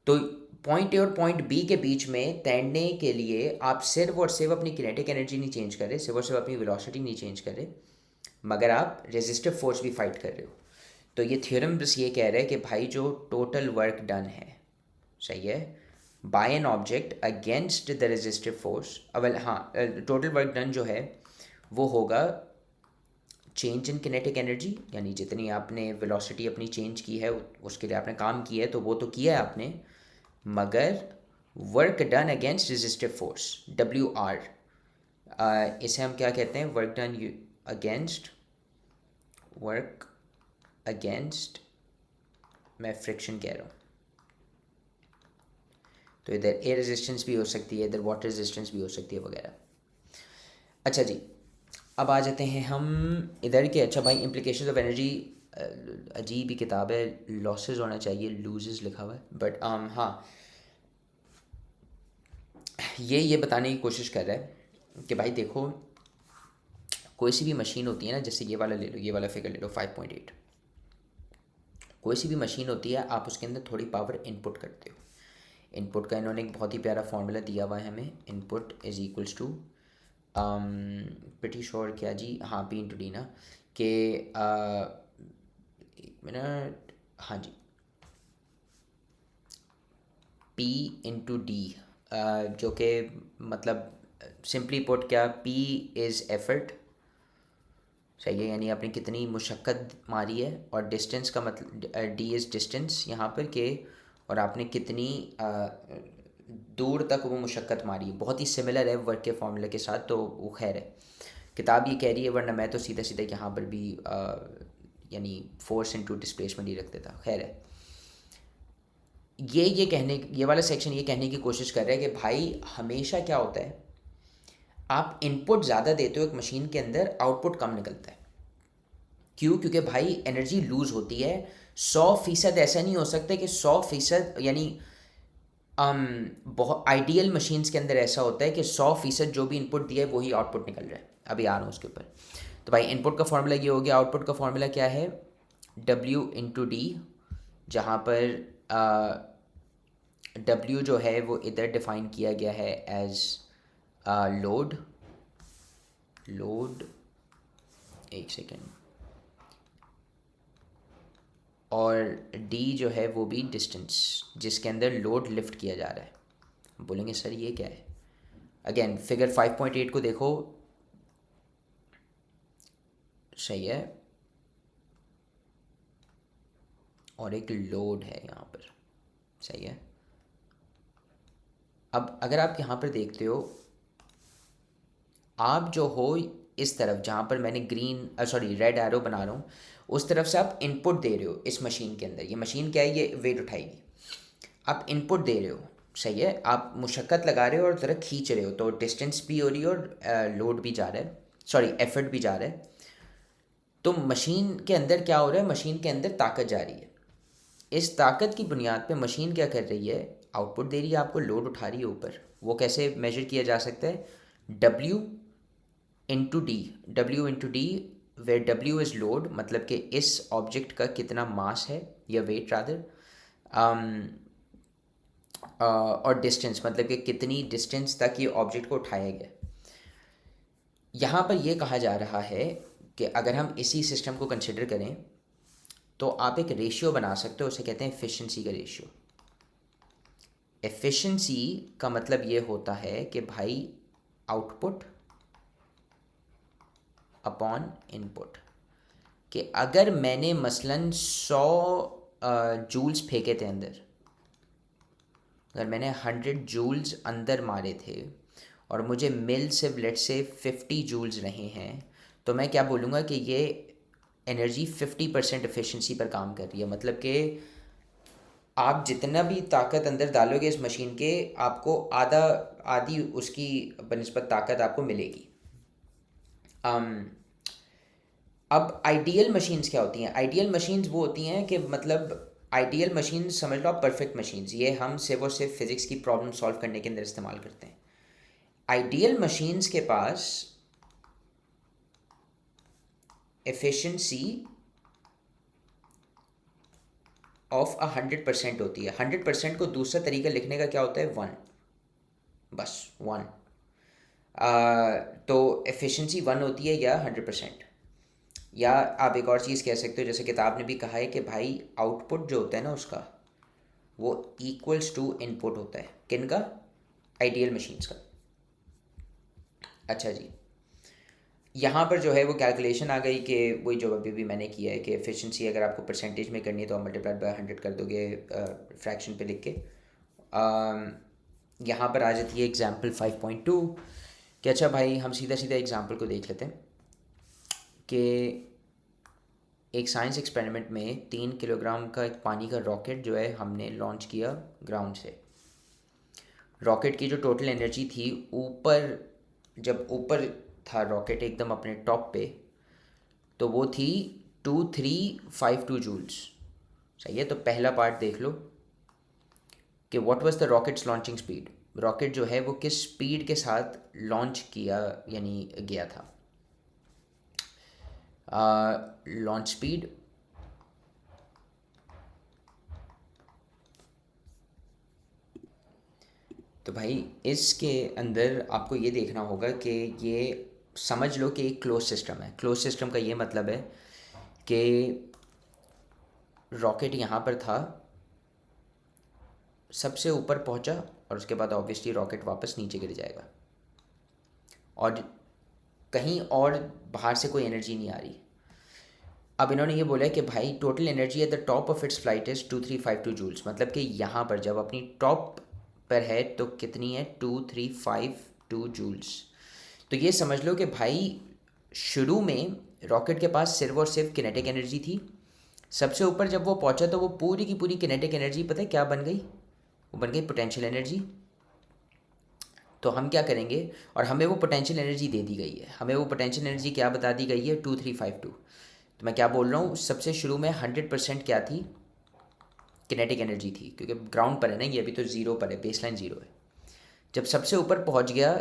तो पॉइंट ए और पॉइंट बी के बीच में तैरने के लिए आप सिर्फ और सिर्फ अपनी किनेटिक एनर्जी नहीं चेंज कर रहे, सिर्फ और सिर्फ अपनी वेलोसिटी नहीं चेंज कर रहे, मगर आप रेजिस्टिव फोर्स भी फाइट कर रहे हो। तो ये थ्योरम बस ये कह रहा है कि भाई जो टोटल वर्क डन है, सही है, by an object against the resistive force, अवेल हाँ, टोटल वर्क डन जो है वो होगा चेंज इन किनेटिक एनर्जी, यानी जितनी आपने वेलोसिटी अपनी चेंज की है उसके लिए आपने काम किया है, तो वो तो किया है आपने, मगर work done against resistive force WR, इसे हम क्या कहते हैं, वर्क डन अगेंस्ट मैं फ्रिक्शन कह रहा हूँ, तो इधर एयर रेजिस्टेंस भी हो सकती है, इधर वाटर रेजिस्टेंस भी हो सकती है वगैरह। अच्छा जी, अब आ जाते हैं हम इधर के। अच्छा भाई, इम्प्लीकेशंस ऑफ एनर्जी, अजीब ही किताब है, लॉसेस होना चाहिए, लूजेस लिखा हुआ है, बट हाँ, ये बताने की कोशिश कर रहा है कि भाई देखो, कोई सी भी मशीन होती है ना, जैसे ये वाला ले लो, ये वाला फिगर ले लो 5.8, कोई सी भी मशीन होती है, आप उसके अंदर थोड़ी पावर इनपुट करते हो। इनपुट का इन्होंने एक बहुत ही प्यारा फार्मूला दिया हुआ है हमें, input is equals to pretty sure क्या जी, हाँ, P इंटू डी ना, कि एक मिनट, हाँ जी, P इंटू डी, जो कि मतलब सिंपली पुट क्या, P इज़ एफर्ट, सही है, यानी आपने कितनी मुशक्क़त मारी है, और डिस्टेंस का मतलब D इज़ डिस्टेंस यहाँ पर के, और आपने कितनी दूर तक वो मुशक्क़त मारी है। बहुत ही सिमिलर है वर्क के फार्मूले के साथ, तो वो खैर है, किताब ये कह रही है, वरना मैं तो सीधा सीधा यहाँ पर भी यानी फोर्स इनटू डिस्प्लेसमेंट ही रख देता। खैर है, ये वाला सेक्शन ये कहने की कोशिश कर रहा है कि भाई हमेशा क्या होता है, आप इनपुट ज़्यादा देते हो एक मशीन के अंदर, आउटपुट कम निकलता है। क्यों? क्योंकि भाई एनर्जी लूज़ होती है। 100% ऐसा नहीं हो सकता कि 100% यानी बहुत आइडियल मशीन्स के अंदर ऐसा होता है कि 100% जो भी इनपुट दिया है वही आउटपुट निकल रहा है। अभी आ रहा हूँ उसके ऊपर। तो भाई इनपुट का फॉर्मूला ये हो गया, आउटपुट का फॉर्मूला क्या है? W/D, जहाँ पर W जो है वो इधर डिफाइन किया गया है एज लोड। एक सेकेंड। और D जो है वो भी डिस्टेंस, जिसके अंदर लोड लिफ्ट किया जा रहा है। बोलेंगे सर ये क्या है? अगेन फिगर 5.8 को देखो, सही है, और एक लोड है यहाँ पर, सही है। अब अगर आप यहाँ पर देखते हो, आप जो हो इस तरफ जहाँ पर मैंने रेड एरो बना रहा हूँ, उस तरफ से आप इनपुट दे रहे हो इस मशीन के अंदर। ये मशीन क्या है? ये वेट उठाएगी। आप इनपुट दे रहे हो, सही है, आप मुशक्क़त लगा रहे हो और ज़रा खींच रहे हो, तो डिस्टेंस भी हो रही है और लोड भी जा रहा है, एफर्ट भी जा रहा है। तो मशीन के अंदर क्या हो रहा है? मशीन के अंदर ताकत जा रही है। इस ताकत की बुनियाद पे मशीन क्या कर रही है? आउटपुट दे रही है आपको, लोड उठा रही है ऊपर। वो कैसे मेजर किया जा सकता है? W/D, where W is load, मतलब कि इस ऑब्जेक्ट का कितना मास है या वेट रादर, और डिस्टेंस, मतलब कि कितनी डिस्टेंस तक ये ऑब्जेक्ट को उठाया गया। यहाँ पर ये कहा जा रहा है कि अगर हम इसी सिस्टम को कंसिडर करें तो आप एक रेशियो बना सकते हो, उसे कहते हैं एफिशिएंसी का रेशियो। एफिशिएंसी का मतलब ये होता है कि भाई आउटपुट अपॉन इनपुट, कि अगर मैंने मसलन 100 जूल्स फेंके थे अंदर, अगर मैंने 100 जूल्स अंदर मारे थे और मुझे मिल से लेट्स से 50 जूल्स रहे हैं, तो मैं क्या बोलूँगा कि ये एनर्जी 50% एफिशिएंसी पर काम कर रही है। मतलब कि आप जितना भी ताकत अंदर डालोगे इस मशीन के, आपको आधी उसकी बनिस्बत ताकत आपको मिलेगी। अब आइडियल मशीन्स क्या होती हैं? आइडियल मशीन्स वो होती हैं कि मतलब आइडियल मशीन्स समझ लो आप परफेक्ट मशीन्स, ये हम सिर्फ और सिर्फ फिज़िक्स की प्रॉब्लम सॉल्व करने के अंदर इस्तेमाल करते हैं। आइडियल मशीन्स के पास एफिशिएंसी ऑफ 100% होती है। 100% को दूसरा तरीका लिखने का क्या होता है? 1, बस 1। तो एफिशिएंसी 1 होती है या 100%। या आप एक और चीज़ कह सकते हो, जैसे किताब ने भी कहा है कि भाई आउटपुट जो होता है ना उसका, वो इक्वल्स टू इनपुट होता है। किन का? आइडियल मशीन्स का। अच्छा जी, यहाँ पर जो है वो कैलकुलेशन आ गई कि वही जो अभी भी मैंने किया है कि एफिशिएंसी अगर आपको परसेंटेज में करनी है तो आप मल्टीप्लाइड बाय 100 कर दोगे फ्रैक्शन पे लिख के। यहाँ पर आ जाती है एग्जाम्पल 5.2 कि अच्छा भाई हम सीधा सीधा एग्जाम्पल को देख लेते हैं कि एक साइंस एक्सपेरिमेंट में 3 किलोग्राम का एक पानी का रॉकेट जो है हमने लॉन्च किया ग्राउंड से। रॉकेट की जो टोटल एनर्जी थी, जब ऊपर था रॉकेट एकदम अपने टॉप पे, तो वो थी 2352 जूल्स। सही है, तो पहला पार्ट देख लो कि what was the rockets launching speed. Rocket जो है वो किस स्पीड के साथ लॉन्च किया यानी गया था। लॉन्च स्पीड तो भाई इसके अंदर आपको ये देखना होगा कि ये समझ लो कि एक क्लोज सिस्टम है। क्लोज सिस्टम का ये मतलब है कि रॉकेट यहाँ पर था, सबसे ऊपर पहुँचा और उसके बाद ऑब्वियसली रॉकेट वापस नीचे गिर जाएगा और कहीं और बाहर से कोई एनर्जी नहीं आ रही। अब इन्होंने ये बोला है कि भाई total energy at the top of its flight is 2352 joules. मतलब कि यहाँ पर जब अपनी टॉप पर है तो कितनी है? 2352 जूल्स। तो ये समझ लो कि भाई शुरू में रॉकेट के पास सिर्फ और सिर्फ किनेटिक एनर्जी थी। सबसे ऊपर जब वो पहुंचा तो वो पूरी की पूरी किनेटिक एनर्जी पता है क्या बन गई? वो बन गई पोटेंशियल एनर्जी। तो हम क्या करेंगे, और हमें वो पोटेंशियल एनर्जी दे दी गई है, हमें वो पोटेंशियल एनर्जी क्या बता दी गई है, 2352। तो मैं क्या बोल रहा हूँ, सबसे शुरू में 100% क्या थी, किनेटिक एनर्जी थी, क्योंकि ग्राउंड पर है ना ये, अभी तो ज़ीरो पर है, बेसलाइन ज़ीरो है। जब सबसे ऊपर पहुंच गया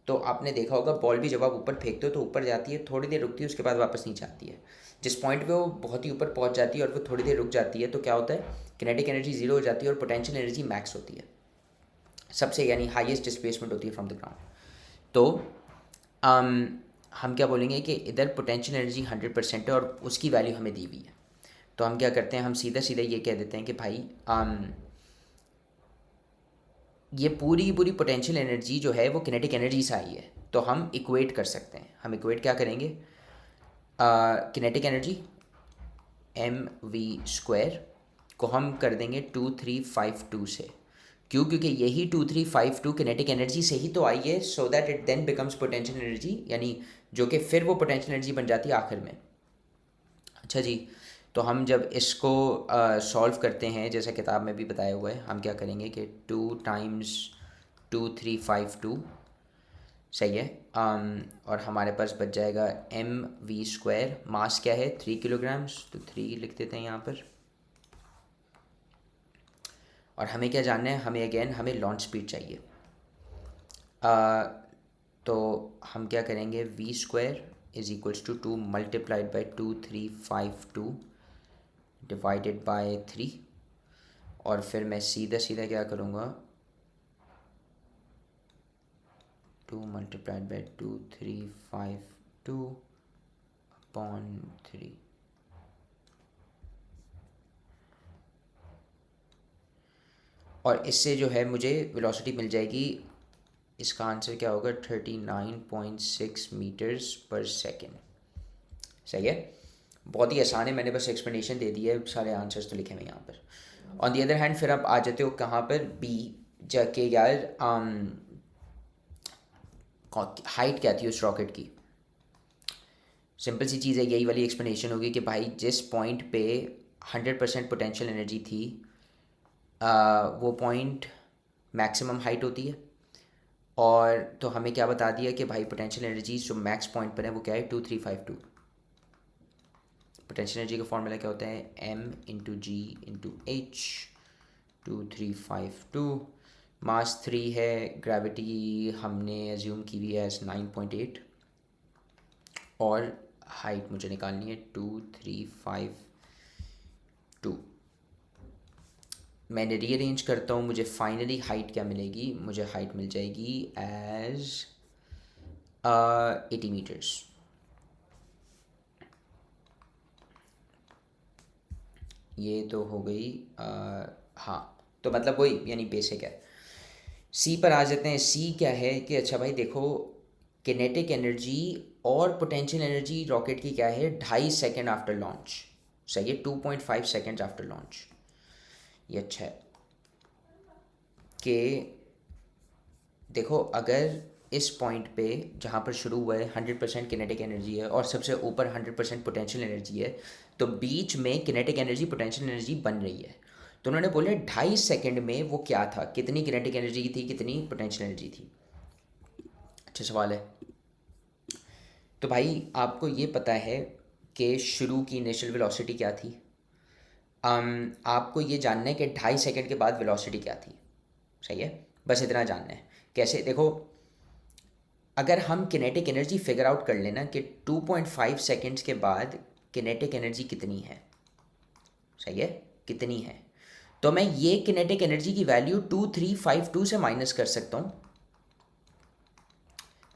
तो आपने देखा होगा बॉल भी जब आप ऊपर फेंकते हो तो ऊपर जाती है, थोड़ी देर रुकती है, उसके बाद वापस नीचे आती है। जिस पॉइंट पे वो बहुत ही ऊपर पहुंच जाती है और वो थोड़ी देर रुक जाती है तो क्या होता है, किनेटिक एनर्जी ज़ीरो हो जाती है और पोटेंशियल एनर्जी मैक्स होती है, सबसे यानी हाईएस्ट डिस्प्लेसमेंट होती है फ्रॉम द ग्राउंड। तो हम क्या बोलेंगे कि इधर पोटेंशियल एनर्जी 100% है और उसकी वैल्यू हमें दी हुई है। तो हम क्या करते हैं, हम सीधा सीधा ये कह देते हैं कि भाई ये पूरी की पूरी पोटेंशियल एनर्जी जो है वो किनेटिक एनर्जी से आई है। तो हम इक्वेट कर सकते हैं, हम इक्वेट क्या करेंगे, किनेटिक एनर्जी mv² को हम कर देंगे 2352 से। क्यों, क्योंकि यही 2352 किनेटिक एनर्जी से ही तो आई है, so that it then becomes potential energy, यानी जो कि फिर वो पोटेंशियल एनर्जी बन जाती है आखिर में। अच्छा जी, तो हम जब इसको सॉल्व करते हैं जैसा किताब में भी बताया हुआ है, हम क्या करेंगे कि 2 टाइम्स 2352 सही है, और हमारे पास बच जाएगा mv²। मास क्या है, 3 किलोग्राम्स, तो 3 लिख देते हैं यहाँ पर। और हमें क्या जानना है, हमें अगेन हमें लॉन्च स्पीड चाहिए। तो हम क्या करेंगे, v² is equals to 2 multiplied by 2352 divided by 3, और फिर मैं सीधा सीधा क्या करूँगा, 2 मल्टीप्लाइड बाई 2352 अपॉन 3। और इससे जो है मुझे वेलोसिटी मिल जाएगी, इसका आंसर क्या होगा, 39.6 मीटर्स पर सेकेंड। सही है, बहुत ही आसान है, मैंने बस एक्सप्लेनेशन दे दी है, सारे आंसर्स तो लिखे हुए हैं यहाँ पर। ऑन दी अदर हैंड फिर आप आ जाते हो कहाँ पर, बी, जाके यार हाइट क्या थी उस रॉकेट की। सिंपल सी चीज़ है, यही वाली एक्सप्लेनेशन होगी कि भाई जिस पॉइंट पे 100% पोटेंशियल एनर्जी थी, वो पॉइंट मैक्सिमम हाइट होती है। और तो हमें क्या बता दिया कि भाई पोटेंशियल एनर्जी जो मैक्स पॉइंट पर है वो क्या है, 2352। पोटेंशियल एनर्जी का फॉर्मूला क्या होता है, m/g/h। 2352, मास 3 है, ग्रेविटी हमने एज्यूम की हुई है 9.8, और हाइट मुझे निकालनी है 2352। मैंने रीअरेंज करता हूँ, मुझे फाइनली हाइट क्या मिलेगी, मुझे हाइट मिल जाएगी एज 80 मीटर्स। ये तो हो गई हाँ, तो मतलब वही यानी बेसिक है। सी पर आ जाते हैं। सी क्या है कि अच्छा भाई देखो, किनेटिक एनर्जी और पोटेंशियल एनर्जी रॉकेट की क्या है, 2.5 सेकेंड आफ्टर लॉन्च। सही है, 2.5 सेकेंड्स आफ्टर लॉन्च। ये अच्छा है कि देखो, अगर इस पॉइंट पे जहाँ पर शुरू हुआ है 100% किनेटिक एनर्जी है और सबसे ऊपर 100% पोटेंशियल एनर्जी है, तो बीच में किनेटिक एनर्जी पोटेंशियल एनर्जी बन रही है। तो उन्होंने बोले 2.5 सेकेंड में वो क्या था, कितनी किनेटिक एनर्जी थी, कितनी पोटेंशियल एनर्जी थी। अच्छा सवाल है। तो भाई आपको ये पता है कि शुरू की इनिशियल वेलोसिटी क्या थी। आपको ये जानना है कि 2.5 सेकेंड के बाद वेलोसिटी क्या थी। सही है, बस इतना जानना है। कैसे, देखो, अगर हम किनेटिक एनर्जी फिगर आउट कर लेना कि 2.5 सेकेंड्स के बाद किनेटिक एनर्जी कितनी है, सही है, कितनी है, तो मैं ये किनेटिक एनर्जी की वैल्यू 2352 से माइनस कर सकता हूँ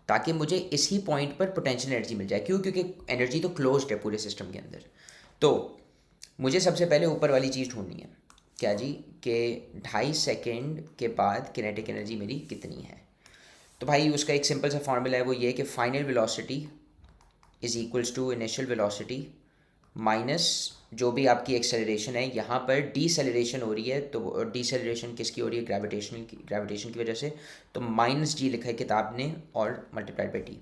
ताकि मुझे इसी पॉइंट पर पोटेंशियल एनर्जी मिल जाए। क्यों, क्योंकि एनर्जी तो क्लोज्ड है पूरे सिस्टम के अंदर। तो मुझे सबसे पहले ऊपर वाली चीज़ ढूंढनी है, क्या जी, कि 2.5 सेकेंड के बाद किनेटिक एनर्जी मेरी कितनी है। तो भाई उसका एक सिंपल सा फार्मूला है, वो ये कि final velocity is equals to initial velocity minus जो भी आपकी एक्सेलरेशन है। यहाँ पर डीसेलरेशन हो रही है, तो डीसेलरेशन किसकी हो रही है, ग्रेविटेशन की वजह से, तो -g लिखा है किताब ने और multiplied by T.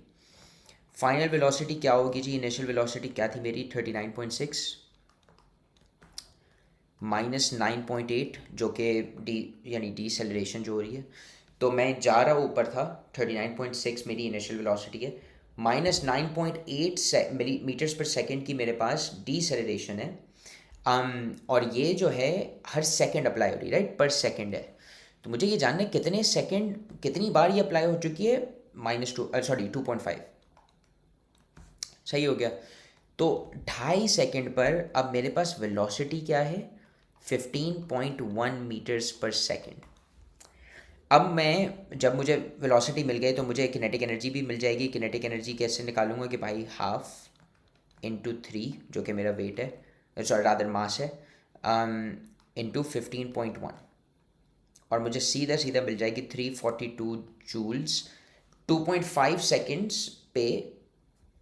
Final velocity क्या होगी जी, इनिशियल वेलोसिटी क्या थी मेरी 39.6 -9.8 जो कि डी यानी डीसेलरेशन जो हो रही है, तो मैं जा रहा ऊपर था, 39.6 मेरी इनिशियल वेलोसिटी है, -9.8 मीटर्स पर सेकेंड की मेरे पास डीसेलेरेशन है। और ये जो है हर सेकंड अप्लाई हो रही है, राइट, पर सेकंड है। तो मुझे ये जानना है कितने सेकंड, कितनी बार ये अप्लाई हो चुकी है, -2.5 सही हो गया। तो 2.5 सेकंड पर अब मेरे पास वेलोसिटी क्या है, 15.1 मीटर्स पर सेकंड। अब मैं, जब मुझे वेलोसिटी मिल गई तो मुझे किनेटिक एनर्जी भी मिल जाएगी। किनेटिक एनर्जी कैसे निकालूंगा कि भाई 1/2 × 3 जो कि मेरा वेट है, सॉरी रादर मास है, इंटू 15.1, और मुझे सीधा सीधा मिल जाएगी 342 जूल्स। 2.5 सेकेंड्स पे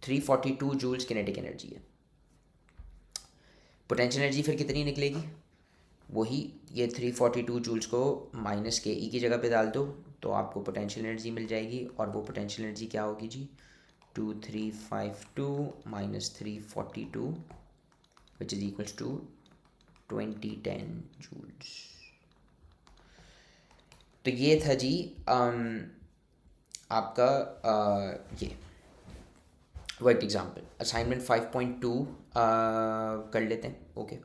342 जूल्स किनेटिक एनर्जी है। पोटेंशियल एनर्जी फिर कितनी निकलेगी, वही ये 342 जूल्स को -ke की जगह पे डाल दो तो आपको पोटेंशियल एनर्जी मिल जाएगी। और वो पोटेंशियल एनर्जी क्या होगी जी, 2352 - 342 which is equals to 2010 joules. तो ये था जी आपका ये वर्क एग्जाम्पल। असाइनमेंट 5.2 कर लेते हैं। Okay,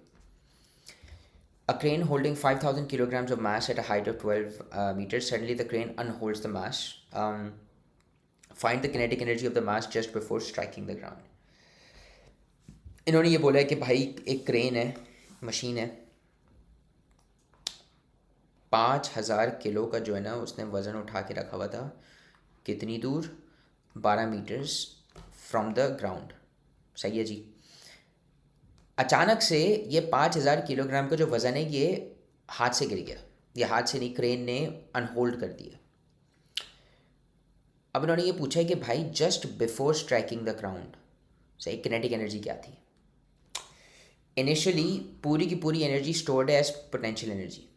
A crane holding 5,000 kilograms of mass at a height of 12 meters. Suddenly, the crane unholds the mass. Find the kinetic energy of the mass just before striking the ground. इन्होंने ये बोला है कि भाई एक क्रेन है, machine है, 5,000 kilo का जो है ना उसने वज़न उठा के रखा हुआ था, कितनी दूर, 12 मीटर्स फ्रॉम द ग्राउंड। सही है जी। अचानक से ये 5,000 किलोग्राम का जो वज़न है ये हाथ से गिर गया, ये हाथ से नहीं, क्रेन ने अनहोल्ड कर दिया। अब उन्होंने ये पूछा है कि भाई just before striking the ground सही किनेटिक एनर्जी क्या थी। इनिशियली पूरी की पूरी एनर्जी स्टोर्ड है एज पोटेंशियल एनर्जी,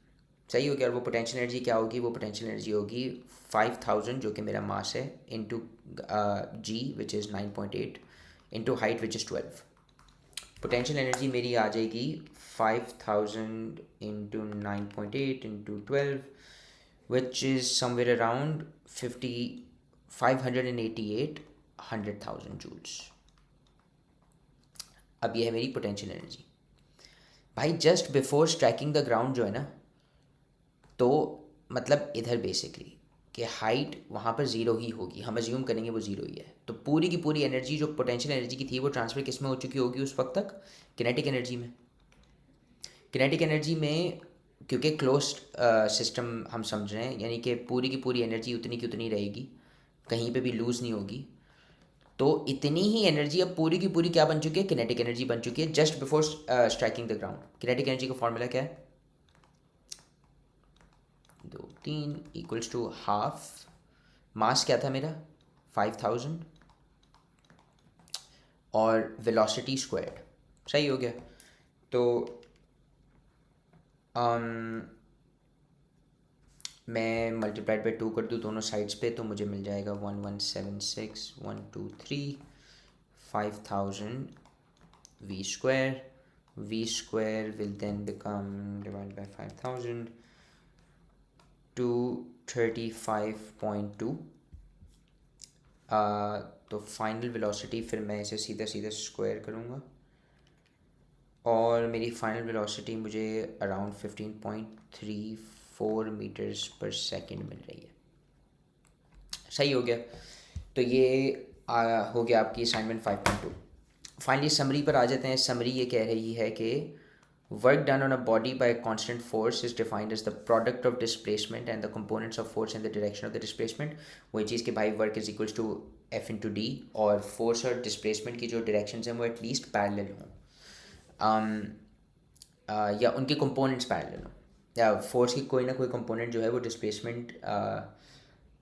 सही हो गया। और वो पोटेंशियल एनर्जी क्या होगी, वो पोटेंशियल एनर्जी होगी 5,000 जो कि मेरा मास है, into G which is 9.8, into height which is 12। Potential energy मेरी आ जाएगी 5,000 into 9.8 into 12 which is somewhere around 588 100,000 joules. अब ये है मेरी पोटेंशियल एनर्जी। भाई just before striking the ground जो है ना, तो मतलब इधर बेसिकली कि हाइट वहाँ पर ज़ीरो ही होगी, हम अज्यूम करेंगे वो ज़ीरो ही है। तो पूरी की पूरी एनर्जी जो पोटेंशियल एनर्जी की थी वो ट्रांसफ़र किस में हो चुकी होगी उस वक्त तक, किनेटिक एनर्जी में। किनेटिक एनर्जी में क्योंकि क्लोज्ड सिस्टम हम समझ रहे हैं, यानी कि पूरी की पूरी एनर्जी उतनी की उतनी रहेगी, कहीं पे भी लूज़ नहीं होगी। तो इतनी ही एनर्जी अब पूरी की पूरी क्या बन चुकी है, किनेटिक एनर्जी बन चुकी है just before striking the ground. Kinetic energy का फॉर्मूला क्या है, 2 3 इक्वल्स टू हाफ, मास क्या था मेरा 5,000 और वेलोसिटी स्क्वायर्ड, सही हो गया। तो मैं मल्टीप्लाइड बाई 2 कर दूँ दोनों साइड्स पे तो मुझे मिल जाएगा 1176,123 5,000 v square. V square will then become divided by 5,000 235.2। तो फाइनल वेलोसिटी फिर मैं इसे सीधा सीधा स्क्वायर करूँगा और मेरी फाइनल वेलोसिटी मुझे अराउंड 15.34 मीटर्स पर सेकंड मिल रही है, सही हो गया। तो ये हो गया आपकी असाइनमेंट 5.2। फाइनली समरी पर आ जाते हैं। समरी ये कह रही है कि work done on a body by constant force is defined as the product of displacement and the components of force in the direction of the displacement. वही चीज़ कि भाई work is equals to F into D और force और displacement की जो direction हैं वो एटलीस्ट पैरेलल हों, या उनके कंपोनेंट्स पैरेलल हों, या फोर्स की कोई ना कोई कंपोनेंट जो है वो डिस्प्लेसमेंट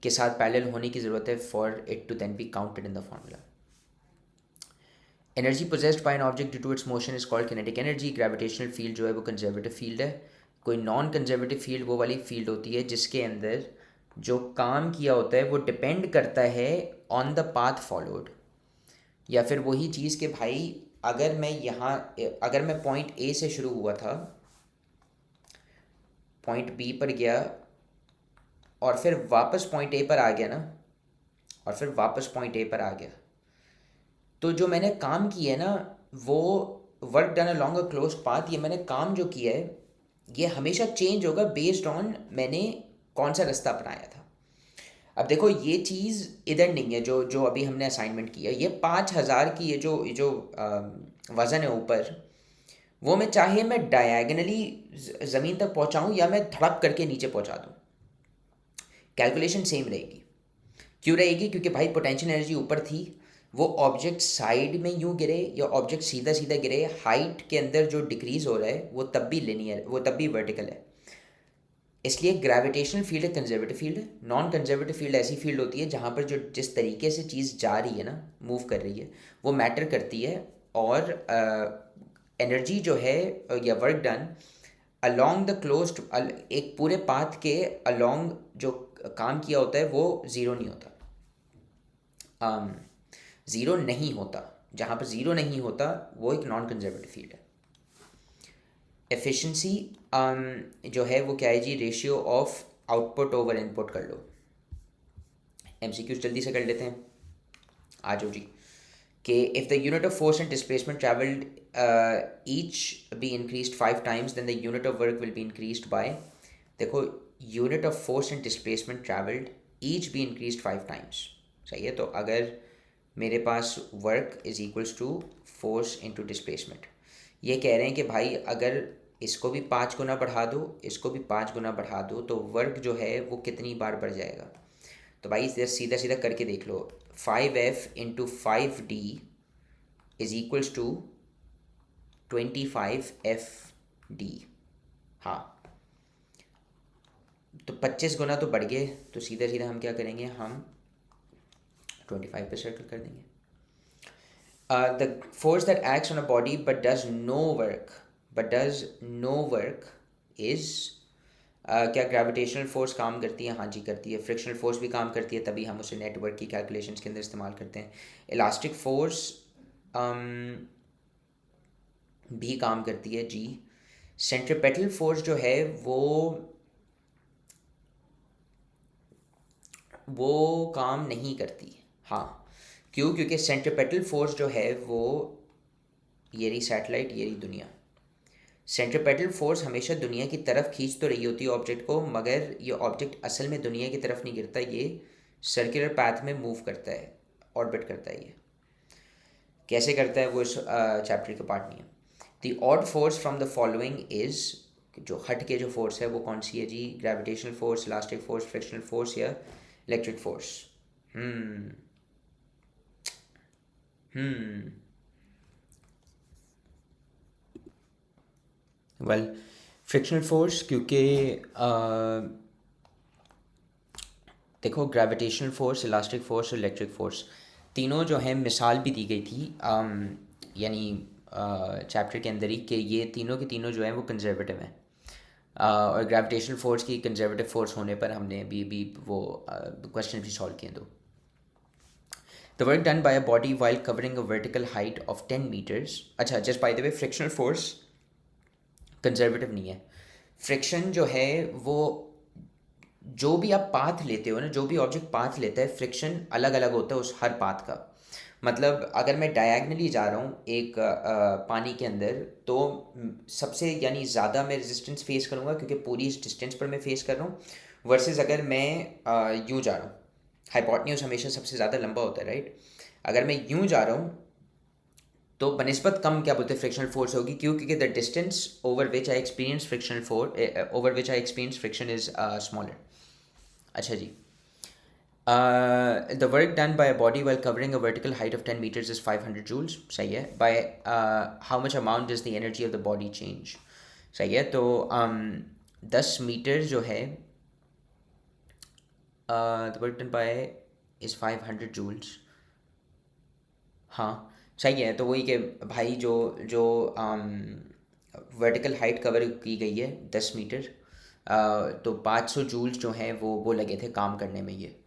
के साथ पैरेलल होने की ज़रूरत है for it to then be counted in the formula. Energy possessed by an object due to its motion is called kinetic energy. Gravitational field जो है वो कंजर्वेटिव फील्ड है। कोई नॉन कंजर्वेटिव फील्ड वो वाली फील्ड होती है जिसके अंदर जो काम किया होता है वो डिपेंड करता है ऑन द पाथ फॉलोड, या फिर वही चीज़ कि भाई अगर मैं पॉइंट ए से शुरू हुआ था, पॉइंट बी पर गया और फिर वापस पॉइंट ए पर आ गया ना, और फिर वापस पॉइंट ए पर आ गया, तो जो मैंने काम किया है ना, वो work done along a close path, ये मैंने काम जो किया है ये हमेशा चेंज होगा बेस्ड ऑन मैंने कौन सा रास्ता अपनाया था। अब देखो ये चीज़ इधर नहीं है, जो जो अभी हमने असाइनमेंट किया, ये 5,000 की ये जो वज़न है ऊपर, वो मैं चाहे मैं डायगनली ज़मीन तक पहुंचाऊं या मैं धड़प करके नीचे पहुंचा दूं, कैलकुलेशन सेम रहेगी। क्यों रहेगी? क्योंकि भाई पोटेंशियल एनर्जी ऊपर थी, वो ऑब्जेक्ट साइड में यूं गिरे या ऑब्जेक्ट सीधा सीधा गिरे, हाइट के अंदर जो डिक्रीज हो रहा है वो तब भी लिनियर, वो तब भी वर्टिकल है। इसलिए ग्रेविटेशनल फील्ड एक कंजर्वेटिव फील्ड है। नॉन कंजर्वेटिव फील्ड ऐसी फील्ड होती है जहाँ पर जो जिस तरीके से चीज़ जा रही है ना, मूव कर रही है, वो मैटर करती है, और एनर्जी जो है या work done along the closed, एक पूरे पाथ के अलोंग जो काम किया होता है वो ज़ीरो नहीं होता। ज़ीरो नहीं होता, जहाँ पर ज़ीरो नहीं होता वो एक नॉन कंजर्वेटिव फील्ड है। एफिशिएंसी जो है वो क्या है जी? Ratio of output over input कर लो। एमसीक्यूज जल्दी से कर लेते हैं, आ जाओ जी। कि if the unit of force and displacement travelled each be increased 5 times, then the unit of work will be increased by, देखो unit of force and displacement travelled each be increased 5 times, सही है। तो अगर मेरे पास work is equals to force into displacement, ये कह रहे हैं कि भाई अगर इसको भी 5 गुना बढ़ा दो, इसको भी 5 गुना बढ़ा दो, तो वर्क जो है वो कितनी बार बढ़ जाएगा? तो भाई सीधा सीधा करके देख लो, 5F into 5D is equals to 25FD। हाँ, तो 25 गुना तो बढ़ गए, तो सीधा सीधा हम क्या करेंगे, हम 25 पे सर्कल कर देंगे। The force that acts on a body but does no work is क्या ग्रेविटेशनल फोर्स काम करती है? हाँ जी करती है। फ्रिक्शनल फोर्स भी काम करती है, तभी हम उसे नेटवर्क की कैलकुलेशंस के अंदर इस्तेमाल करते हैं। इलास्टिक फोर्स भी काम करती है जी। सेंट्रीपेटल फोर्स जो है वो काम नहीं करती। हाँ, क्यों? क्योंकि सेंट्रीपेटल फोर्स जो है वो, ये रही सैटेलाइट, ये रही दुनिया, सेंट्रीपेटल फोर्स हमेशा दुनिया की तरफ खींच तो रही होती है ऑब्जेक्ट को, मगर ये ऑब्जेक्ट असल में दुनिया की तरफ नहीं गिरता, ये सर्कुलर पाथ में मूव करता है, ऑर्बिट करता है। ये कैसे करता है वो इस चैप्टर का पार्ट नहीं है। The odd force from the following is, जो हट के जो फोर्स है वो कौन सी है जी? Gravitational force, elastic force, frictional force या electric force? Well, frictional force, क्योंकि देखो ग्रेविटेशनल फोर्स, इलास्टिक फोर्स और इलेक्ट्रिक फोर्स तीनों जो है मिसाल भी दी गई थी यानी चैप्टर के अंदर ही, कि ये तीनों के तीनों जो हैं वो कंजर्वेटिव हैं। और ग्रेविटेशनल फोर्स की कंजर्वेटिव फोर्स होने पर हमने अभी वो क्वेश्चन भी सॉल्व किए दो। The work done by a body while covering a vertical height of 10 metres. अच्छा, just by the way, frictional force conservative नहीं है। फ्रिक्शन जो है वो, जो भी आप पाथ लेते हो ना, जो भी ऑब्जेक्ट पाथ लेता है, फ्रिक्शन अलग अलग होता है उस हर पाथ का। मतलब अगर मैं डायगनली जा रहा हूँ एक पानी के अंदर, तो सबसे यानी ज़्यादा मैं रेजिस्टेंस फेस करूँगा, क्योंकि पूरी इस डिस्टेंस पर मैं फेस कर रहा हूँ, वर्सेस अगर मैं यूँ जा रहा हूँ, हाइपोटेन्यूज हमेशा सबसे ज़्यादा लंबा होता है, राइट? अगर मैं यूँ जा रहा हूँ तो बनिस्बत कम क्या बोलते हैं फ्रिक्शनल फोर्स होगी। क्यों? क्योंकि the distance over which I experience frictional force, over which I experience friction is smaller. अच्छा जी, the work done by a body while covering a vertical height of 10 meters is 500 joules, सही है। By how much amount does the energy of the body change? सही है। तो 10 metre जो है, the work done by is 500 joules। हाँ सही है। तो वही कि भाई जो जो वर्टिकल हाइट कवर की गई है 10 मीटर, तो 500 जूल्स जो हैं वो लगे थे काम करने में ये।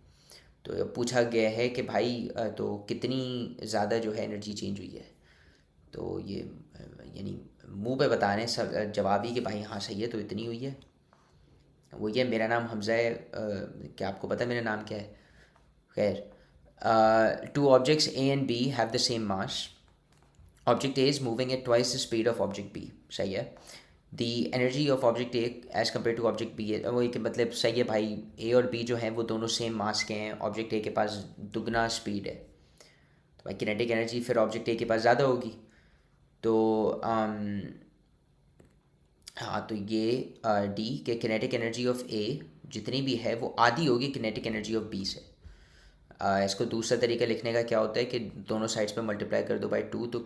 तो पूछा गया है कि भाई तो कितनी ज़्यादा जो है एनर्जी चेंज हुई है। तो ये यानी मुंह पे बता रहे हैं सब जवाब ही कि भाई हाँ सही है, तो इतनी हुई है। वो ये मेरा नाम हमज़ा है, क्या आपको पता है मेरा नाम क्या है? खैर, two objects A and B have the same mass. Object A is moving at twice the speed of object B. सही है. The energy of object A as compared to object B है, वो एक मतलब सही है भाई. A और B जो हैं वो दोनों सेम मास के हैं. ऑब्जेक्ट A के पास दुगना स्पीड है, तो भाई किनेटिक एनर्जी फिर ऑब्जेक्ट A के पास ज़्यादा होगी. तो हाँ, तो ये डी के किनेटिक एनर्जी ऑफ ए जितनी भी है वो आधी होगी किनेटिक एनर्जी ऑफ बी से. इसको दूसरा तरीका लिखने का क्या होता है कि दोनों साइड्स पे मल्टीप्लाई कर दो बाई 2, तो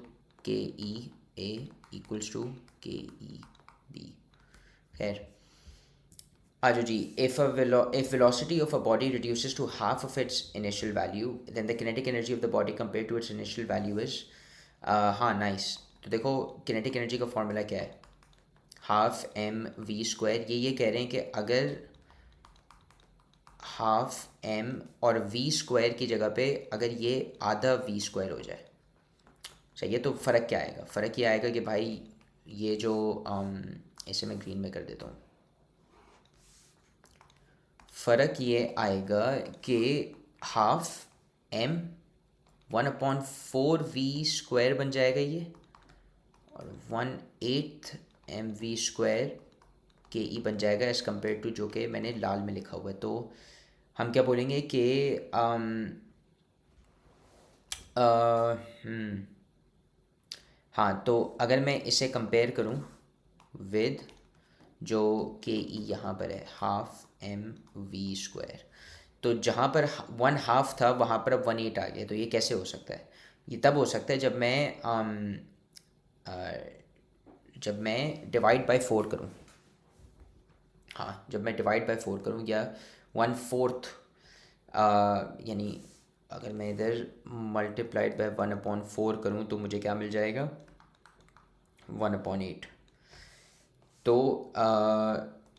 के ई ए इक्वल्स टू के ई बी. खैर, आजो जी. If velocity of a body reduces to half of its initial value, then the kinetic energy of the body compare to its initial value is. हाँ, नाइस. तो देखो किनेटिक एनर्जी का formula क्या है, हाफ एम वी स्क्वायर. ये कह रहे हैं कि अगर हाफ एम और वी स्क्वायर की जगह पे अगर ये आधा वी स्क्वायर हो जाए, सही है, तो फ़र्क क्या आएगा? फ़र्क ये आएगा कि भाई ये जो इसे मैं ग्रीन में कर देता हूँ. फ़र्क ये आएगा कि हाफ एम 1/4 v² बन जाएगा ये, और 1/8 mv² के ई बन जाएगा एज़ कम्पेयर टू जो कि मैंने लाल में लिखा हुआ है. तो हम क्या बोलेंगे कि हाँ, तो अगर मैं इसे कंपेयर करूँ विद जो के ई यहाँ पर है हाफ एम वी स्क्वायर, तो जहाँ पर 1/2 था वहाँ पर अब 1/8 आ गया. तो ये कैसे हो सकता है? ये तब हो सकता है जब मैं डिवाइड बाय 4 करूँ. हाँ, जब मैं डिवाइड बाय 4 करूँ या 1/4, यानी अगर मैं इधर मल्टीप्लाइड बाय 1/4 करूँ तो मुझे क्या मिल जाएगा? 1/8. तो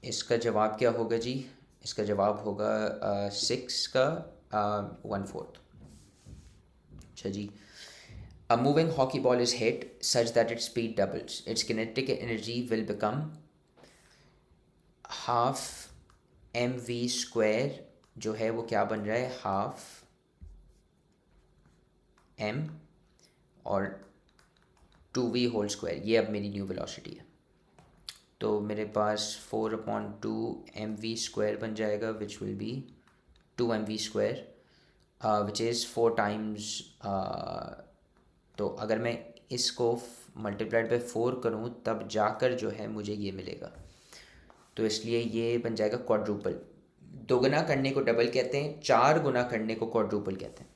इसका जवाब क्या होगा जी? इसका जवाब होगा 6 का 1/4. अच्छा जी. A moving hockey ball is hit such that its speed doubles. Its kinetic energy will become half mv², जो है वो क्या बन रहा है? हाफ m और 2v². ये अब मेरी न्यू वेलोसिटी है. तो मेरे पास 4/2 mv² बन जाएगा विच will B 2 mv², which is 4 times. तो अगर मैं इसको मल्टीप्लाइड बाय 4 करूँ तब जाकर जो है मुझे ये मिलेगा. तो इसलिए ये बन जाएगा क्वाड्रुपल. दोगुना करने को डबल कहते हैं, 4 गुना करने को क्वाड्रुपल कहते हैं.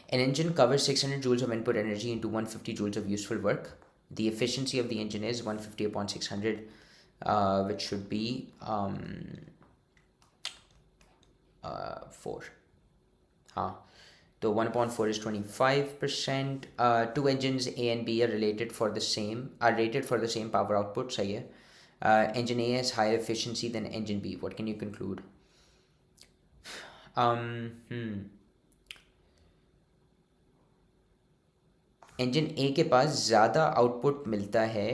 An engine covers 600 joules of input energy into 150 joules of useful work. The efficiency of the engine is 150/600, which should be 4. हाँ, तो 1/4 is 25%. Two engines A and B are rated for the same power output. सही है. Engine A has higher efficiency than engine B. What can you conclude? Engine A के पास ज़्यादा output मिलता है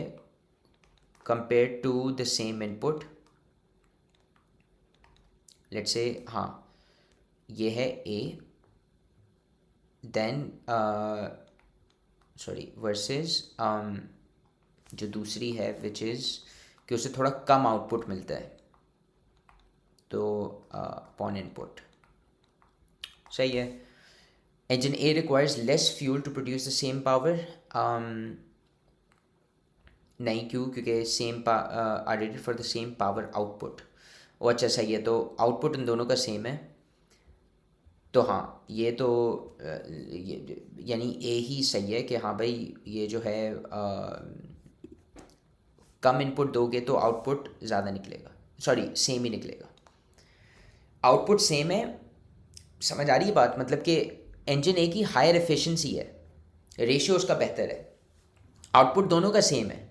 compare to the same input. Let's say हाँ, ये है ए, देन वर्सेस जो दूसरी है विच इज़ कि उसे थोड़ा कम आउटपुट मिलता है, तो अपॉन इनपुट. सही है. Engine A requires less fuel to produce the same power. नहीं, क्योंकि same are rated for the same power output. ओ अच्छा, सही है. तो आउटपुट इन दोनों का सेम है. तो हाँ, ये तो यानी ए ही सही है कि हाँ भाई ये जो है कम इनपुट दोगे तो आउटपुट ज़्यादा निकलेगा. सॉरी, सेम ही निकलेगा. आउटपुट सेम है. समझ आ रही है बात? मतलब कि इंजन ए की हायर एफिशिएंसी है, रेशियो उसका बेहतर है, आउटपुट दोनों का सेम है.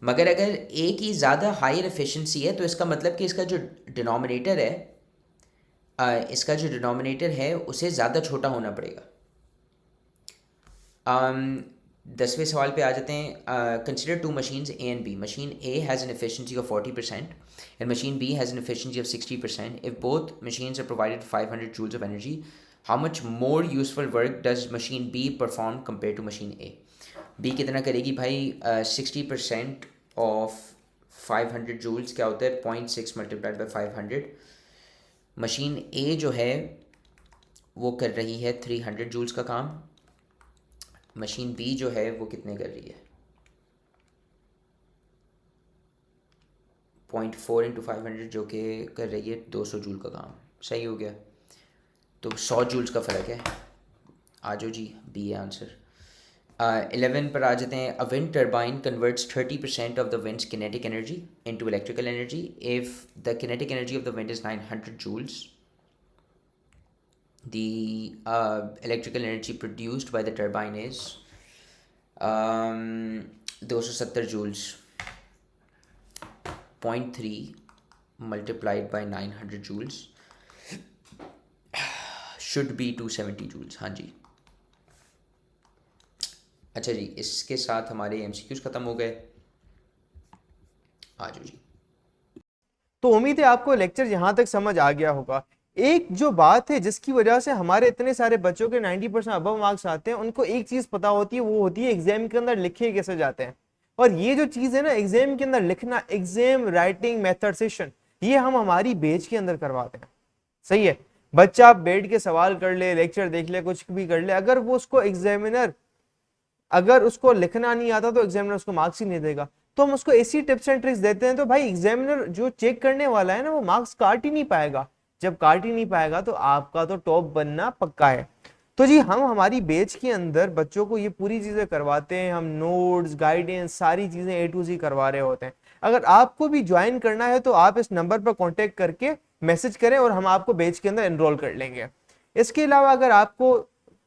मगर अगर ए की ज़्यादा हायर एफिशिएंसी है तो इसका मतलब कि इसका जो डिनोमिनेटर है उसे ज़्यादा छोटा होना पड़ेगा. 10वें सवाल पे आ जाते हैं. Consider two machines A and B. Machine A has an efficiency of 40% and machine B has an efficiency of 60%. If both machines are provided 500 joules of energy, how much more useful work does machine B perform compared to machine A? B कितना करेगी भाई? 60% of 500 joules क्या होता है? 0.6 multiplied by 500. Machine ए जो है वो कर रही है 300 जूल्स का काम. मशीन बी जो है वो कितने कर रही है? 0.4 इंटू 500 जो कि कर रही है 200 जूल का काम. सही हो गया. तो 100 जूल्स का फ़र्क है. आ जाओ जी, बी है आंसर. 11 पर आ जाते हैं. A wind turbine converts 30% of the wind's kinetic energy into electrical energy. If the kinetic energy of the wind is 900 joules, the electrical energy produced by the turbine is 270 joules. 0.3 multiplied by 900 joules should be 270 joules. हाँ जी. अच्छा जी, इसके साथ हमारे MCQs ख़त्म हो गए. आ जाओ जी. तो उम्मीद है आपको लेक्चर यहाँ तक समझ आ गया होगा. एक जो बात है जिसकी वजह से हमारे इतने सारे बच्चों के 90% अबव मार्क्स आते हैं, उनको एक चीज पता होती है, वो होती है एग्जाम के अंदर लिखे कैसे जाते हैं. और ये जो चीज है ना, एग्जाम के अंदर लिखना, एग्जाम राइटिंग मेथड सेशन, ये हम हमारी बैच के अंदर करवाते हैं. सही है. बच्चा बैठ के सवाल कर ले, लेक्चर देख ले, कुछ भी कर ले, अगर वो उसको एग्जामिनर, अगर उसको लिखना नहीं आता तो एग्जामिनर उसको मार्क्स ही नहीं देगा. तो हम उसको ऐसी टिप्स एंड ट्रिक्स देते हैं, तो भाई एग्जामिनर जो चेक करने वाला है ना, वो मार्क्स काट ही नहीं पाएगा. जब काट ही नहीं पाएगा तो आपका तो टॉप बनना पक्का है. तो जी हम हमारी बैच के अंदर बच्चों को ये पूरी चीजें करवाते हैं. हम नोट्स, गाइडेंस, सारी चीजें A to Z करवा रहे होते हैं. अगर आपको भी ज्वाइन करना है तो आप इस नंबर पर कांटेक्ट करके मैसेज करें और हम आपको बैच के अंदर एनरोल कर लेंगे. इसके अलावा अगर आपको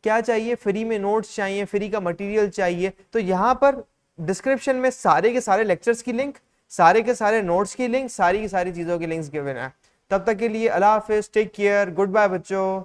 क्या चाहिए, फ्री में नोट्स चाहिए, फ्री का मटेरियल चाहिए, तो यहाँ पर डिस्क्रिप्शन में सारे के सारे लेक्चर्स की लिंक, सारे के सारे नोट्स की लिंक, सारी की सारी चीज़ों की लिंक्स गिवन है. तब तक के लिए अल्लाह हाफिज, टेक केयर, गुड बाय बच्चों.